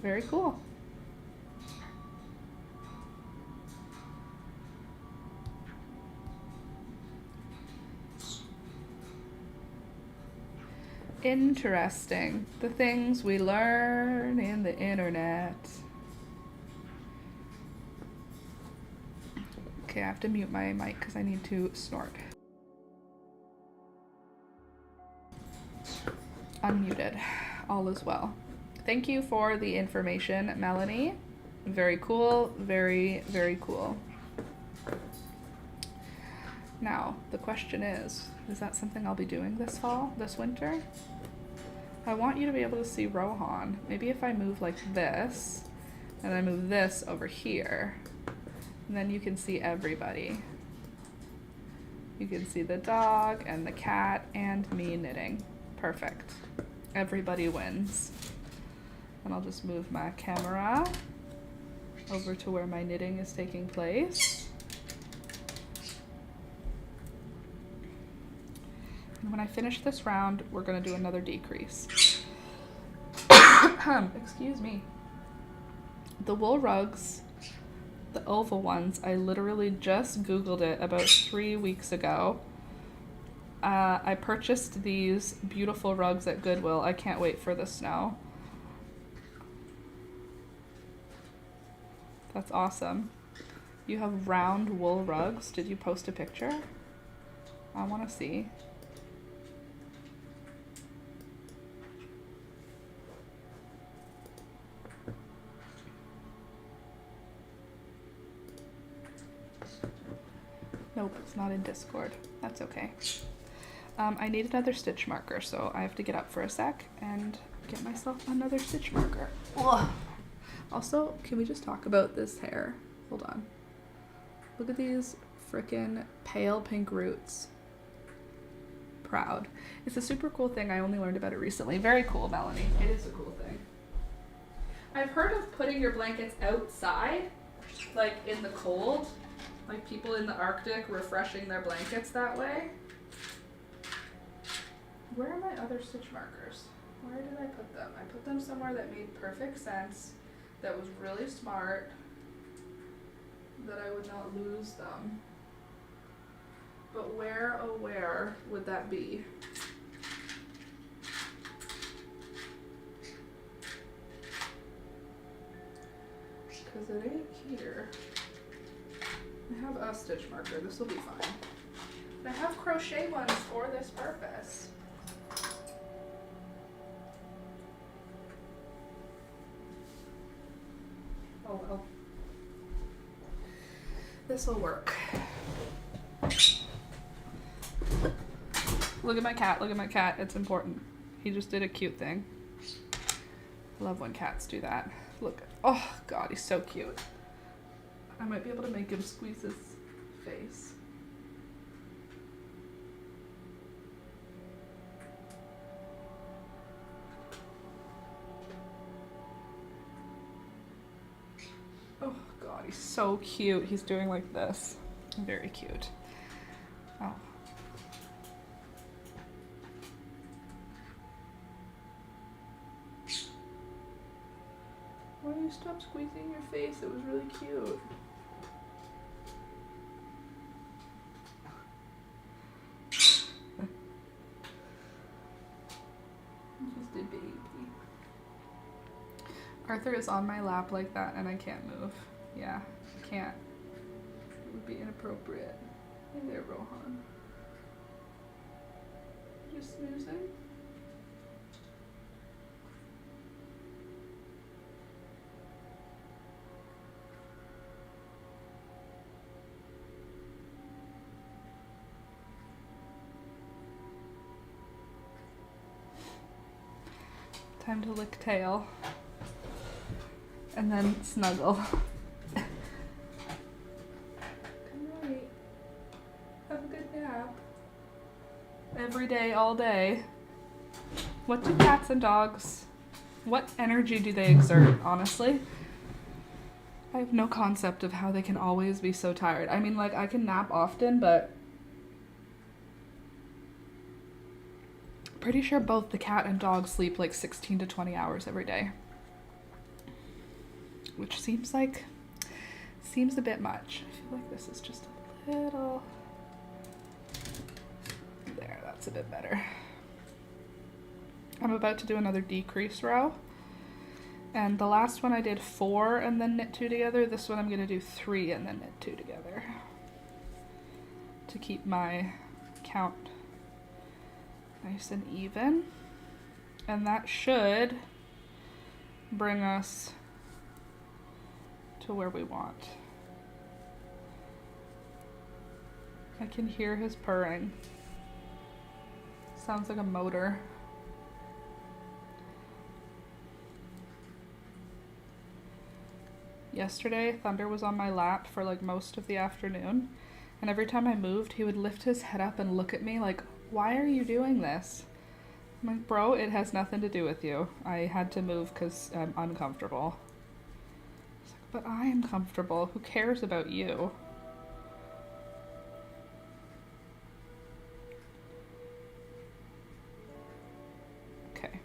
Very cool. Interesting. The things we learn in the internet. Okay, I have to mute my mic because I need to snort. Unmuted. All is well. Thank you for the information, Melanie. Very cool. Very, very cool. Now, the question is that something I'll be doing this winter? I want you to be able to see Rohan. Maybe if I move like this, and I move this over here, and then you can see everybody. You can see the dog and the cat and me knitting. Perfect. Everybody wins. And I'll just move my camera over to where my knitting is taking place. And when I finish this round, we're going to do another decrease. Excuse me. The wool rugs, the oval ones, I literally just Googled it about 3 weeks ago. I purchased these beautiful rugs at Goodwill. I can't wait for the snow. That's awesome. You have round wool rugs. Did you post a picture? I want to see. It's not in Discord. That's okay. I need another stitch marker, so I have to get up for a sec and get myself another stitch marker. Ugh. Also, can we just talk about this hair? Hold on. Look at these frickin' pale pink roots. Proud. It's a super cool thing. I only learned about it recently. Very cool, Melanie. It is a cool thing. I've heard of putting your blankets outside, like in the cold, like people in the Arctic refreshing their blankets that way. Where are my other stitch markers? Where did I put them? I put them somewhere that made perfect sense, that was really smart, that I would not lose them. But where, oh where would that be? Because it ain't here. I have a stitch marker, this will be fine. I have crochet ones for this purpose. Oh well. This'll work. Look at my cat, look at my cat. It's important. He just did a cute thing. I love when cats do that. Look, oh God, he's so cute. I might be able to make him squeeze his face. Oh God, he's so cute. He's doing like this. Very cute. Oh. Why don't you stop squeezing your face? It was really cute. Just a baby. Arthur is on my lap like that and I can't move. Yeah, I can't. It would be inappropriate. Hey there, Rohan. Just snoozing? Time to lick tail. And then snuggle. Come right. Have a good nap. Every day, all day. What do cats and dogs, what energy do they exert, honestly? I have no concept of how they can always be so tired. I mean, like, I can nap often, but pretty sure both the cat and dog sleep like 16 to 20 hours every day. Which seems a bit much. I feel like this is just a little, there, that's a bit better. I'm about to do another decrease row. And the last one I did 4 and then knit 2 together. This one I'm gonna do 3 and then knit 2 together. To keep my count nice and even. And that should bring us to where we want. I can hear his purring. Sounds like a motor. Yesterday, Thunder was on my lap for like most of the afternoon, and every time I moved, he would lift his head up and look at me like, why are you doing this? I'm like, bro, it has nothing to do with you. I had to move because I'm uncomfortable. He's like, but I am comfortable. Who cares about you? Okay.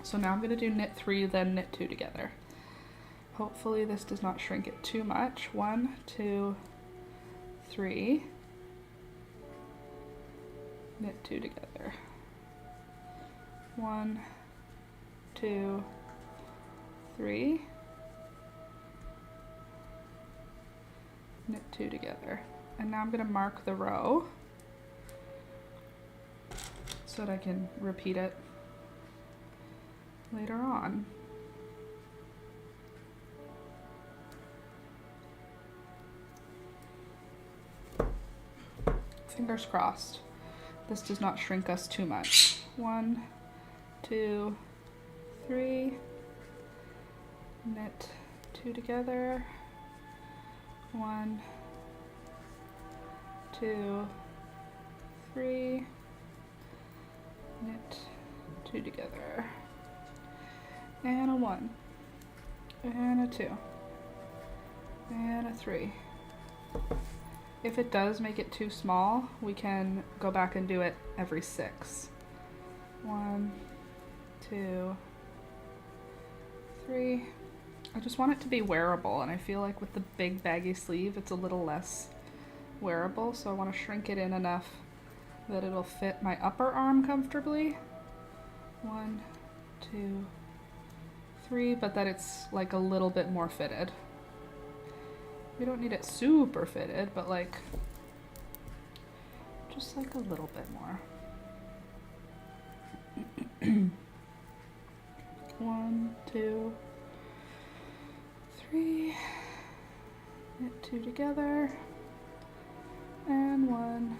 So now I'm going to do knit 3, then knit 2 together. Hopefully this does not shrink it too much. 1, 2, 3. Knit 2 together. 1, 2, 3. Knit 2 together. And now I'm going to mark the row so that I can repeat it later on. Fingers crossed. This does not shrink us too much. 1, 2, 3. Knit 2 together. 1, 2, 3. Knit 2 together. And a 1. And a 2. And a 3. If it does make it too small, we can go back and do it every 6. 1, 2, 3. I just want it to be wearable, and I feel like with the big baggy sleeve it's a little less wearable, so I want to shrink it in enough that it'll fit my upper arm comfortably. 1, 2, 3, but that it's like a little bit more fitted. We don't need it super fitted, but like just like a little bit more. 1, 2, 3. Knit 2 together. And 1,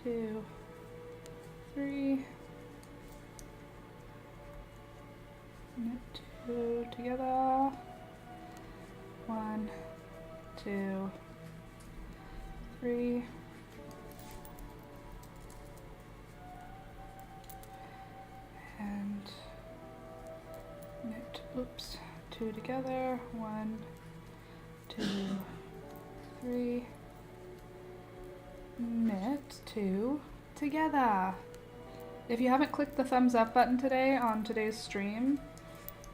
2, 3. Knit 2 together. 1, 2, 3. And knit, 2 together. 1, 2, 3. Knit 2 together. If you haven't clicked the thumbs up button today on today's stream,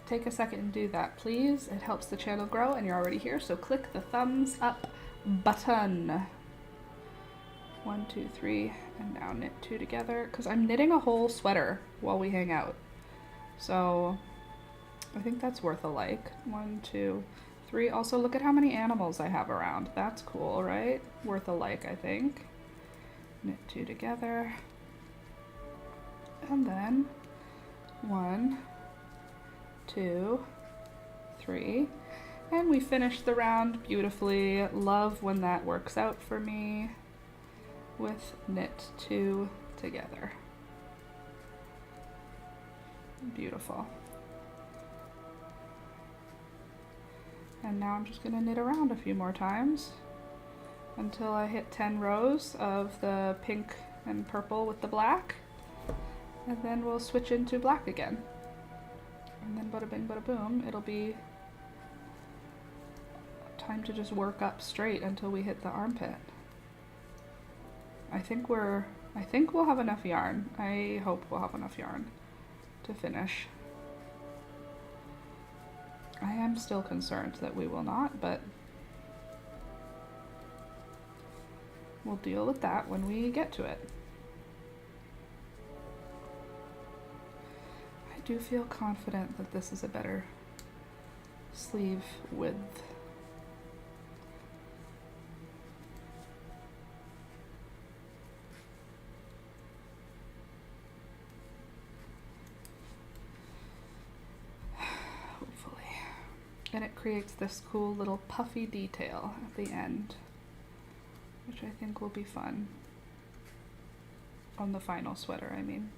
take a second and do that, please. It helps the channel grow, and you're already here, so click the thumbs up button. 1, 2, 3, and now knit 2 together, because I'm knitting a whole sweater while we hang out. So I think that's worth a like. 1, 2, 3. Also, look at how many animals I have around. That's cool, right? Worth a like, I think. Knit 2 together. And then 1, 2, 3. And we finished the round beautifully. Love when that works out for me. With knit 2 together. Beautiful. And now I'm just going to knit around a few more times until I hit 10 rows of the pink and purple with the black, and then we'll switch into black again, and then bada bing bada boom, it'll be time to just work up straight until we hit the armpit. I think we'll have enough yarn. I hope we'll have enough yarn to finish. I am still concerned that we will not, but we'll deal with that when we get to it. I do feel confident that this is a better sleeve width. And it creates this cool little puffy detail at the end, which I think will be fun on the final sweater. I mean,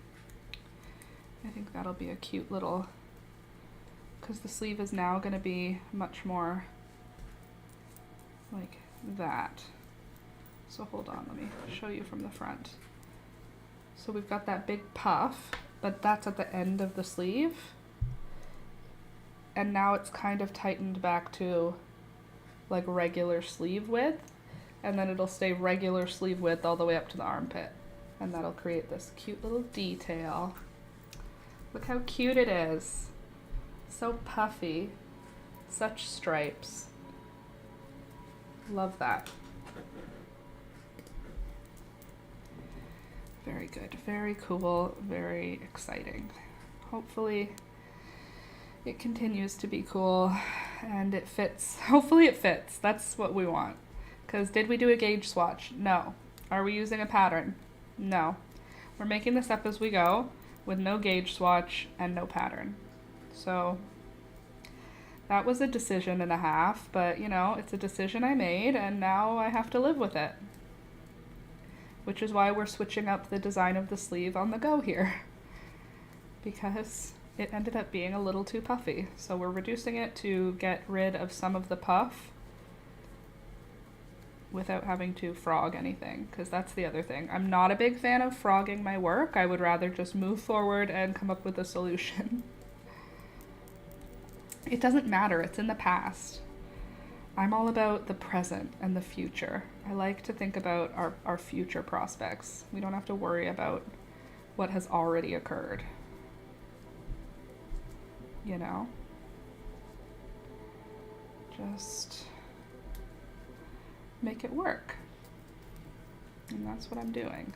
I think that'll be a cute little, because the sleeve is now going to be much more like that. So hold on, let me show you from the front. So we've got that big puff, but that's at the end of the sleeve. And now it's kind of tightened back to like regular sleeve width, and then it'll stay regular sleeve width all the way up to the armpit, and that'll create this cute little detail. Look how cute it is. So puffy, such stripes. Love that. Very good, very cool, very exciting. Hopefully it continues to be cool and it fits. Hopefully it fits. That's what we want. Because did we do a gauge swatch? No. Are we using a pattern? No. We're making this up as we go with no gauge swatch and no pattern. So that was a decision and a half, but you know, it's a decision I made and now I have to live with it. which is why we're switching up the design of the sleeve on the go here, because it ended up being a little too puffy. So we're reducing it to get rid of some of the puff without having to frog anything, because that's the other thing. I'm not a big fan of frogging my work. I would rather just move forward and come up with a solution. It doesn't matter, it's in the past. I'm all about the present and the future. I like to think about our future prospects. We don't have to worry about what has already occurred. You know? Just make it work. And that's what I'm doing.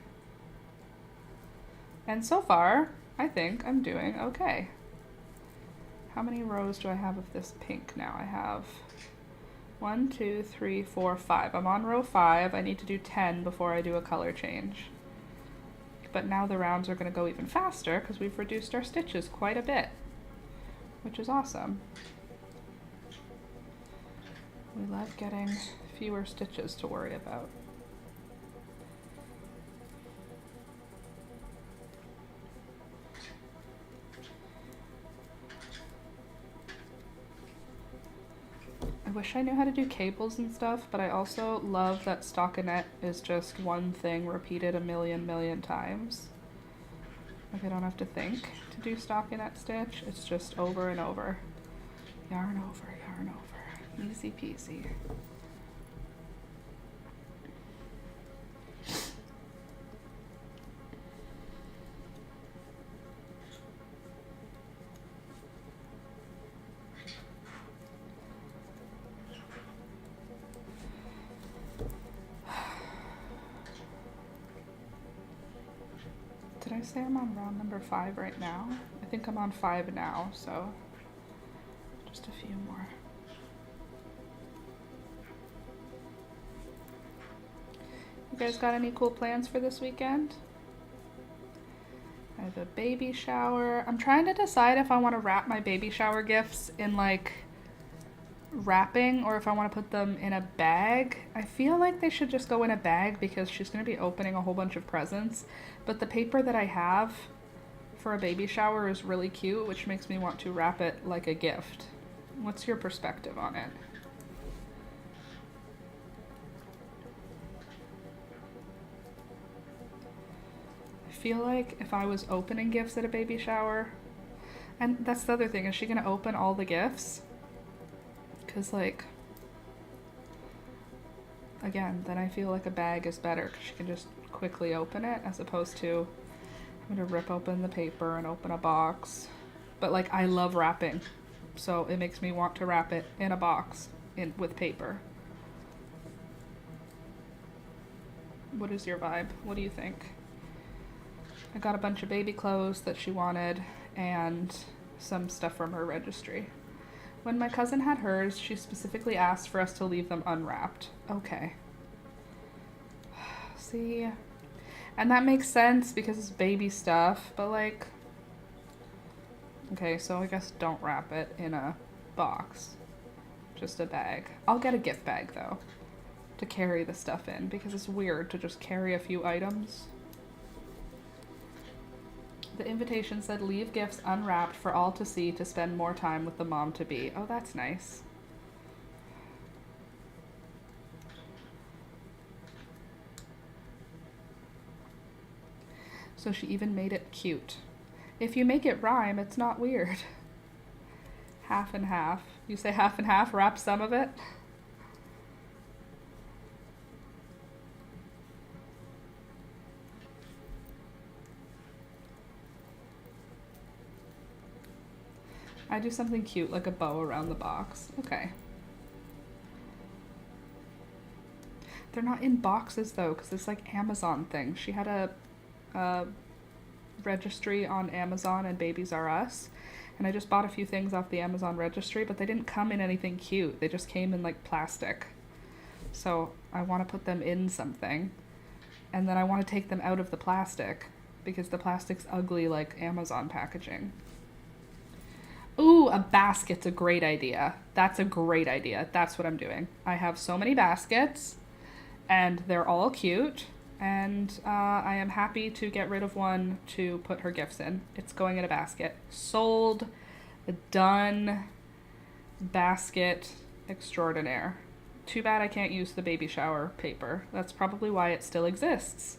And so far, I think I'm doing okay. How many rows do I have of this pink now? I have 1, 2, 3, 4, 5. I'm on row 5. I need to do 10 before I do a color change. But now the rounds are going to go even faster because we've reduced our stitches quite a bit, which is awesome. We love getting fewer stitches to worry about. I wish I knew how to do cables and stuff, but I also love that stockinette is just one thing repeated a million times. Like I don't have to think to do stockinette stitch, it's just over and over. Yarn over, yarn over. Easy peasy. Did I say I'm on round number 5 right now? I think I'm on 5 now, so just a few more. You guys got any cool plans for this weekend? I have a baby shower. I'm trying to decide if I want to wrap my baby shower gifts in like wrapping or if I want to put them in a bag. I feel like they should just go in a bag because she's going to be opening a whole bunch of presents. But the paper that I have for a baby shower is really cute, which makes me want to wrap it like a gift. What's your perspective on it? I feel like if I was opening gifts at a baby shower, and that's the other thing, is she going to open all the gifts? Because, like, again, then I feel like a bag is better because she can just quickly open it as opposed to I'm going to rip open the paper and open a box. But, like, I love wrapping, so it makes me want to wrap it in a box with paper. What is your vibe? What do you think? I got a bunch of baby clothes that she wanted and some stuff from her registry. When my cousin had hers, she specifically asked for us to leave them unwrapped. Okay. See? And that makes sense because it's baby stuff, but like... Okay, so I guess don't wrap it in a box. Just a bag. I'll get a gift bag, though, to carry the stuff in, because it's weird to just carry a few items. The invitation said, leave gifts unwrapped for all to see to spend more time with the mom-to-be. Oh, that's nice. So she even made it cute. If you make it rhyme, it's not weird. Half and half. You say half and half, wrap some of it? I do something cute, like a bow around the box. Okay. They're not in boxes, though, because it's like Amazon thing. She had a registry on Amazon and Babies R Us, and I just bought a few things off the Amazon registry, but they didn't come in anything cute. They just came in, like, plastic. So I want to put them in something, and then I want to take them out of the plastic, because the plastic's ugly like Amazon packaging. Ooh, a basket's a great idea. That's a great idea. That's what I'm doing. I have so many baskets, and they're all cute, and I am happy to get rid of one to put her gifts in. It's going in a basket. Sold, done, basket extraordinaire. Too bad I can't use the baby shower paper. That's probably why it still exists,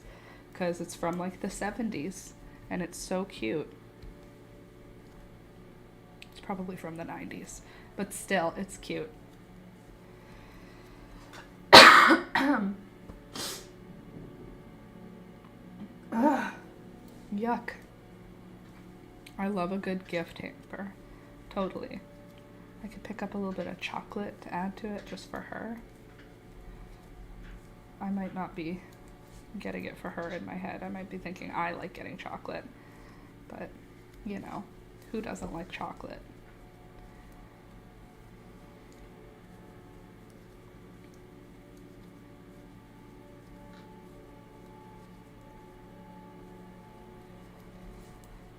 because it's from like the 70s and it's so cute. It's probably from the 90s, but still, it's cute. Ugh. Yuck. I love a good gift hamper. Totally. I could pick up a little bit of chocolate to add to it just for her. I might not be getting it for her in my head. I might be thinking I like getting chocolate. But, you know, who doesn't like chocolate?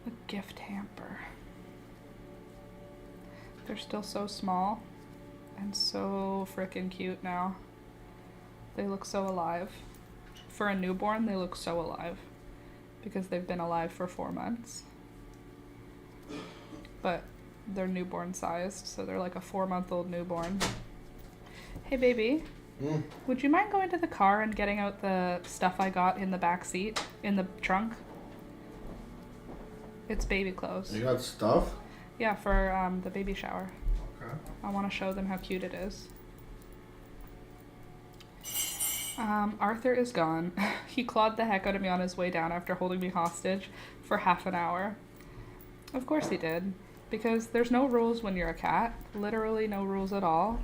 A gift hamper. They're still so small and so freaking cute now. They look so alive. For a newborn, they look so alive because they've been alive for 4 months. But they're newborn sized, so they're like a 4-month-old newborn. Hey baby, would you mind going to the car and getting out the stuff I got in the back seat, in the trunk? It's baby clothes. You got stuff? Yeah, for the baby shower. Okay. I want to show them how cute it is. Arthur is gone. He clawed the heck out of me on his way down after holding me hostage for half an hour. Of course he did. Because there's no rules when you're a cat. Literally no rules at all.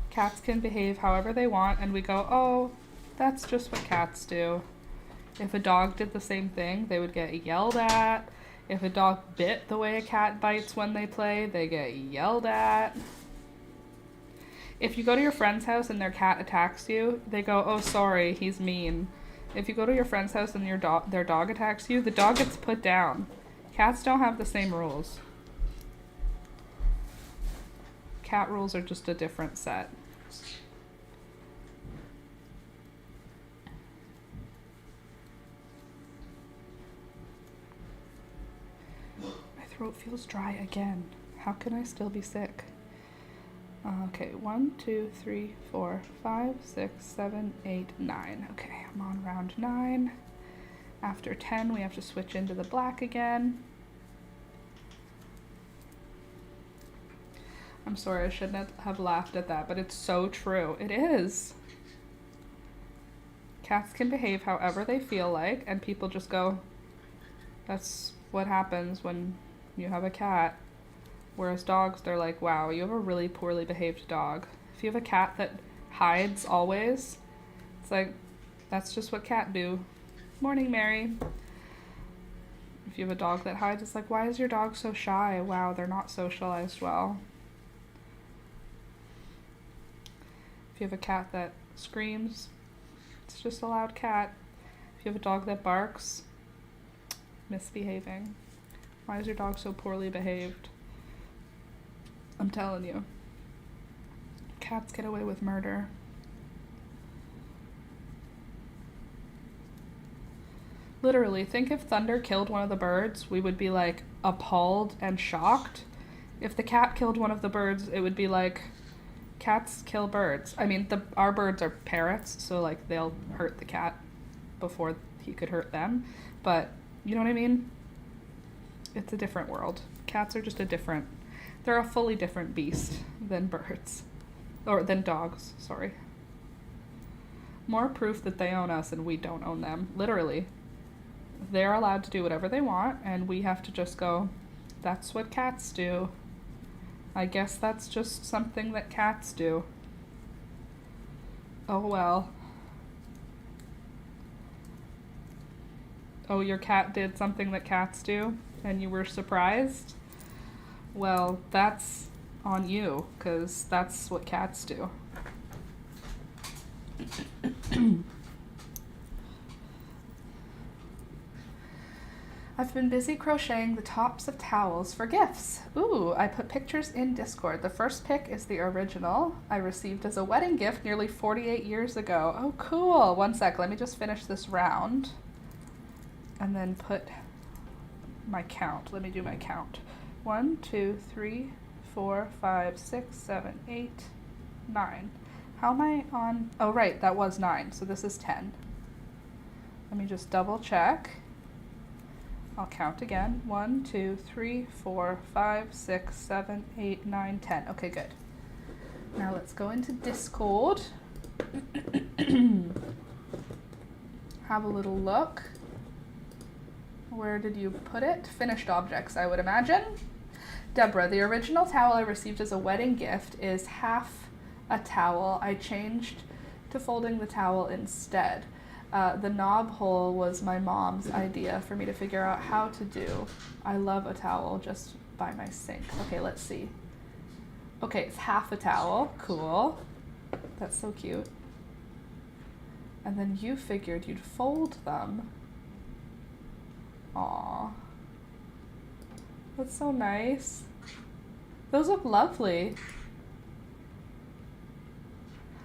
Cats can behave however they want, and we go, oh, that's just what cats do. If a dog did the same thing, they would get yelled at. If a dog bit the way a cat bites when they play, they get yelled at. If you go to your friend's house and their cat attacks you, they go, oh, sorry, he's mean. If you go to your friend's house and their dog attacks you, the dog gets put down. Cats don't have the same rules. Cat rules are just a different set. My throat feels dry again. How can I still be sick? Okay, 1, 2, 3, 4, 5, 6, 7, 8, 9. Okay, I'm on round 9. After 10, we have to switch into the black again. I'm sorry, I shouldn't have laughed at that, but it's so true. It is. Cats can behave however they feel like, and people just go, that's what happens when you have a cat. Whereas dogs, they're like, wow, you have a really poorly behaved dog. If you have a cat that hides always, it's like, that's just what cat do. Morning, Mary. If you have a dog that hides, it's like, why is your dog so shy? Wow, they're not socialized well. If you have a cat that screams, it's just a loud cat. If you have a dog that barks, misbehaving. Why is your dog so poorly behaved? I'm telling you. Cats get away with murder. Literally, think if thunder killed one of the birds, we would be like appalled and shocked. If the cat killed one of the birds, it would be like, cats kill birds. I mean, our birds are parrots, so like they'll hurt the cat before he could hurt them. But you know what I mean? It's a different world. Cats are just they're a fully different beast than birds. Or than dogs, sorry. More proof that they own us and we don't own them. Literally. They're allowed to do whatever they want, and we have to just go, that's what cats do. I guess that's just something that cats do. Oh well. Oh, your cat did something that cats do, and you were surprised? Well, that's on you, because that's what cats do. I've been busy crocheting the tops of towels for gifts. Ooh, I put pictures in Discord. The first pic is the original I received as a wedding gift nearly 48 years ago. Oh, cool. One sec, let me just finish this round and then put my count. Let me do my count. 1, 2, 3, 4, 5, 6, 7, 8, 9. How am I on? Oh, right, that was 9, so this is 10. Let me just double check. I'll count again. 1, 2, 3, 4, 5, 6, 7, 8, 9, 10. Okay, good. Now let's go into Discord. Have a little look. Where did you put it? Finished objects, I would imagine. Deborah, the original towel I received as a wedding gift is half a towel. I changed to folding the towel instead. The knob hole was my mom's idea for me to figure out how to do. I love a towel just by my sink. Okay, let's see. Okay, it's half a towel. Cool. That's so cute. And then you figured you'd fold them. Aw. That's so nice. Those look lovely.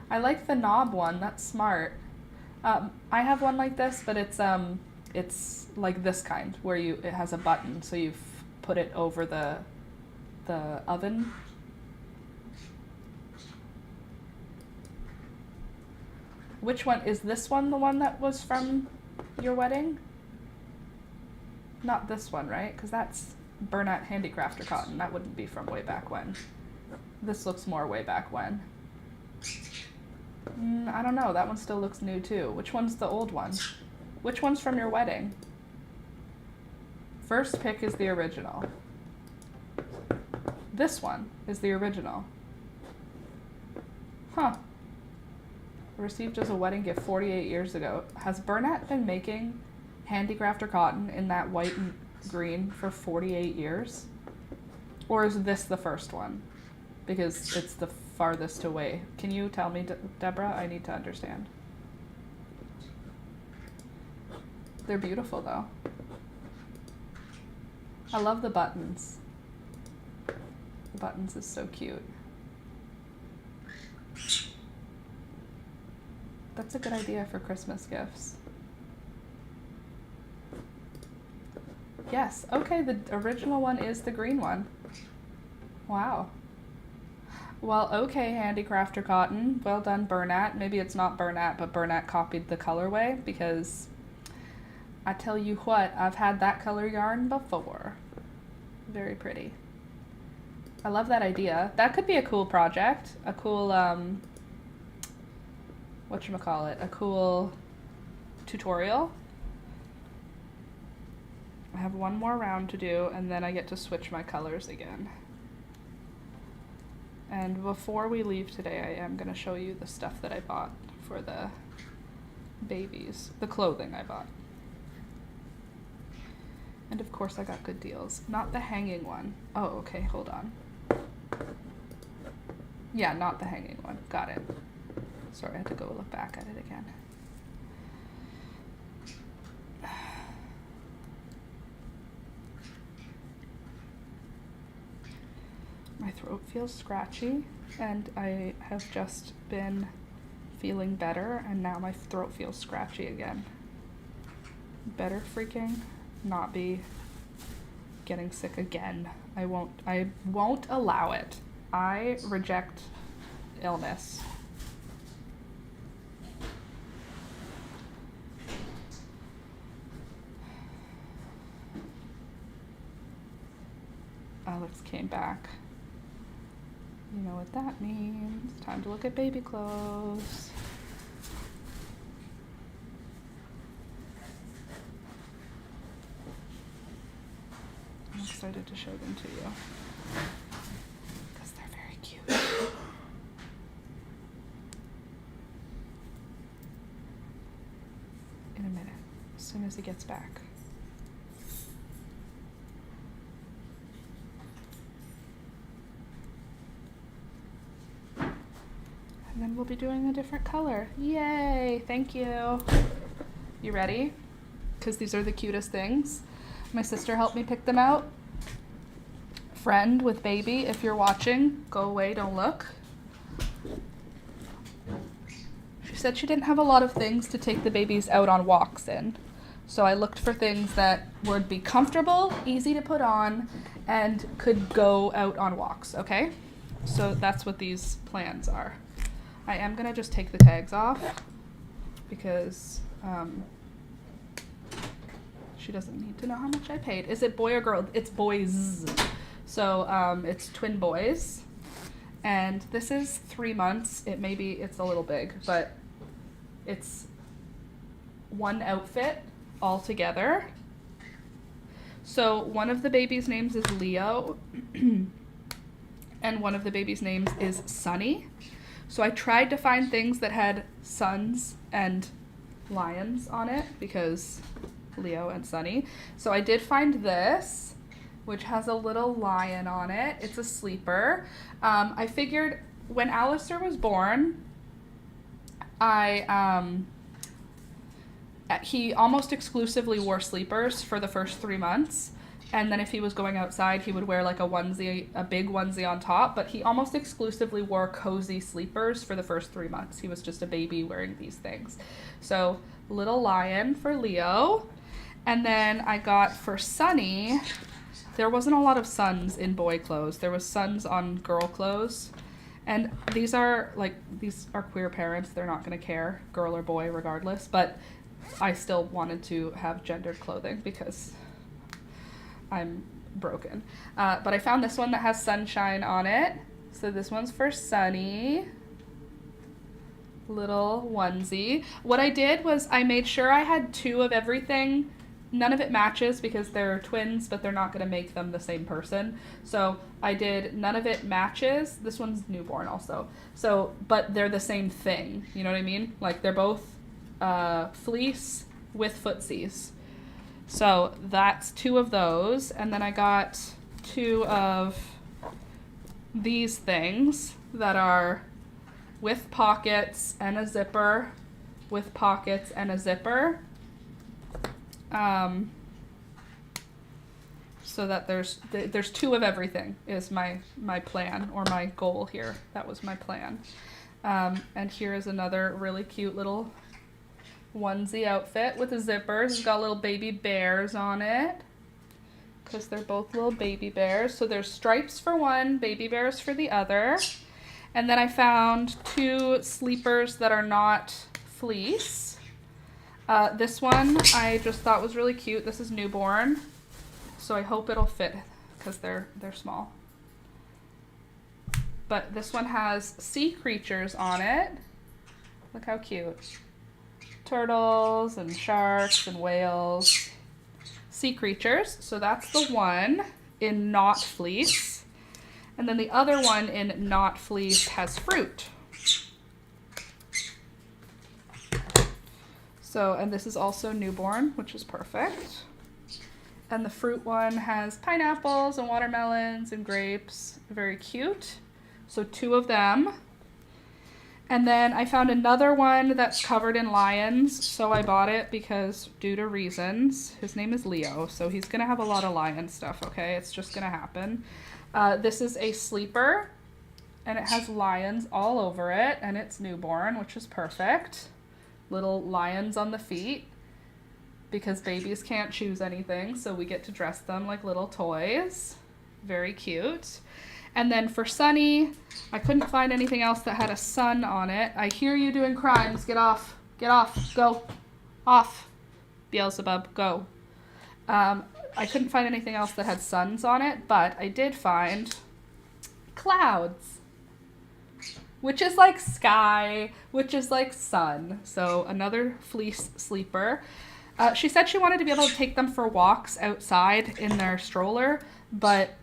I like the knob one. That's smart. I have one like this, but it's like this kind where it has a button, so you've put it over the oven. Which one is this one? The one that was from your wedding? Not this one, right? Because that's Bernat Handicrafter cotton. That wouldn't be from way back when. This looks more way back when. I don't know. That one still looks new too. Which one's the old one? Which one's from your wedding? First pick is the original. This one is the original. Huh. Received as a wedding gift 48 years ago. Has Bernat been making Handicrafter cotton in that white and green for 48 years? Or is this the first one? Because it's the farthest away. Can you tell me, Deborah? I need to understand. They're beautiful though. I love the buttons. The buttons is so cute. That's a good idea for Christmas gifts. Yes, okay, the original one is the green one. Wow. Well, okay, Handicrafter cotton. Well done, Bernat. Maybe it's not Bernat, but Bernat copied the colorway, because I tell you what, I've had that color yarn before. Very pretty. I love that idea. That could be a cool project. A cool, whatchamacallit, a cool tutorial. I have one more round to do, and then I get to switch my colors again. And before we leave today, I am going to show you the stuff that I bought for the babies. The clothing I bought. And of course I got good deals. Not the hanging one. Oh, okay, hold on. Yeah, not the hanging one. Got it. Sorry, I had to go look back at it again. My throat feels scratchy, and I have just been feeling better, and now my throat feels scratchy again. Better freaking not be getting sick again. I won't allow it. I reject illness. Alex came back. You know what that means. Time to look at baby clothes. I'm excited to show them to you because they're very cute. In a minute, as soon as he gets back. And then we'll be doing a different color. Yay, thank you. You ready? Because these are the cutest things. My sister helped me pick them out. Friend with baby, if you're watching, go away, don't look. She said she didn't have a lot of things to take the babies out on walks in. So I looked for things that would be comfortable, easy to put on, and could go out on walks, okay? So that's what these plans are. I am gonna just take the tags off because she doesn't need to know how much I paid. Is it boy or girl? It's boys. So it's twin boys. And this is 3 months. It's a little big, but it's one outfit all together. So one of the babies' names is Leo, and one of the babies' names is Sunny. So I tried to find things that had suns and lions on it because Leo and Sunny. So I did find this, which has a little lion on it. It's a sleeper. I figured when Alistair was born, he almost exclusively wore sleepers for the first 3 months. And then if he was going outside, he would wear like a onesie, a big onesie on top. But he almost exclusively wore cozy sleepers for the first 3 months. He was just a baby wearing these things. So little lion for Leo. And then I got for Sunny, there wasn't a lot of suns in boy clothes. There was suns on girl clothes. And these are queer parents. They're not going to care, girl or boy, regardless. But I still wanted to have gendered clothing because I'm broken. But I found this one that has sunshine on it. So this one's for Sunny. Little onesie. What I did was I made sure I had 2 of everything. None of it matches because they're twins, but they're not going to make them the same person. So I did none of it matches. This one's newborn also. So, but they're the same thing. You know what I mean? Like they're both fleece with footsies. So that's 2 of those. And then I got 2 of these things that are with pockets and a zipper, with pockets and a zipper. So that there's 2 of everything is my plan, or my goal here. That was my plan. And here is another really cute little onesie outfit with a zipper. It's got little baby bears on it because they're both little baby bears. So there's stripes for one, baby bears for the other. And then I found 2 sleepers that are not fleece. This one I just thought was really cute. This is newborn, so I hope it'll fit because they're small. But this one has sea creatures on it. Look how cute. Turtles and sharks and whales. Sea creatures. So that's the one in not fleece. And then the other one in not fleece has fruit. So, and this is also newborn, which is perfect. And the fruit one has pineapples and watermelons and grapes. Very cute. So 2 of them. And then I found another one that's covered in lions. So I bought it because due to reasons. His name is Leo, so he's going to have a lot of lion stuff, okay? It's just going to happen. This is a sleeper, and it has lions all over it, and it's newborn, which is perfect. Little lions on the feet, because babies can't choose anything, so we get to dress them like little toys. Very cute. And then for Sunny, I couldn't find anything else that had a sun on it. I hear you doing crimes. Get off. Get off. Go. Off. Beelzebub, go. I couldn't find anything else that had suns on it, but I did find clouds, which is like sky, which is like sun. So another fleece sleeper. She said she wanted to be able to take them for walks outside in their stroller, but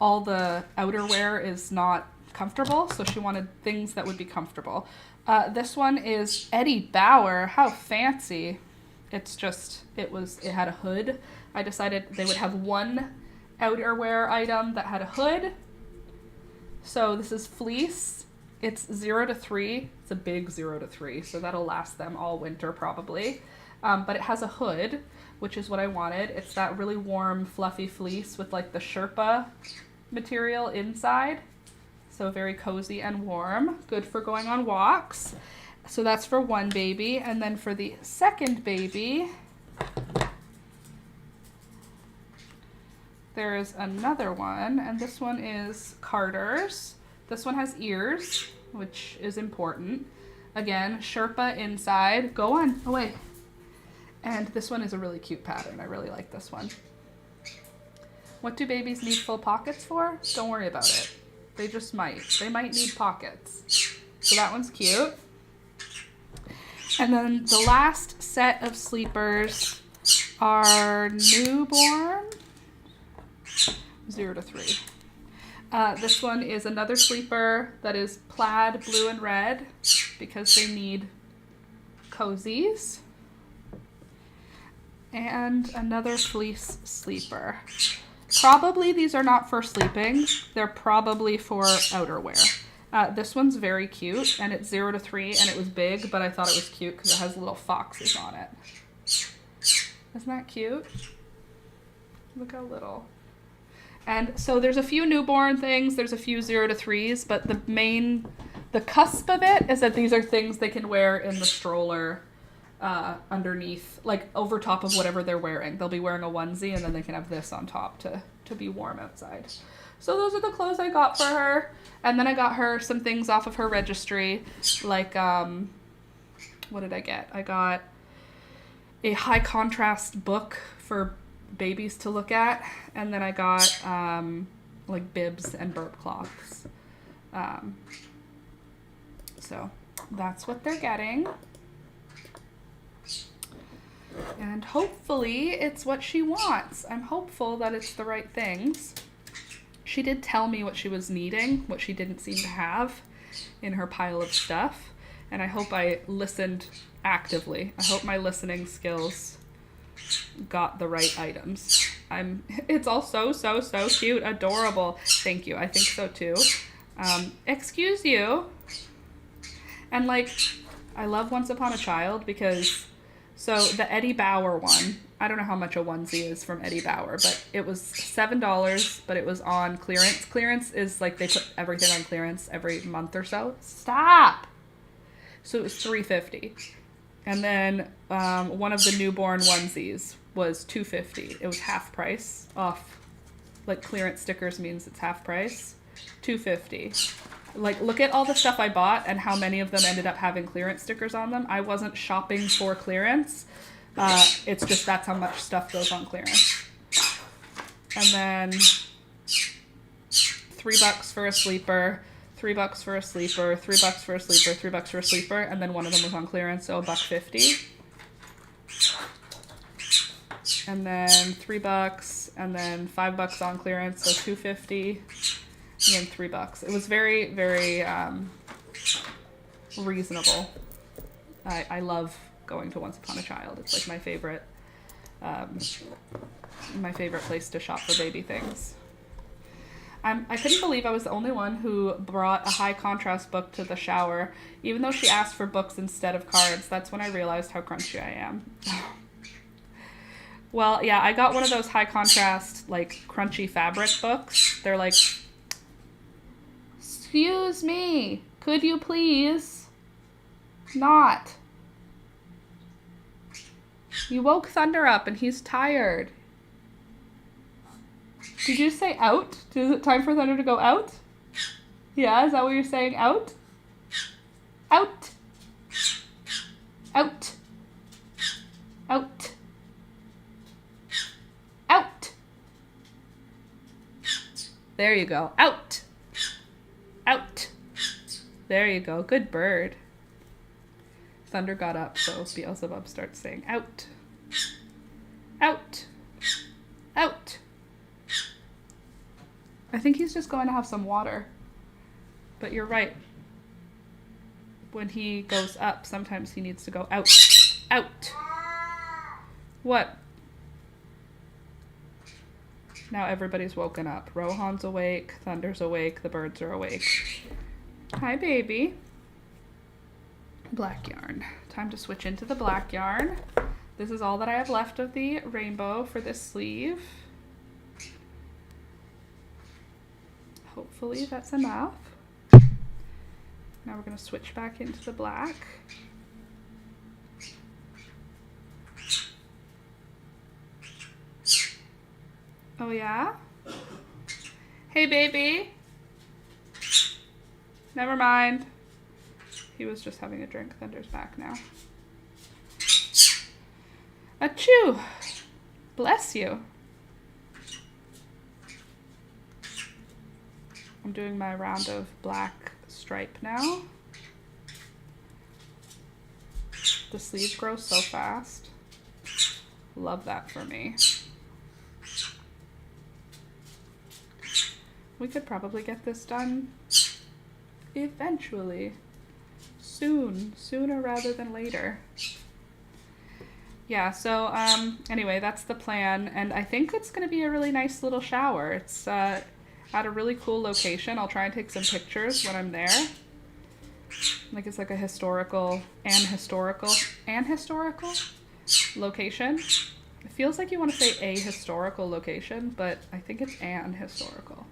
all the outerwear is not comfortable, so she wanted things that would be comfortable. This one is Eddie Bauer. How fancy. It had a hood. I decided they would have one outerwear item that had a hood. So this is fleece. It's 0 to 3. It's a big 0 to 3, so that'll last them all winter probably. but it has a hood, which is what I wanted. It's that really warm, fluffy fleece with like the Sherpa material inside. So very cozy and warm, good for going on walks. So that's for one baby. And then for the second baby, there is another one, and this one is Carter's. This one has ears, which is important. Again, Sherpa inside. Go on, away. And this one is a really cute pattern. I really like this one. What do babies need full pockets for? Don't worry about it. They just might. They might need pockets. So that one's cute. And then the last set of sleepers are newborn, 0 to 3. This one is another sleeper that is plaid, blue, and red because they need cozies. And another fleece sleeper. Probably these are not for sleeping. They're probably for outerwear. This one's very cute, and it's 0 to 3, and it was big, but I thought it was cute because it has little foxes on it. Isn't that cute? Look how little. And so there's a few newborn things, there's a few 0 to 3s, but the cusp of it is that these are things they can wear in the stroller underneath, like over top of whatever they're wearing. They'll be wearing a onesie, and then they can have this on top to be warm outside. So those are the clothes I got for her. And then I got her some things off of her registry, like, what did I get? I got a high contrast book for babies to look at, and then I got like bibs and burp cloths. So that's what they're getting. And hopefully it's what she wants. I'm hopeful that it's the right things. She did tell me what she was needing, what she didn't seem to have in her pile of stuff. And I hope I listened actively. I hope my listening skills got the right items. It's all so cute, adorable. Thank you. I think so too. Excuse you. And like, I love Once Upon a Child because, so the Eddie Bauer one, I don't know how much a onesie is from Eddie Bauer, but it was $7, but it was on clearance. Clearance is like they put everything on clearance every month or so. Stop! So it was $3.50. And then one of the newborn onesies was $2.50. It was half price off. Like clearance stickers means it's half price. $2.50. Like, look at all the stuff I bought and how many of them ended up having clearance stickers on them. I wasn't shopping for clearance. It's just that's how much stuff goes on clearance. And then $3 for a sleeper, $3 for a sleeper, $3 for a sleeper, $3 for a sleeper, and then one of them was on clearance, so $1.50. And then $3, and then $5 on clearance, so $2.50. And then $3. It was very, very reasonable. I love going to Once Upon a Child. It's like my favorite place to shop for baby things. I couldn't believe I was the only one who brought a high contrast book to the shower, even though she asked for books instead of cards. That's when I realized how crunchy I am. Well, yeah, I got one of those high contrast, like, crunchy fabric books. They're like, excuse me, could you please not? You woke Thunder up and he's tired. Did you say out? Is it time for Thunder to go out? Yeah, is that what you're saying? Out? Out. Out. Out. Out. There you go. Out. Out. There you go. Good bird. Thunder got up, so Beelzebub starts saying out. Out. Out. I think he's just going to have some water. But you're right. When he goes up, sometimes he needs to go out. Out. What? Now everybody's woken up. Rohan's awake, Thunder's awake, the birds are awake. Hi, baby. Black yarn. Time to switch into the black yarn. This is all that I have left of the rainbow for this sleeve. Hopefully that's enough. Now we're going to switch back into the black. Oh yeah? Hey baby. Never mind. He was just having a drink. Thunder's back now. Achoo! Bless you. I'm doing my round of black stripe now. The sleeve grows so fast. Love that for me. We could probably get this done eventually. Soon. Sooner rather than later. Yeah, so anyway, that's the plan. And I think it's going to be a really nice little shower. It's at a really cool location. I'll try and take some pictures when I'm there. Like it's like a historical location. It feels like you want to say a historical location, but I think it's an historical.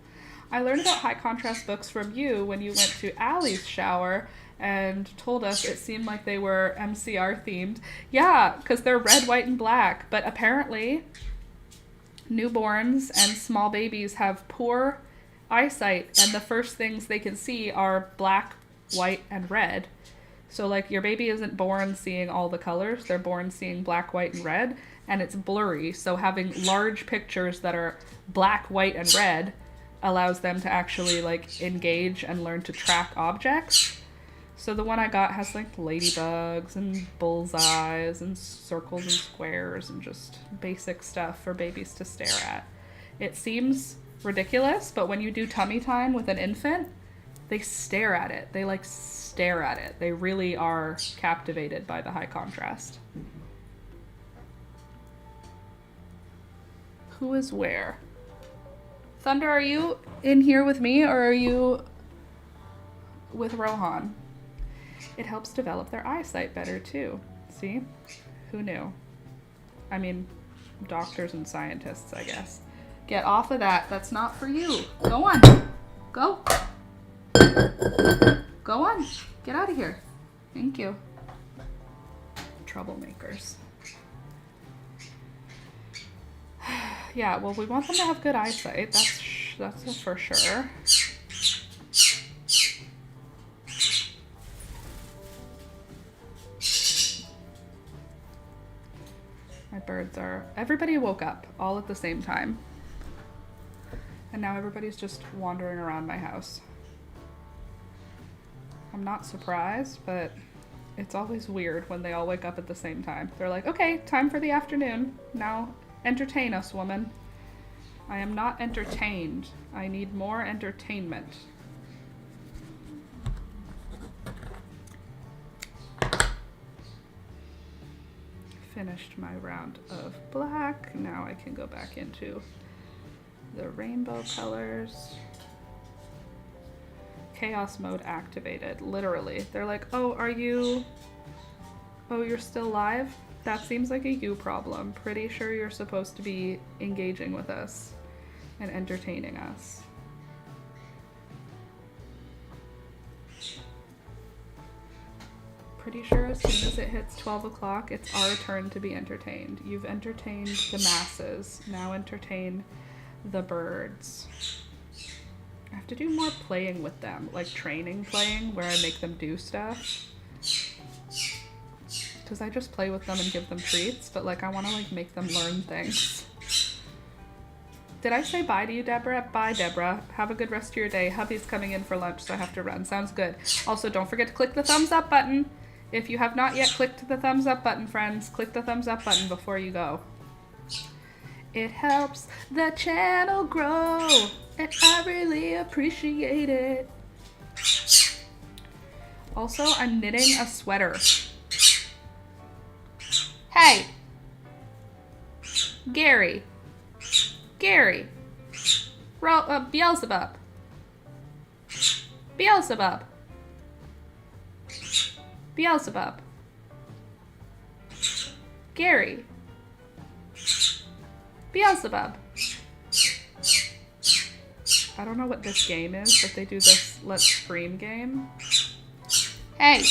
I learned about high contrast books from you when you went to Allie's shower and told us it seemed like they were MCR themed. Yeah, because they're red, white, and black. But apparently, newborns and small babies have poor eyesight, and the first things they can see are black, white, and red. So like your baby isn't born seeing all the colors. They're born seeing black, white, and red, and it's blurry. So having large pictures that are black, white, and red allows them to actually like engage and learn to track objects. So the one I got has like ladybugs and bullseyes and circles and squares and just basic stuff for babies to stare at. It seems ridiculous, but when you do tummy time with an infant, they stare at it. They like stare at it. They really are captivated by the high contrast. Who is where? Thunder, are you in here with me or are you with Rohan? It helps develop their eyesight better too. See? Who knew? I mean, doctors and scientists, I guess. Get off of that. That's not for you. Go on. Go. Go on. Get out of here. Thank you. Troublemakers. Yeah, well, we want them to have good eyesight. That's for sure. My birds are... Everybody woke up all at the same time. And now everybody's just wandering around my house. I'm not surprised, but it's always weird when they all wake up at the same time. They're like, okay, time for the afternoon. Now entertain us, woman. I am not entertained. I need more entertainment. Finished my round of black. Now I can go back into the rainbow colors. Chaos mode activated, literally. They're like, oh, you're still live? That seems like a you problem. Pretty sure you're supposed to be engaging with us and entertaining us. Pretty sure as soon as it hits 12 o'clock, it's our turn to be entertained. You've entertained the masses. Now entertain the birds. I have to do more playing with them, like training playing, where I make them do stuff. Because I just play with them and give them treats, but like I want to like make them learn things. Did I say bye to you, Deborah? Bye, Deborah. Have a good rest of your day. Hubby's coming in for lunch, so I have to run. Sounds good. Also, don't forget to click the thumbs up button. If you have not yet clicked the thumbs up button, friends, click the thumbs up button before you go. It helps the channel grow, and I really appreciate it. Also, I'm knitting a sweater. Hey! Gary. Beelzebub. Gary. Beelzebub. I don't know what this game is, but they do this let's scream game. Hey,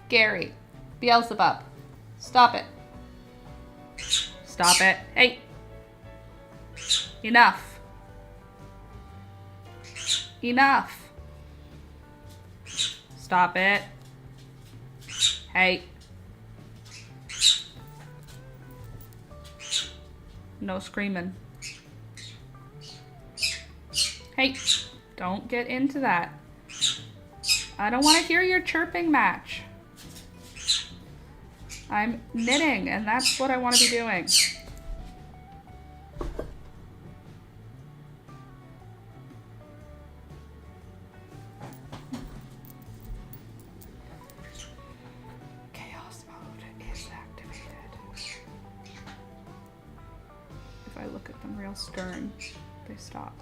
Gary. Beelzebub. Stop it. Stop it. Hey. Enough. Enough. Stop it. Hey. No screaming. Hey, don't get into that. I don't want to hear your chirping match. I'm knitting, and that's what I want to be doing. Chaos mode is activated. If I look at them real stern, they stop.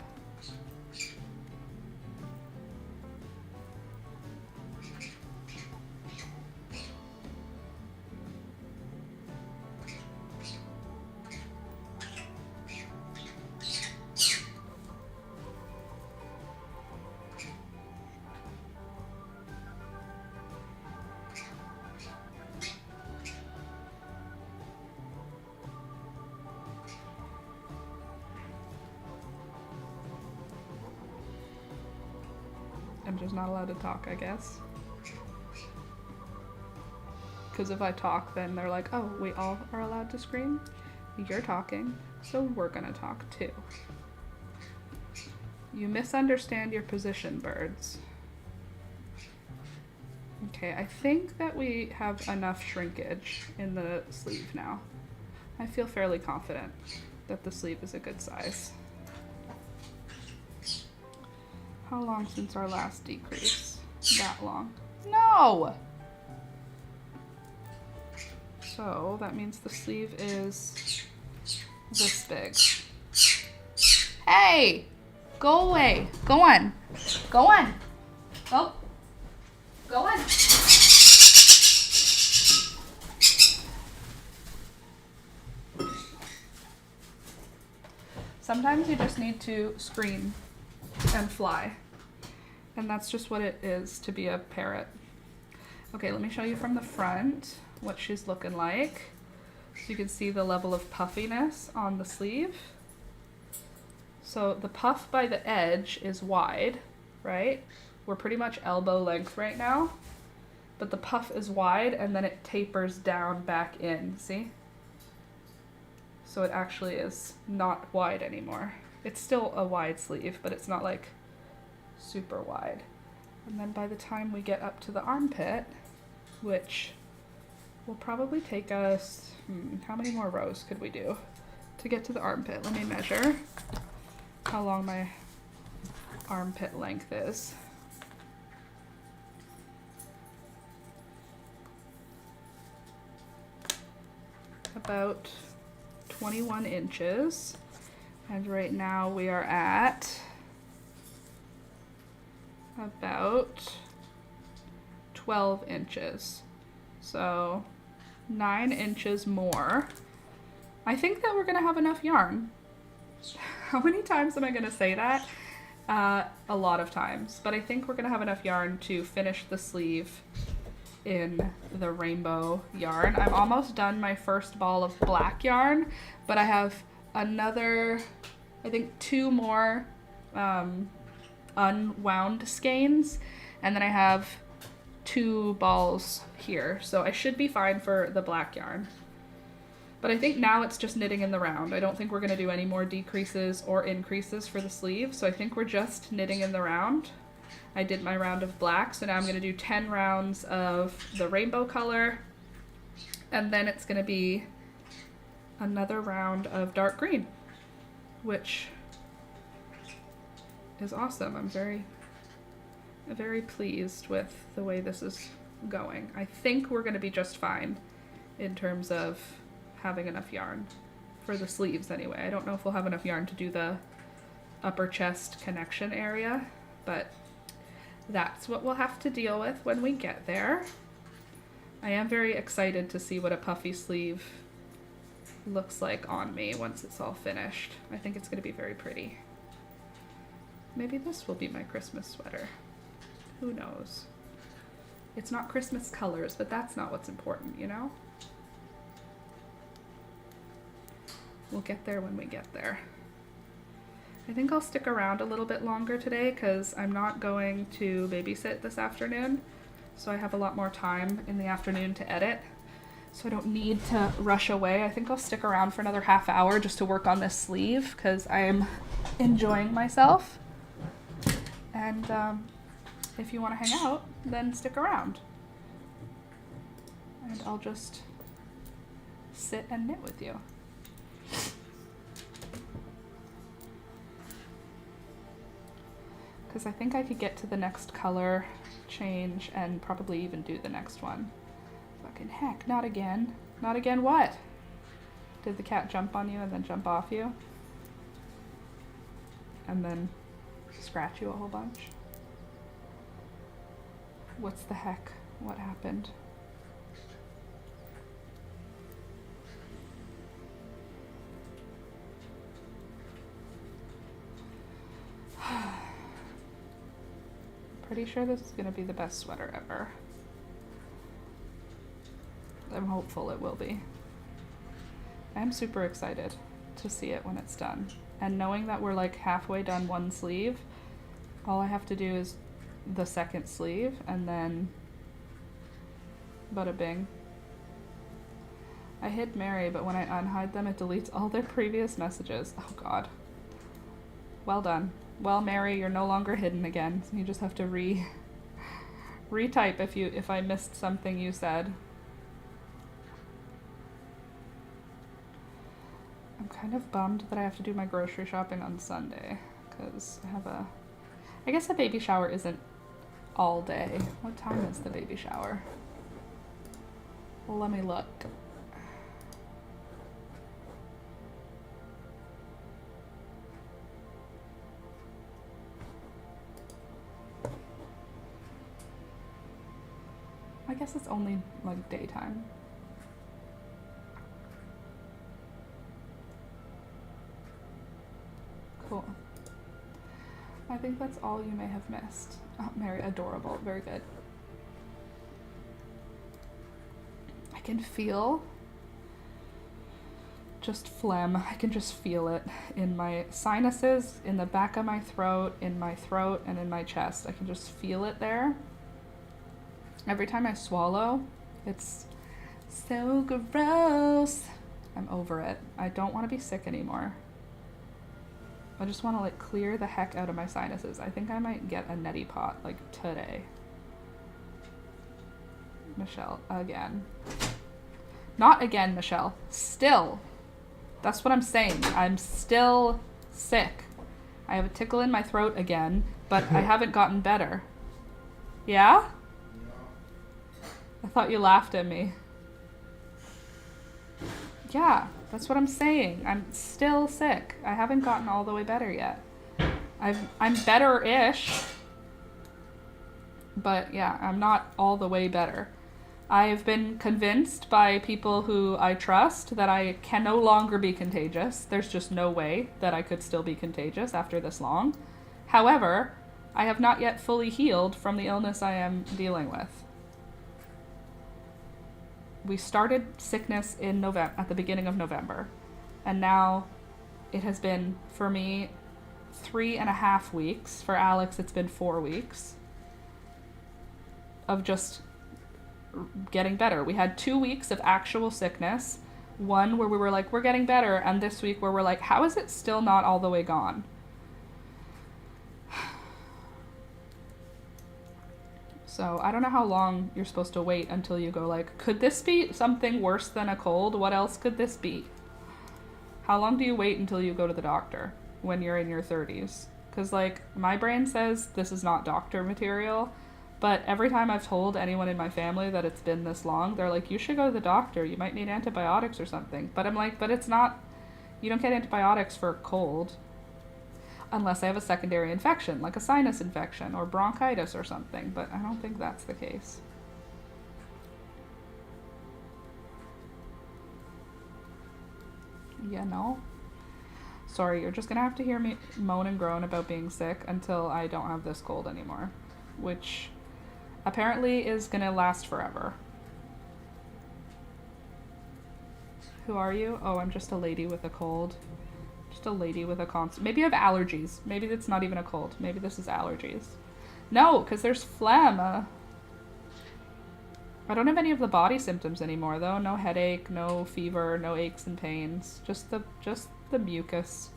I'm just not allowed to talk, I guess. Because if I talk, then they're like, oh, we all are allowed to scream? You're talking, so we're gonna talk too. You misunderstand your position, birds. Okay, I think that we have enough shrinkage in the sleeve now. I feel fairly confident that the sleeve is a good size. How long since our last decrease? That long. No! So that means the sleeve is this big. Hey! Go away. Go on. Go on. Go. Go on. Sometimes you just need to scream and fly. And that's just what it is to be a parrot. Okay, let me show you from the front what she's looking like. So you can see the level of puffiness on the sleeve. So the puff by the edge is wide, right? We're pretty much elbow length right now, but the puff is wide and then it tapers down back in, see? So it actually is not wide anymore. It's still a wide sleeve, but it's not like super wide. And then by the time we get up to the armpit, which will probably take us, how many more rows could we do to get to the armpit? Let me measure how long my armpit length is. About 21 inches. And right now we are at about 12 inches. So 9 inches more. I think that we're gonna have enough yarn. How many times am I gonna say that? A lot of times, but I think we're gonna have enough yarn to finish the sleeve in the rainbow yarn. I'm almost done my first ball of black yarn, but I have another, I think 2 more unwound skeins, and then I have 2 balls here, so I should be fine for the black yarn. But I think now it's just knitting in the round. I don't think we're gonna do any more decreases or increases for the sleeve, so I think we're just knitting in the round. I did my round of black, so now I'm gonna do 10 rounds of the rainbow color, and then it's gonna be another round of dark green, which is awesome. I'm very pleased with the way this is going. I think we're gonna be just fine in terms of having enough yarn for the sleeves anyway. I don't know if we'll have enough yarn to do the upper chest connection area, but that's what we'll have to deal with when we get there. I am very excited to see what a puffy sleeve looks like on me once it's all finished. I think it's going to be very pretty. Maybe this will be my Christmas sweater. Who knows? It's not Christmas colors, but that's not what's important, you know? We'll get there when we get there. I think I'll stick around a little bit longer today because I'm not going to babysit this afternoon. So I have a lot more time in the afternoon to edit. So I don't need to rush away. I think I'll stick around for another half hour just to work on this sleeve because I am enjoying myself. And if you want to hang out, then stick around. And I'll just sit and knit with you. Because I think I could get to the next color change and probably even do the next one. Fucking heck, not again. Not again what? Did the cat jump on you and then jump off you? And then scratch you a whole bunch? What's the heck? What happened? Pretty sure this is going to be the best sweater ever. I'm hopeful it will be. I'm super excited to see it when it's done. And knowing that we're like halfway done one sleeve, all I have to do is the second sleeve and then bada bing. I hid Mary, but when I unhide them, it deletes all their previous messages. Oh God. Well done. Well, Mary, you're no longer hidden again. You just have to retype if I missed something you said. I'm kind of bummed that I have to do my grocery shopping on Sunday because I guess a baby shower isn't all day. What time is the baby shower? Well, let me look. I guess it's only like daytime. Cool. I think that's all you may have missed. Oh, Mary, adorable. Very good. I can feel just phlegm. I can just feel it in my sinuses, in the back of my throat, and in my chest. I can just feel it there. Every time I swallow, it's so gross. I'm over it. I don't want to be sick anymore. I just want to like clear the heck out of my sinuses. I think I might get a neti pot like today. Michelle, again. Not again, Michelle. Still. That's what I'm saying. I'm still sick. I have a tickle in my throat again, but I haven't gotten better. Yeah? I thought you laughed at me. Yeah, that's what I'm saying. I'm still sick. I haven't gotten all the way better yet. I'm better-ish. But yeah, I'm not all the way better. I've been convinced by people who I trust that I can no longer be contagious. There's just no way that I could still be contagious after this long. However, I have not yet fully healed from the illness I am dealing with. We started sickness in November, at the beginning of November, and now it has been, for me, 3.5 weeks. For Alex, it's been 4 weeks of just getting better. We had 2 weeks of actual sickness, one where we were like, we're getting better, and this week where we're like, how is it still not all the way gone? So I don't know how long you're supposed to wait until you go like, could this be something worse than a cold? What else could this be? How long do you wait until you go to the doctor when you're in your 30s? Because like my brain says this is not doctor material, but every time I've told anyone in my family that it's been this long, they're like, you should go to the doctor. You might need antibiotics or something. But I'm like, but it's not, you don't get antibiotics for a cold. Unless I have a secondary infection, like a sinus infection or bronchitis or something, but I don't think that's the case. You know? Sorry, you're just gonna have to hear me moan and groan about being sick until I don't have this cold anymore, which apparently is gonna last forever. Who are you? Oh, I'm just a lady with a cold. Just a lady with a constant. Maybe I have allergies. Maybe it's not even a cold. Maybe this is allergies. No, because there's phlegm. I don't have any of the body symptoms anymore, though. No headache, no fever, no aches and pains. Just the mucus.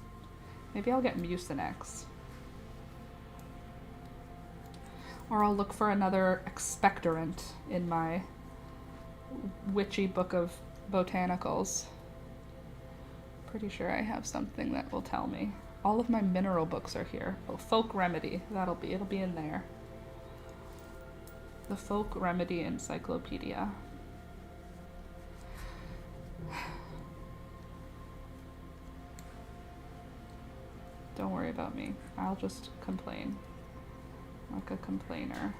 Maybe I'll get Mucinex. Or I'll look for another expectorant in my witchy book of botanicals. Pretty sure I have something that will tell me. All of my mineral books are here. Oh, folk remedy. It'll be in there. The folk remedy encyclopedia. Don't worry about me. I'll just complain. Like a complainer.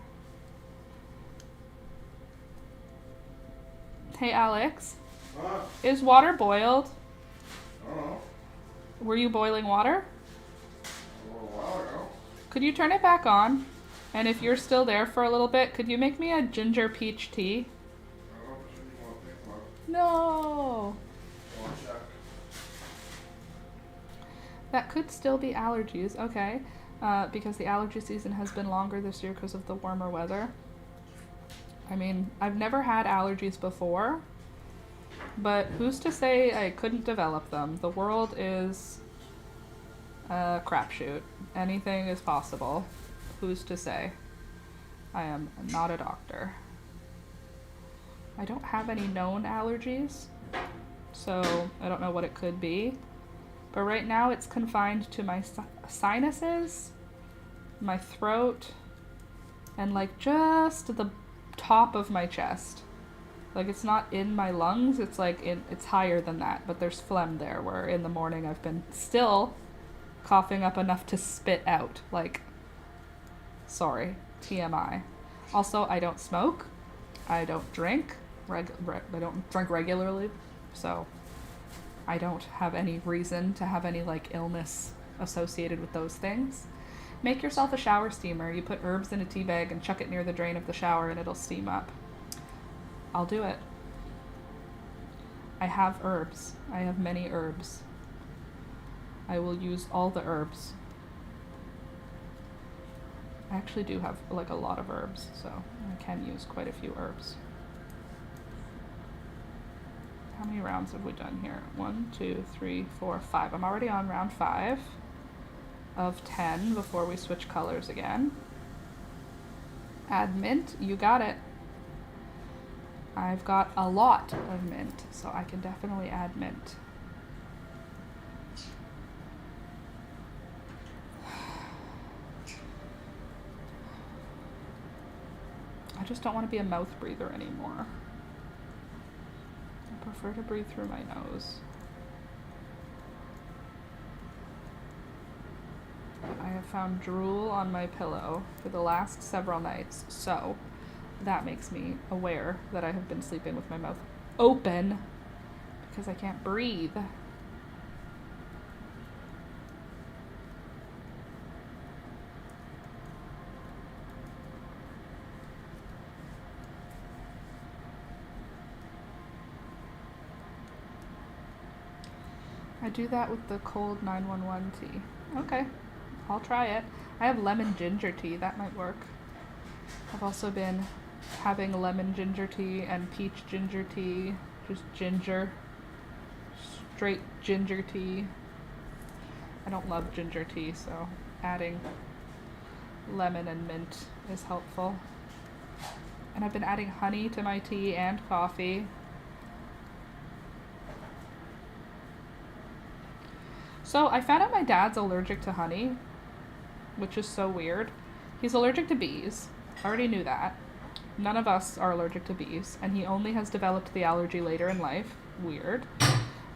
Hey, Alex. Is water boiled? Oh. Were you boiling water? A little while ago. Could you turn it back on? And if you're still there for a little bit, could you make me a ginger peach tea? Oh, but you want to think about it. No. Go on, check. That could still be allergies. Okay. Because the allergy season has been longer this year because of the warmer weather. I mean, I've never had allergies before, but who's to say I couldn't develop them? The world is a crapshoot. Anything is possible. Who's to say? I am not a doctor. I don't have any known allergies, so I don't know what it could be. But right now it's confined to my sinuses, my throat, and like just the top of my chest. Like it's not in my lungs, it's like it's higher than that, but there's phlegm there where in the morning I've been still coughing up enough to spit out. Like, sorry, TMI. Also, I don't smoke. I don't drink. I don't drink regularly, so I don't have any reason to have any like illness associated with those things. Make yourself a shower steamer. You put herbs in a tea bag and chuck it near the drain of the shower and it'll steam up. I'll do it. I have herbs. I have many herbs. I will use all the herbs. I actually do have like a lot of herbs, so I can use quite a few herbs. How many rounds have we done here? 1, 2, 3, 4, 5. I'm already on round 5 of 10 before we switch colors again. Add mint. You got it. I've got a lot of mint, so I can definitely add mint. I just don't want to be a mouth breather anymore. I prefer to breathe through my nose. I have found drool on my pillow for the last several nights, so that makes me aware that I have been sleeping with my mouth open because I can't breathe. I do that with the cold 911 tea. Okay, I'll try it. I have lemon ginger tea, that might work. I've also been having lemon ginger tea and peach ginger tea, just ginger, straight ginger tea. I don't love ginger tea, so adding lemon and mint is helpful. And I've been adding honey to my tea and coffee. So I found out my dad's allergic to honey, which is so weird. He's allergic to bees. I already knew that. None of us are allergic to bees, and he only has developed the allergy later in life. Weird.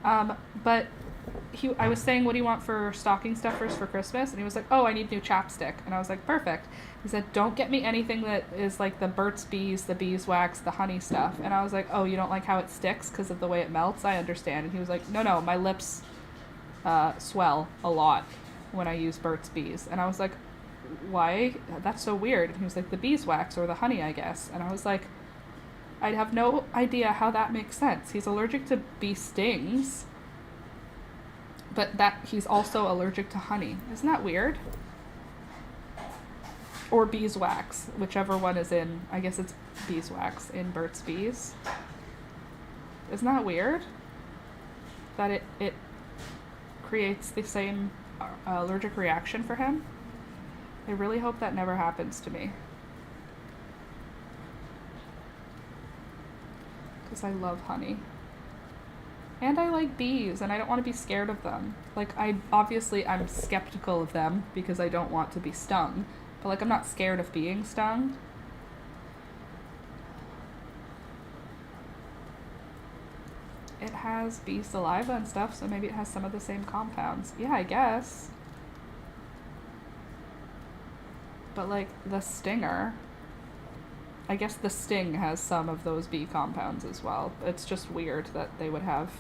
But I was saying, what do you want for stocking stuffers for Christmas? And he was like, oh, I need new chapstick. And I was like, perfect. He said, don't get me anything that is like the Burt's Bees, the beeswax, the honey stuff. And I was like, oh, you don't like how it sticks because of the way it melts? I understand. And he was like, no, my lips swell a lot when I use Burt's Bees. And I was like, why? That's so weird. And he was like, the beeswax or the honey, I guess. And I was like, I'd have no idea how that makes sense. He's allergic to bee stings, but that he's also allergic to honey. Isn't that weird? Or beeswax, whichever one is in. I guess it's beeswax in Burt's Bees. Isn't that weird? That it creates the same allergic reaction for him? I really hope that never happens to me. Because I love honey. And I like bees, and I don't want to be scared of them. Like, I'm skeptical of them because I don't want to be stung. But, like, I'm not scared of being stung. It has bee saliva and stuff, so maybe it has some of the same compounds. Yeah, I guess. But, like, the stinger... I guess the sting has some of those bee compounds as well. It's just weird that they would have...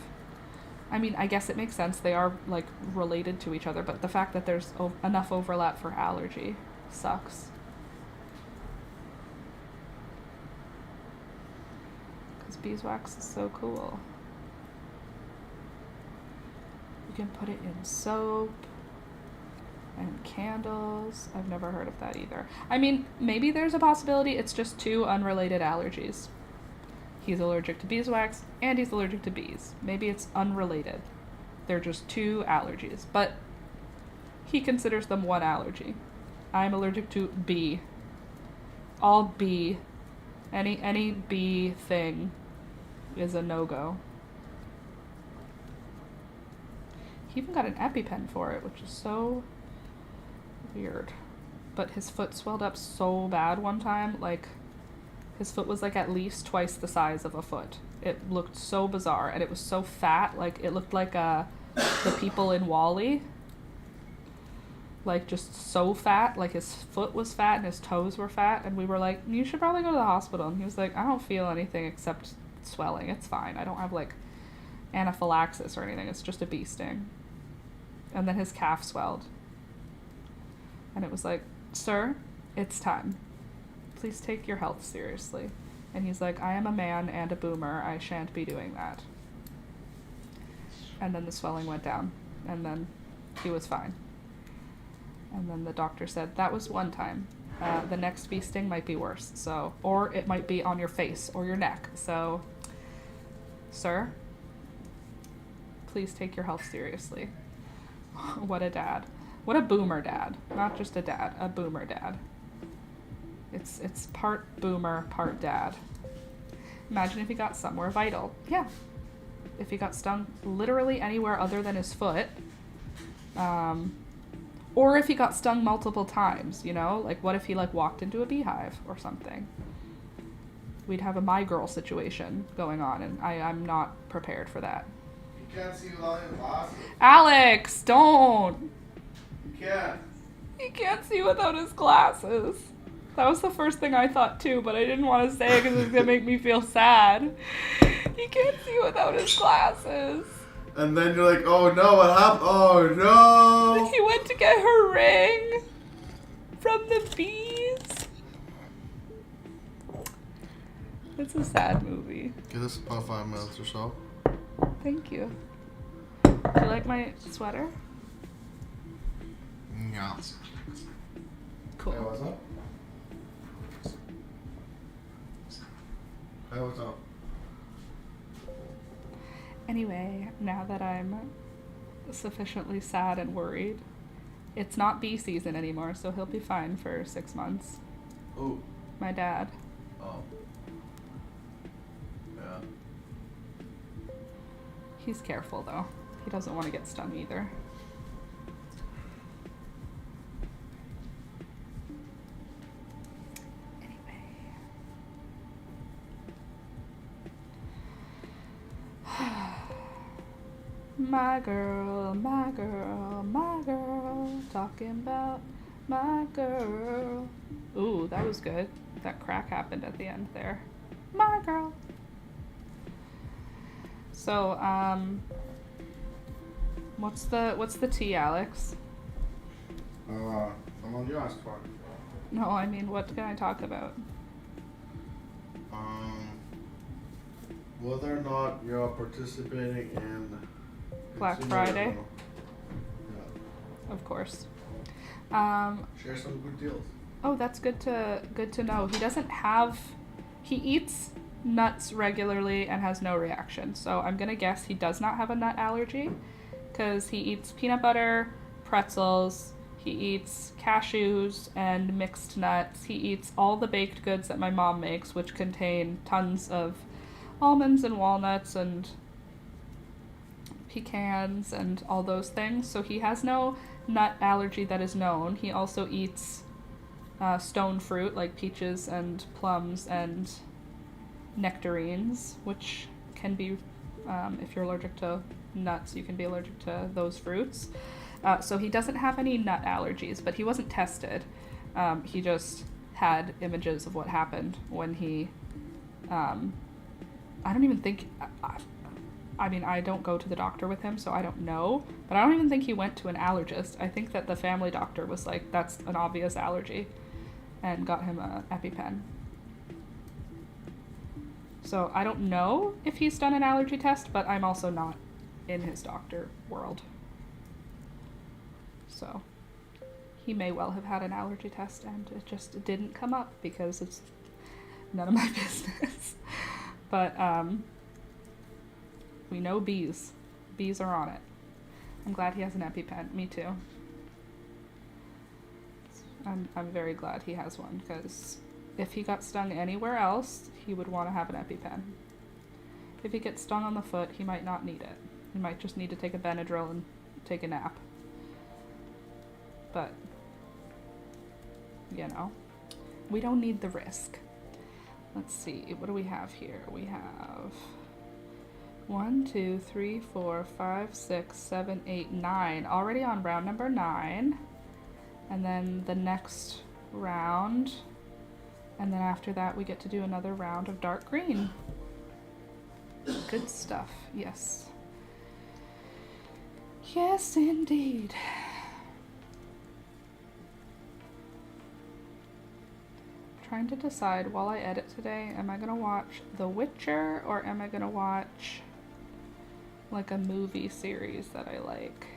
I mean, I guess it makes sense. They are, like, related to each other, but the fact that there's enough overlap for allergy sucks. Because beeswax is so cool. You can put it in soap and candles. I've never heard of that either. I mean, maybe there's a possibility it's just two unrelated allergies. He's allergic to beeswax and he's allergic to bees. Maybe it's unrelated. They're just two allergies, but he considers them one allergy. I'm allergic to bee. All bee. Any bee thing is a no-go. He even got an EpiPen for it, which is so weird. But his foot swelled up so bad one time, like his foot was like at least twice the size of a foot. It looked so bizarre, and it was so fat, like it looked like the people in WALL-E. Like just so fat, like his foot was fat and his toes were fat, and we were like, you should probably go to the hospital. And he was like, I don't feel anything except swelling. It's fine. I don't have like anaphylaxis or anything. It's just a bee sting. And then his calf swelled. And it was like, sir, it's time. Please take your health seriously. And he's like, I am a man and a boomer. I shan't be doing that. And then the swelling went down. And then he was fine. And then the doctor said, that was one time. The next bee sting might be worse. So, or it might be on your face or your neck. So, sir, please take your health seriously. What a dad. What a boomer dad. Not just a dad, a boomer dad. It's part boomer, part dad. Imagine if he got somewhere vital. Yeah. If he got stung literally anywhere other than his foot. Or if he got stung multiple times, you know? Like, what if he, like, walked into a beehive or something? We'd have a my girl situation going on, and I'm not prepared for that. You can't see without your glasses. Alex, don't! You can't. He can't see without his glasses. That was the first thing I thought too, but I didn't want to say it because it's going to make me feel sad. He can't see without his glasses. And then you're like, oh no, what happened? Oh no! He went to get her ring from the bees. It's a sad movie. Give this about 5 minutes or so. Thank you. Do you like my sweater? Yeah. Cool. Hey, what's up? Hey, what's up? Anyway, now that I'm sufficiently sad and worried, it's not bee season anymore, so he'll be fine for 6 months. Who? My dad. Oh. Yeah. He's careful though. He doesn't want to get stung either. My girl, my girl, my girl, talking about my girl. Ooh, that was good. That crack happened at the end there. My girl. So, what's the tea, Alex? The one you asked for. No, I mean, what can I talk about? Whether or not you're participating in Black Consumer Friday? Renewal. Yeah. Of course. Share some good deals. Oh, that's good to know. He eats nuts regularly and has no reaction. So I'm gonna guess he does not have a nut allergy, because he eats peanut butter, pretzels, he eats cashews and mixed nuts. He eats all the baked goods that my mom makes, which contain tons of almonds and walnuts and pecans and all those things. So he has no nut allergy that is known. He also eats stone fruit like peaches and plums and nectarines, which can be, if you're allergic to nuts, you can be allergic to those fruits. So he doesn't have any nut allergies, but he wasn't tested. He just had images of what happened when he, I don't even think, I mean, I don't go to the doctor with him, so I don't know, but I don't even think he went to an allergist. I think that the family doctor was like, that's an obvious allergy, and got him a EpiPen. So I don't know if he's done an allergy test, but I'm also not in his doctor world. So he may well have had an allergy test and it just didn't come up because it's none of my business. But we know bees. Bees are on it. I'm glad he has an EpiPen. Me too. I'm very glad he has one, because if he got stung anywhere else, he would want to have an EpiPen. If he gets stung on the foot, he might not need it. He might just need to take a Benadryl and take a nap. But, you know, we don't need the risk. Let's see, what do we have here? We have 1, 2, 3, 4, 5, 6, 7, 8, 9. Already on round number 9. And then the next round. And then after that, we get to do another round of dark green. Good stuff, yes. Yes, indeed. Trying to decide while I edit today, am I gonna watch The Witcher or am I gonna watch like a movie series that I like?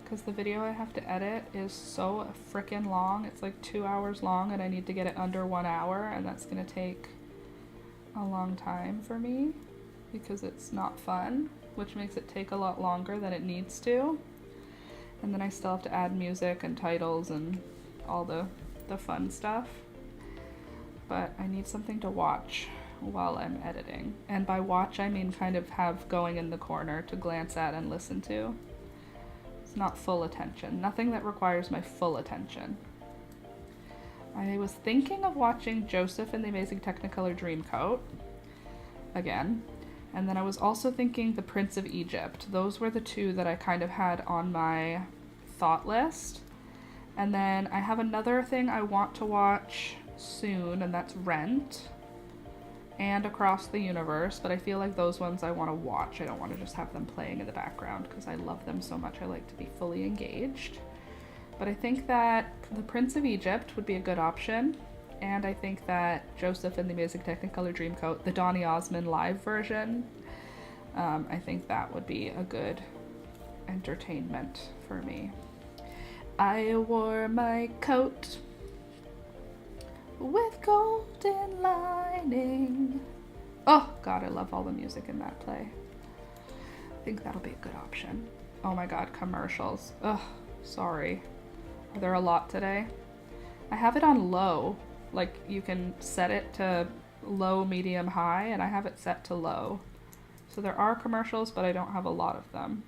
Because the video I have to edit is so frickin' long. It's like 2 hours long and I need to get it under 1 hour, and that's gonna take a long time for me because it's not fun, which makes it take a lot longer than it needs to. And then I still have to add music and titles and all the fun stuff. But I need something to watch while I'm editing. And by watch, I mean kind of have going in the corner to glance at and listen to. It's not full attention. Nothing that requires my full attention. I was thinking of watching Joseph and the Amazing Technicolor Dreamcoat again. And then I was also thinking The Prince of Egypt. Those were the two that I kind of had on my thought list. And then I have another thing I want to watch soon, and that's Rent and Across the Universe, but I feel like those ones I want to watch. I don't want to just have them playing in the background because I love them so much. I like to be fully engaged. But I think that The Prince of Egypt would be a good option, and I think that Joseph and the Amazing Technicolor Dreamcoat, the Donny Osmond live version, I think that would be a good entertainment for me. I wore my coat with golden lining. Oh god, I love all the music in that play. I think that'll be a good option. Oh my god, commercials. Ugh, sorry. Are there a lot today? I have it on low. Like, you can set it to low, medium, high, and I have it set to low. So there are commercials, but I don't have a lot of them.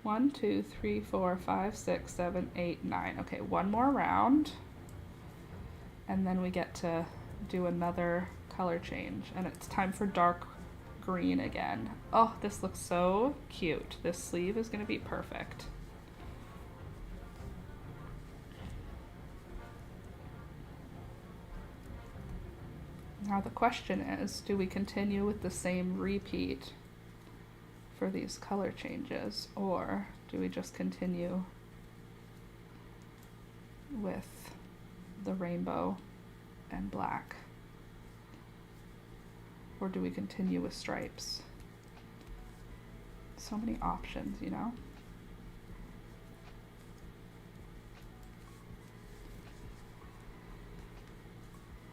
1, 2, 3, 4, 5, 6, 7, 8, 9. Okay, one more round. And then we get to do another color change. And it's time for dark green again. Oh, this looks so cute. This sleeve is gonna be perfect. Now the question is, do we continue with the same repeat for these color changes, or do we just continue with the rainbow and black? Or do we continue with stripes? So many options, you know?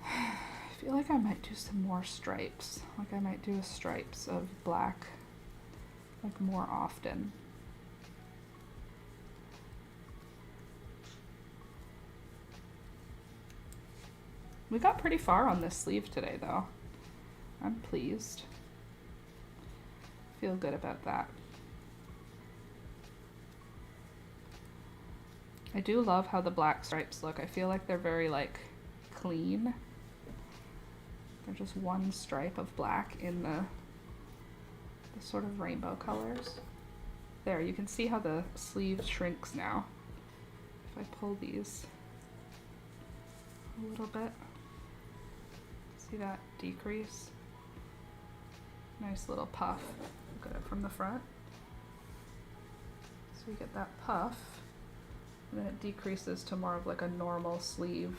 I feel like I might do some more stripes. Like I might do stripes of black like more often. We got pretty far on this sleeve today though. I'm pleased. Feel good about that. I do love how the black stripes look. I feel like they're very like clean. They're just one stripe of black in the sort of rainbow colors. There, you can see how the sleeve shrinks now. If I pull these a little bit, see that decrease? Nice little puff. Look at it from the front. So we get that puff, and then it decreases to more of like a normal sleeve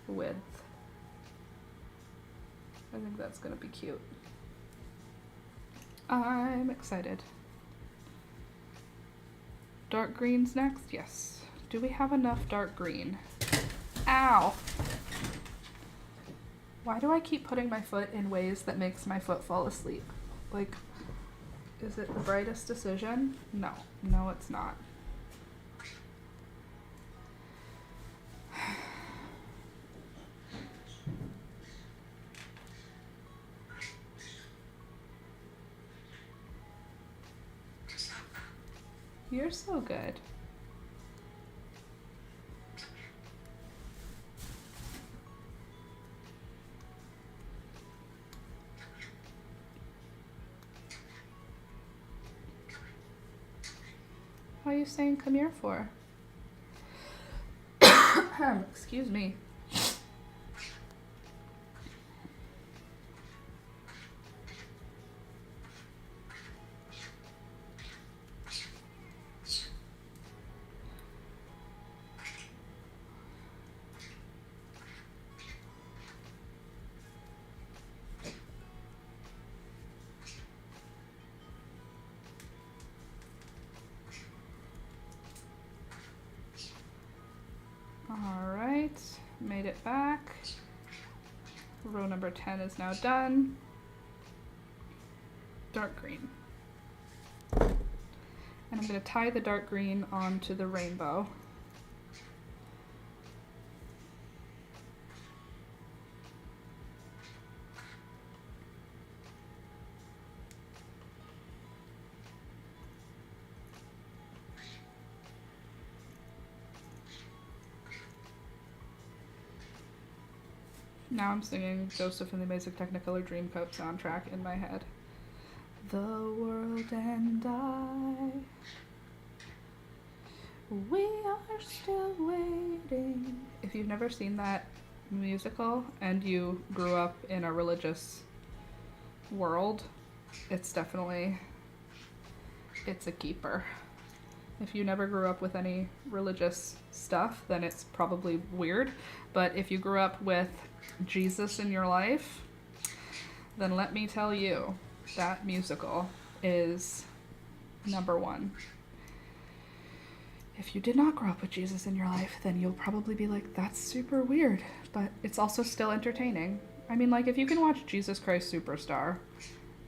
width. I think that's gonna be cute. I'm excited. Dark greens next? Yes. Do we have enough dark green? Ow! Why do I keep putting my foot in ways that makes my foot fall asleep? Like, is it the brightest decision? No. No, it's not. You're so good. What are you saying come here for? Excuse me. Alright, made it back. Row number 10 is now done. Dark green. And I'm going to tie the dark green onto the rainbow. Now I'm singing Joseph and the Amazing Technicolor Dreamcoat soundtrack in my head. The world and I, we are still waiting. If you've never seen that musical and you grew up in a religious world, it's definitely, it's a keeper. If you never grew up with any religious stuff, then it's probably weird. But if you grew up with Jesus in your life, then let me tell you, that musical is number one. If you did not grow up with Jesus in your life, then you'll probably be like, that's super weird, but it's also still entertaining. I mean, like, if you can watch Jesus Christ Superstar,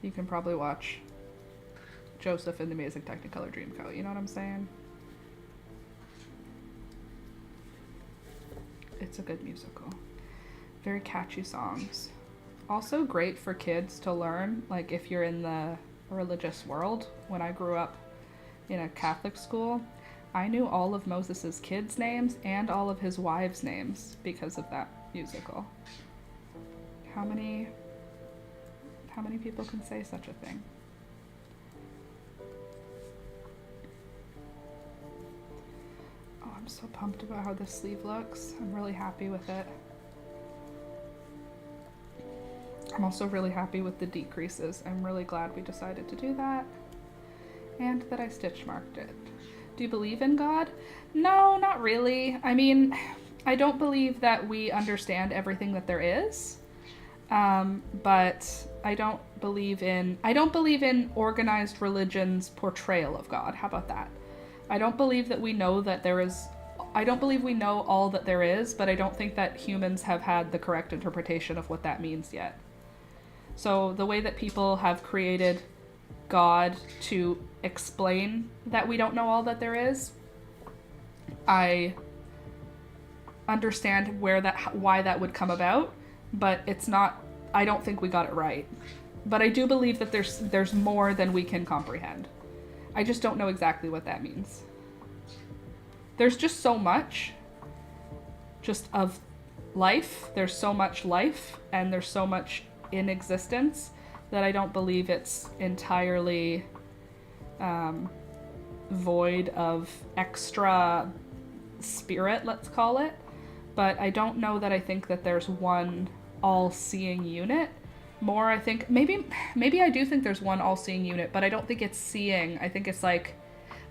you can probably watch Joseph and the Amazing Technicolor Dreamcoat, you know what I'm saying? It's a good musical. Very catchy songs. Also great for kids to learn, like if you're in the religious world. When I grew up in a Catholic school, I knew all of Moses's kids' names and all of his wives' names because of that musical. How many How many people can say such a thing? Oh, I'm so pumped about how this sleeve looks. I'm really happy with it. I'm also really happy with the decreases. I'm really glad we decided to do that. And that I stitch marked it. Do you believe in God? No, not really. I mean, I don't believe that we understand everything that there is. But I don't believe in organized religion's portrayal of God. How about that? I don't believe that we know that there is, I don't believe we know all that there is, but I don't think that humans have had the correct interpretation of what that means yet. So the way that people have created God to explain that we don't know all that there is, I understand why that would come about, but it's not, I don't think we got it right. But I do believe that there's more than we can comprehend. I just don't know exactly what that means. There's just so much just of life. There's so much life and there's so much in existence that I don't believe it's entirely void of extra spirit, let's call it. But I don't know that I think that there's one all-seeing unit. More, I think, maybe I do think there's one all-seeing unit, but I don't think it's seeing. I think it's like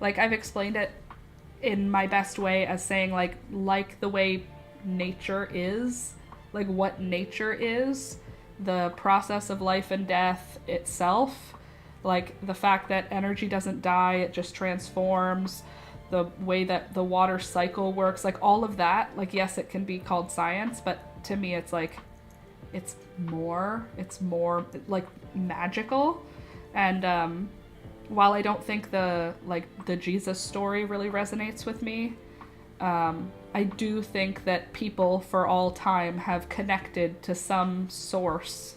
I've explained it in my best way as saying like the way nature is, like what nature is, the process of life and death itself, like the fact that energy doesn't die, it just transforms, the way that the water cycle works, like all of that. Like, yes, it can be called science, but to me it's like it's more like magical. And while I don't think the Jesus story really resonates with me, I do think that people for all time have connected to some source,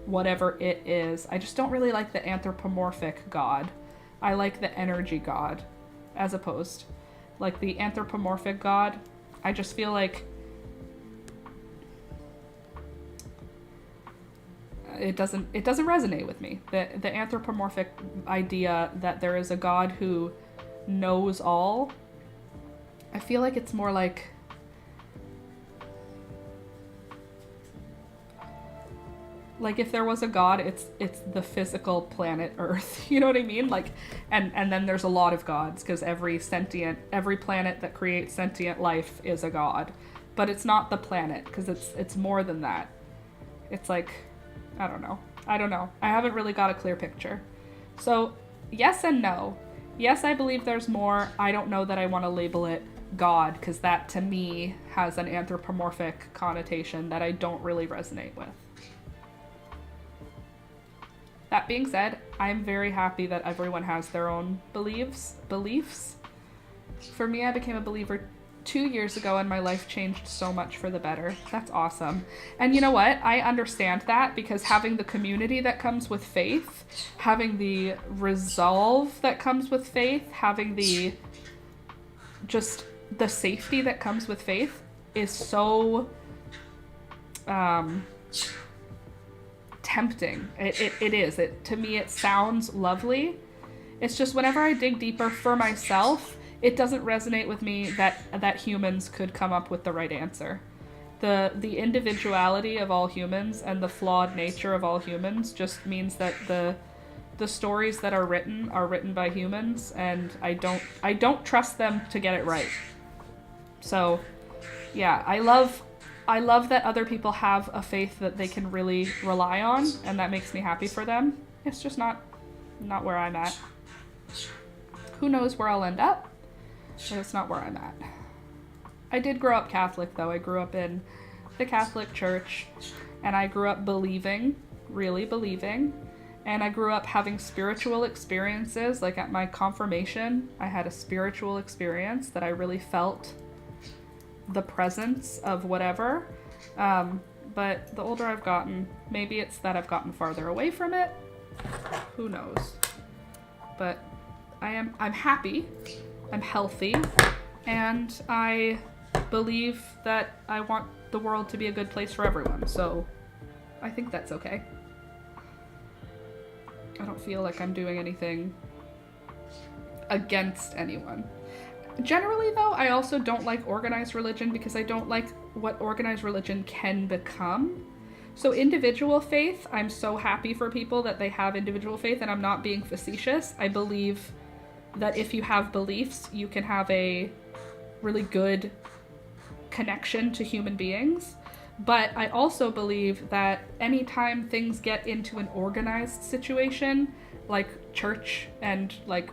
whatever it is. I just don't really like the anthropomorphic God. I like the energy God, as opposed. Like the anthropomorphic God, I just feel like it doesn't resonate with me. The anthropomorphic idea that there is a God who knows all, I feel like it's more like if there was a God, it's the physical planet Earth. You know what I mean? Like, and then there's a lot of gods, because every planet that creates sentient life is a god. But it's not the planet, because it's more than that. It's like, I don't know. I haven't really got a clear picture. So yes and no. Yes, I believe there's more. I don't know that I want to label it God, because that to me has an anthropomorphic connotation that I don't really resonate with. That being said, I'm very happy that everyone has their own beliefs. For me, I became a believer 2 years ago and my life changed so much for the better. That's awesome. And you know what? I understand that, because having the community that comes with faith, having the resolve that comes with faith, having the safety that comes with faith is so tempting. It is. To me, it sounds lovely. It's just whenever I dig deeper for myself, it doesn't resonate with me that humans could come up with the right answer. The individuality of all humans and the flawed nature of all humans just means that the stories that are written by humans, and I don't trust them to get it right. So, yeah, I love that other people have a faith that they can really rely on, and that makes me happy for them. It's just not where I'm at. Who knows where I'll end up, but it's not where I'm at. I did grow up Catholic, though. I grew up in the Catholic Church, and I grew up believing, really believing, and I grew up having spiritual experiences. Like at my confirmation, I had a spiritual experience that I really felt the presence of whatever. But the older I've gotten, maybe it's that I've gotten farther away from it. Who knows? But I'm happy, I'm healthy, and I believe that I want the world to be a good place for everyone. So I think that's okay. I don't feel like I'm doing anything against anyone. Generally, though, I also don't like organized religion because I don't like what organized religion can become. So individual faith, I'm so happy for people that they have individual faith, and I'm not being facetious. I believe that if you have beliefs, you can have a really good connection to human beings. But I also believe that anytime things get into an organized situation, like church and like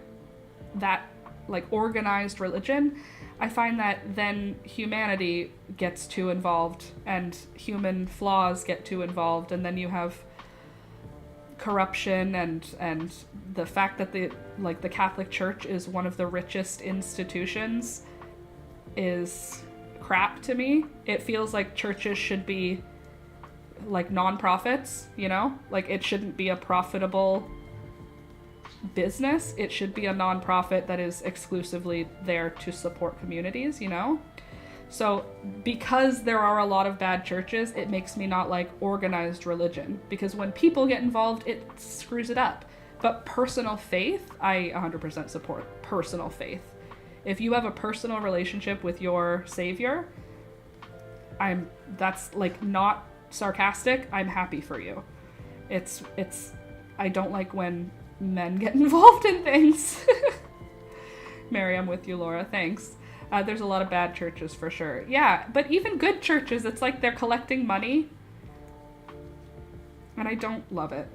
that, like organized religion, I find that then humanity gets too involved and human flaws get too involved, and then you have corruption and the fact that the Catholic Church is one of the richest institutions is crap to me. It feels like churches should be like nonprofits, you know? Like it shouldn't be a profitable business. It should be a nonprofit that is exclusively there to support communities, you know? So because there are a lot of bad churches, it makes me not like organized religion, because when people get involved, it screws it up. But personal faith, I 100% support personal faith. If you have a personal relationship with your savior, that's like not sarcastic, I'm happy for you. I don't like when men get involved in things. Mary, I'm with you, Laura, thanks. There's a lot of bad churches for sure. Yeah, but even good churches, it's like they're collecting money, and I don't love it.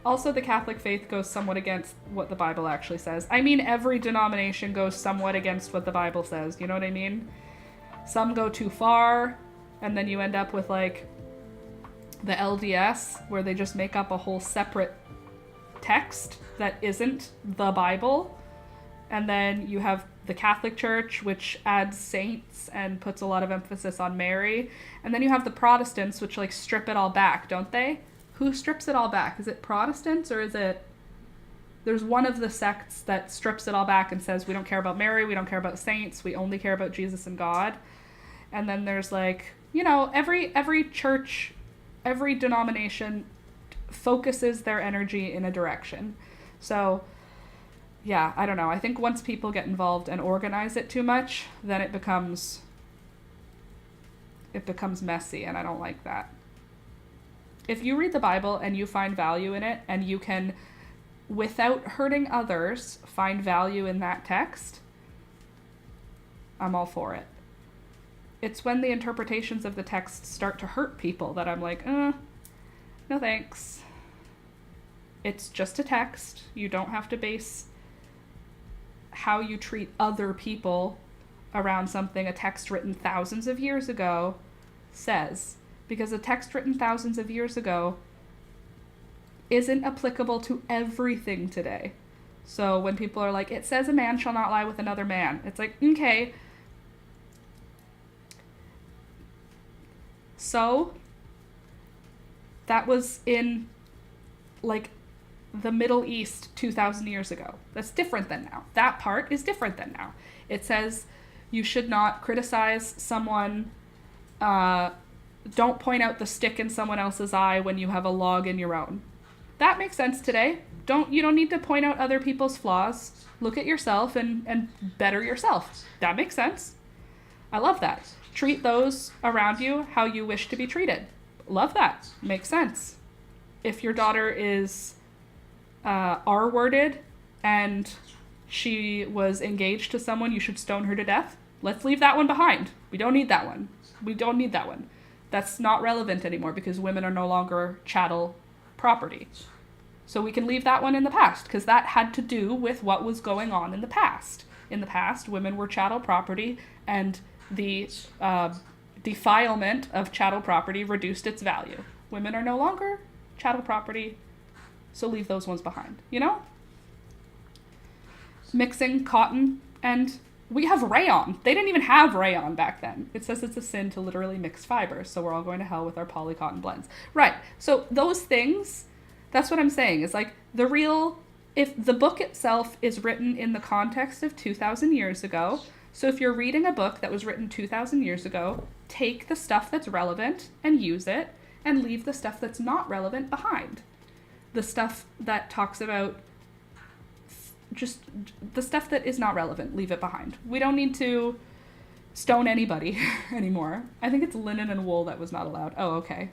Also, the Catholic faith goes somewhat against what the Bible actually says. I mean, every denomination goes somewhat against what the Bible says. You know what I mean? Some go too far, and then you end up with, like, the LDS, where they just make up a whole separate text that isn't the Bible. And then you have the Catholic Church, which adds saints and puts a lot of emphasis on Mary. And then you have the Protestants, which, like, strip it all back, don't they? Who strips it all back? Is it Protestants, or is it... There's one of the sects that strips it all back and says, we don't care about Mary, we don't care about saints, we only care about Jesus and God. And then there's, like, you know, every church, every denomination focuses their energy in a direction. So, yeah, I don't know. I think once people get involved and organize it too much, then it becomes messy, and I don't like that. If you read the Bible and you find value in it, and you can, without hurting others, find value in that text, I'm all for it. It's when the interpretations of the text start to hurt people that I'm like, no thanks. It's just a text. You don't have to base how you treat other people around something a text written thousands of years ago says. Because a text written thousands of years ago isn't applicable to everything today. So when people are like, it says a man shall not lie with another man, it's like, okay. So that was in, like, the Middle East 2,000 years ago. That's different than now. That part is different than now. It says you should not criticize someone, don't point out the stick in someone else's eye when you have a log in your own. That makes sense today. You don't need to point out other people's flaws. Look at yourself and better yourself. That makes sense. I love that. Treat those around you how you wish to be treated. Love that. Makes sense. If your daughter is R-worded and she was engaged to someone, you should stone her to death. Let's leave that one behind. We don't need that one. We don't need that one. That's not relevant anymore because women are no longer chattel property. So we can leave that one in the past because that had to do with what was going on in the past. In the past, women were chattel property, and the defilement of chattel property reduced its value. Women are no longer chattel property, so leave those ones behind, you know? Mixing cotton and... We have rayon. They didn't even have rayon back then. It says it's a sin to literally mix fibers, so we're all going to hell with our poly cotton blends. Right. So those things, that's what I'm saying, is like if the book itself is written in the context of 2,000 years ago, so if you're reading a book that was written 2,000 years ago, take the stuff that's relevant and use it, and leave the stuff that's not relevant behind. the stuff that talks about just the stuff that is not relevant, leave it behind. We don't need to stone anybody anymore. I think it's linen and wool that was not allowed. Oh, okay.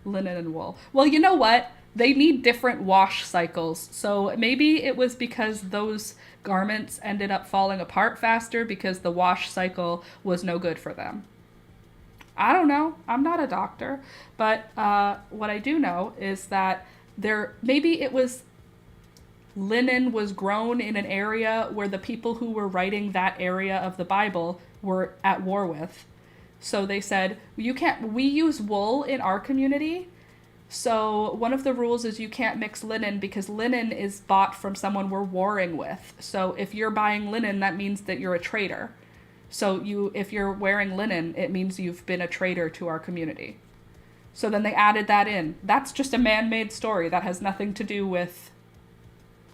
Linen and wool. Well, you know what? They need different wash cycles. So maybe it was because those garments ended up falling apart faster because the wash cycle was no good for them. I don't know. I'm not a doctor. But what I do know is that maybe it was linen was grown in an area where the people who were writing that area of the Bible were at war with. So they said, we use wool in our community. So one of the rules is you can't mix linen because linen is bought from someone we're warring with. So if you're buying linen, that means that you're a traitor. So if you're wearing linen, it means you've been a traitor to our community. So then they added that in. That's just a man-made story that has nothing to do with,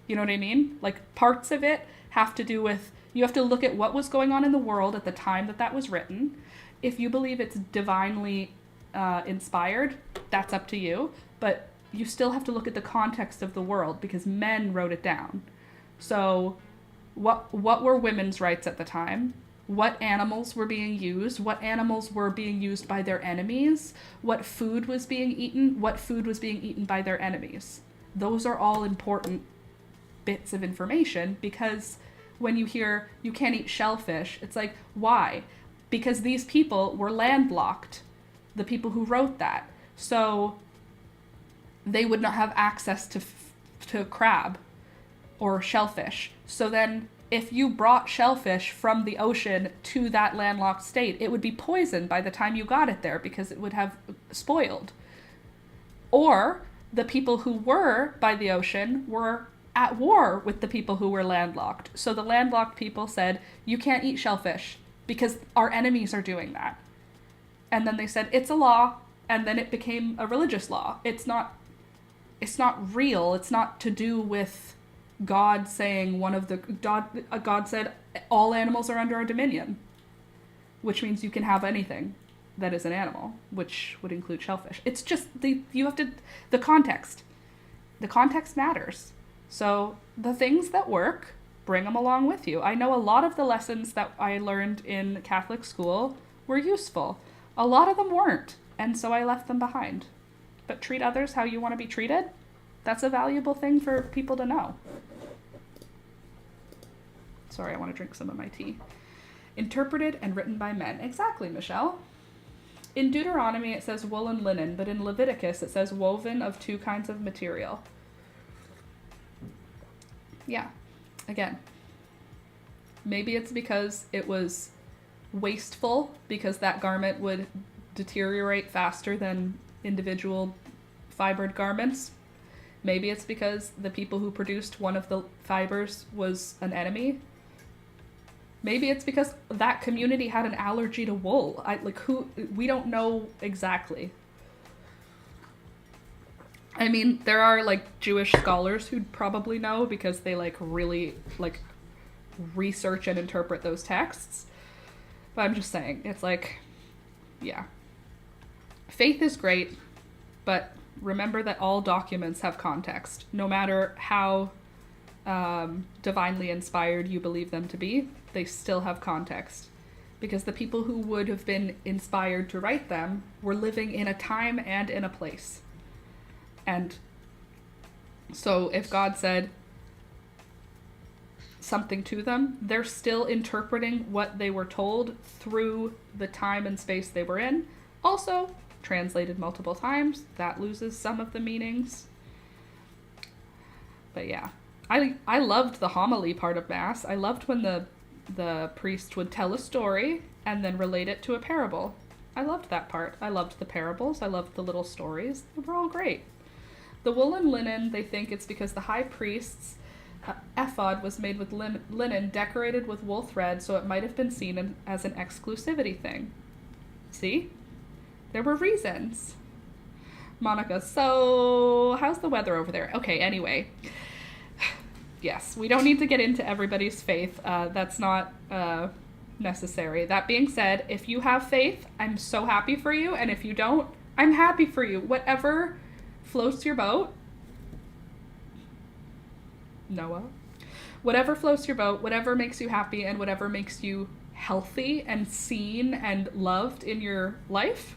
you know what I mean? Like parts of it have to do with, you have to look at what was going on in the world at the time that was written. If you believe it's divinely inspired, that's up to you. But you still have to look at the context of the world because men wrote it down. So what were women's rights at the time? What animals were being used? What animals were being used by their enemies? What food was being eaten? What food was being eaten by their enemies? Those are all important bits of information because when you hear you can't eat shellfish, it's like, why? Because these people were landlocked, the people who wrote that. So they would not have access to crab or shellfish. So then if you brought shellfish from the ocean to that landlocked state, it would be poisoned by the time you got it there because it would have spoiled. Or the people who were by the ocean were at war with the people who were landlocked. So the landlocked people said, you can't eat shellfish because our enemies are doing that. And then they said, it's a law, and then it became a religious law. It's not real. It's not to do with God saying God said all animals are under our dominion, which means you can have anything that is an animal, which would include shellfish. It's just the context. The context matters. So the things that work, bring them along with you. I know a lot of the lessons that I learned in Catholic school were useful. A lot of them weren't, and so I left them behind. But treat others how you want to be treated. That's a valuable thing for people to know. Sorry, I want to drink some of my tea. Interpreted and written by men. Exactly, Michelle. In Deuteronomy, it says wool and linen, but in Leviticus, it says woven of two kinds of material. Yeah, again, maybe it's because it was wasteful, because that garment would deteriorate faster than individual fibered garments. Maybe it's because the people who produced one of the fibers was an enemy. Maybe it's because that community had an allergy to wool. We don't know exactly. I mean, there are Jewish scholars who'd probably know because they really research and interpret those texts. But I'm just saying, it's yeah. Faith is great, but remember that all documents have context, no matter how divinely inspired you believe them to be. They still have context, because the people who would have been inspired to write them were living in a time and in a place. And so if God said something to them, they're still interpreting what they were told through the time and space they were in. Also, translated multiple times, that loses some of the meanings. But yeah, I loved the homily part of Mass. I loved when the priest would tell a story and then relate it to a parable. I loved that part. I loved the parables. I loved the little stories. They were all great. The wool and linen, they think it's because the high priest's ephod was made with linen decorated with wool thread, so it might have been seen as an exclusivity thing. See? There were reasons. Monica, so how's the weather over there? Okay, anyway. Yes, we don't need to get into everybody's faith. That's not necessary. That being said, if you have faith, I'm so happy for you. And if you don't, I'm happy for you. Whatever floats your boat, Noah. Whatever floats your boat, whatever makes you happy, and whatever makes you healthy and seen and loved in your life,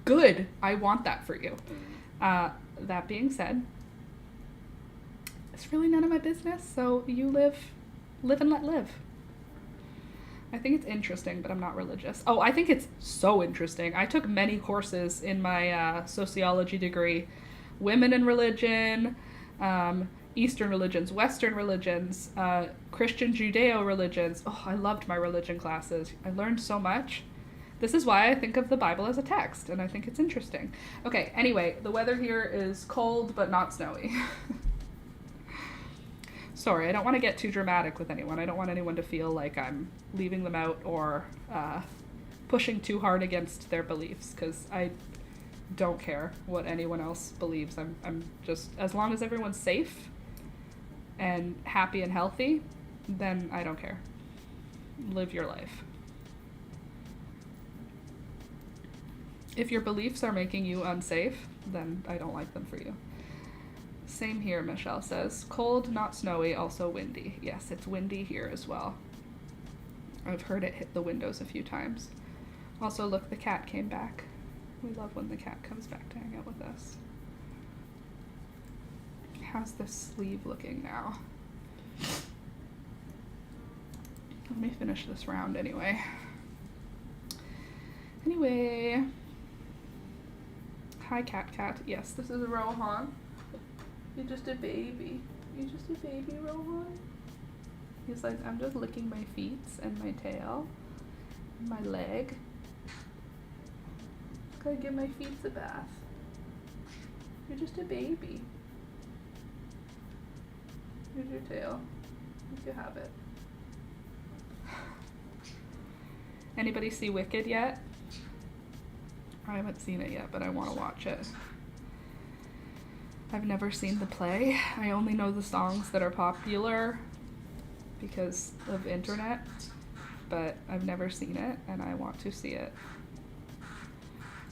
good. I want that for you. That being said, it's really none of my business, so you live and let live. I think it's interesting, but I'm not religious. Oh, I think it's so interesting. I took many courses in my sociology degree. Women in religion, Eastern religions, Western religions, Christian Judeo religions. Oh, I loved my religion classes. I learned so much. This is why I think of the Bible as a text, and I think it's interesting. Okay, anyway, the weather here is cold but not snowy. Sorry, I don't want to get too dramatic with anyone. I don't want anyone to feel like I'm leaving them out or pushing too hard against their beliefs, because I don't care what anyone else believes. I'm just, as long as everyone's safe and happy and healthy, then I don't care. Live your life. If your beliefs are making you unsafe, then I don't like them for you. Same here, Michelle says. Cold, not snowy, also windy. Yes, it's windy here as well. I've heard it hit the windows a few times. Also, look, the cat came back. We love when the cat comes back to hang out with us. How's the sleeve looking now? Let me finish this round anyway. Hi, Cat. Yes, this is Rohan. You're just a baby. You're just a baby, Rohan. He's like, I'm just licking my feet and my tail, and my leg. Gotta give my feet a bath. You're just a baby. Here's your tail, if you have it. Anybody see Wicked yet? I haven't seen it yet, but I want to watch it. I've never seen the play. I only know the songs that are popular because of internet, but I've never seen it, and I want to see it.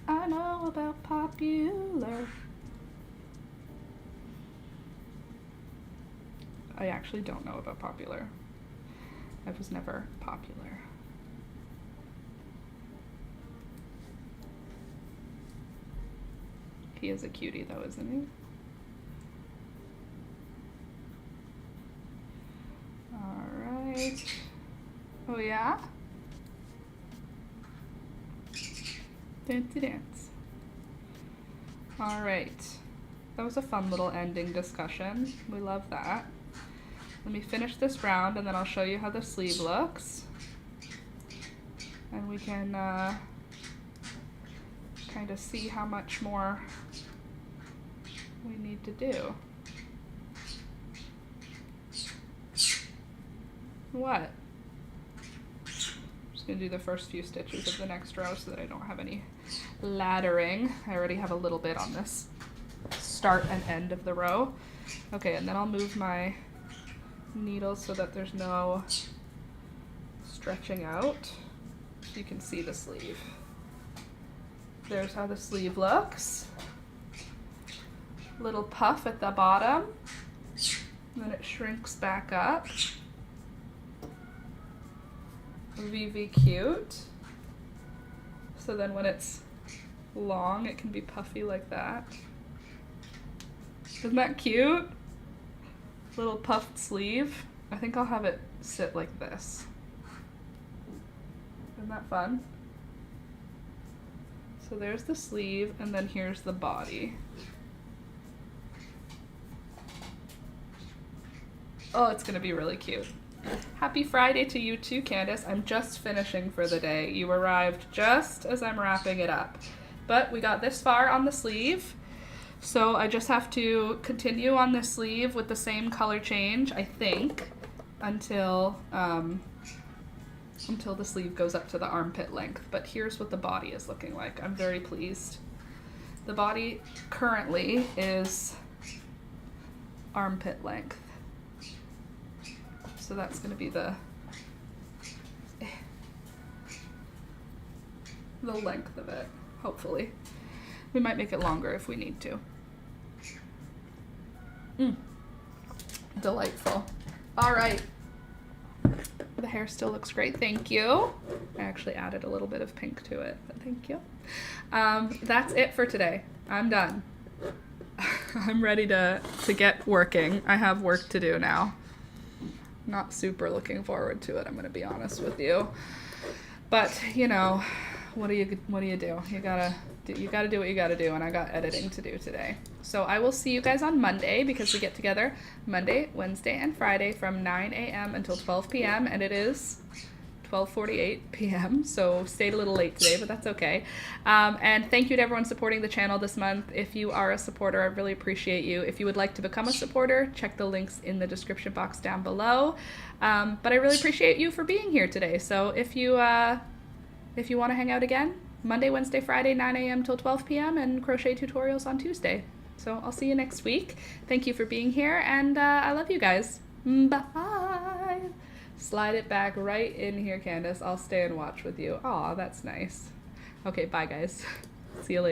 I know about popular. I actually don't know about popular. I was never popular. He is a cutie though, isn't he? Alright. Oh yeah? Dance. Alright. That was a fun little ending discussion. We love that. Let me finish this round and then I'll show you how the sleeve looks. And we can kind of see how much more we need to do. What? I'm just going to do the first few stitches of the next row so that I don't have any laddering. I already have a little bit on this start and end of the row. Okay, and then I'll move my needles so that there's no stretching out. So you can see the sleeve. There's how the sleeve looks. Little puff at the bottom. And then it shrinks back up. VV cute. So then when it's long, it can be puffy like that. Isn't that cute? Little puffed sleeve. I think I'll have it sit like this. Isn't that fun? So there's the sleeve, and then here's the body. Oh, it's gonna be really cute. Happy Friday to you too, Candace. I'm just finishing for the day. You arrived just as I'm wrapping it up. But we got this far on the sleeve, so I just have to continue on this sleeve with the same color change, I think, until the sleeve goes up to the armpit length. But here's what the body is looking like. I'm very pleased. The body currently is armpit length. So that's going to be the length of it, hopefully. We might make it longer if we need to. Delightful. All right. The hair still looks great. Thank you. I actually added a little bit of pink to it, but thank you. That's it for today. I'm done. I'm ready to get working. I have work to do now. Not super looking forward to it, I'm going to be honest with you. But, you know, what do you do? You gotta do what you gotta do, and I got editing to do today. So I will see you guys on Monday, because we get together Monday, Wednesday, and Friday from 9 a.m. until 12 p.m. and it is 12:48 p.m. So stayed a little late today, but that's okay. And thank you to everyone supporting the channel this month. If you are a supporter, I really appreciate you. If you would like to become a supporter, check the links in the description box down below. But I really appreciate you for being here today. So if you want to hang out again, Monday, Wednesday, Friday, 9 a.m. till 12 p.m. and crochet tutorials on Tuesday. So I'll see you next week. Thank you for being here, and I love you guys. Bye. Slide it back right in here, Candace. I'll stay and watch with you. Aw, that's nice. Okay, bye guys. See you later.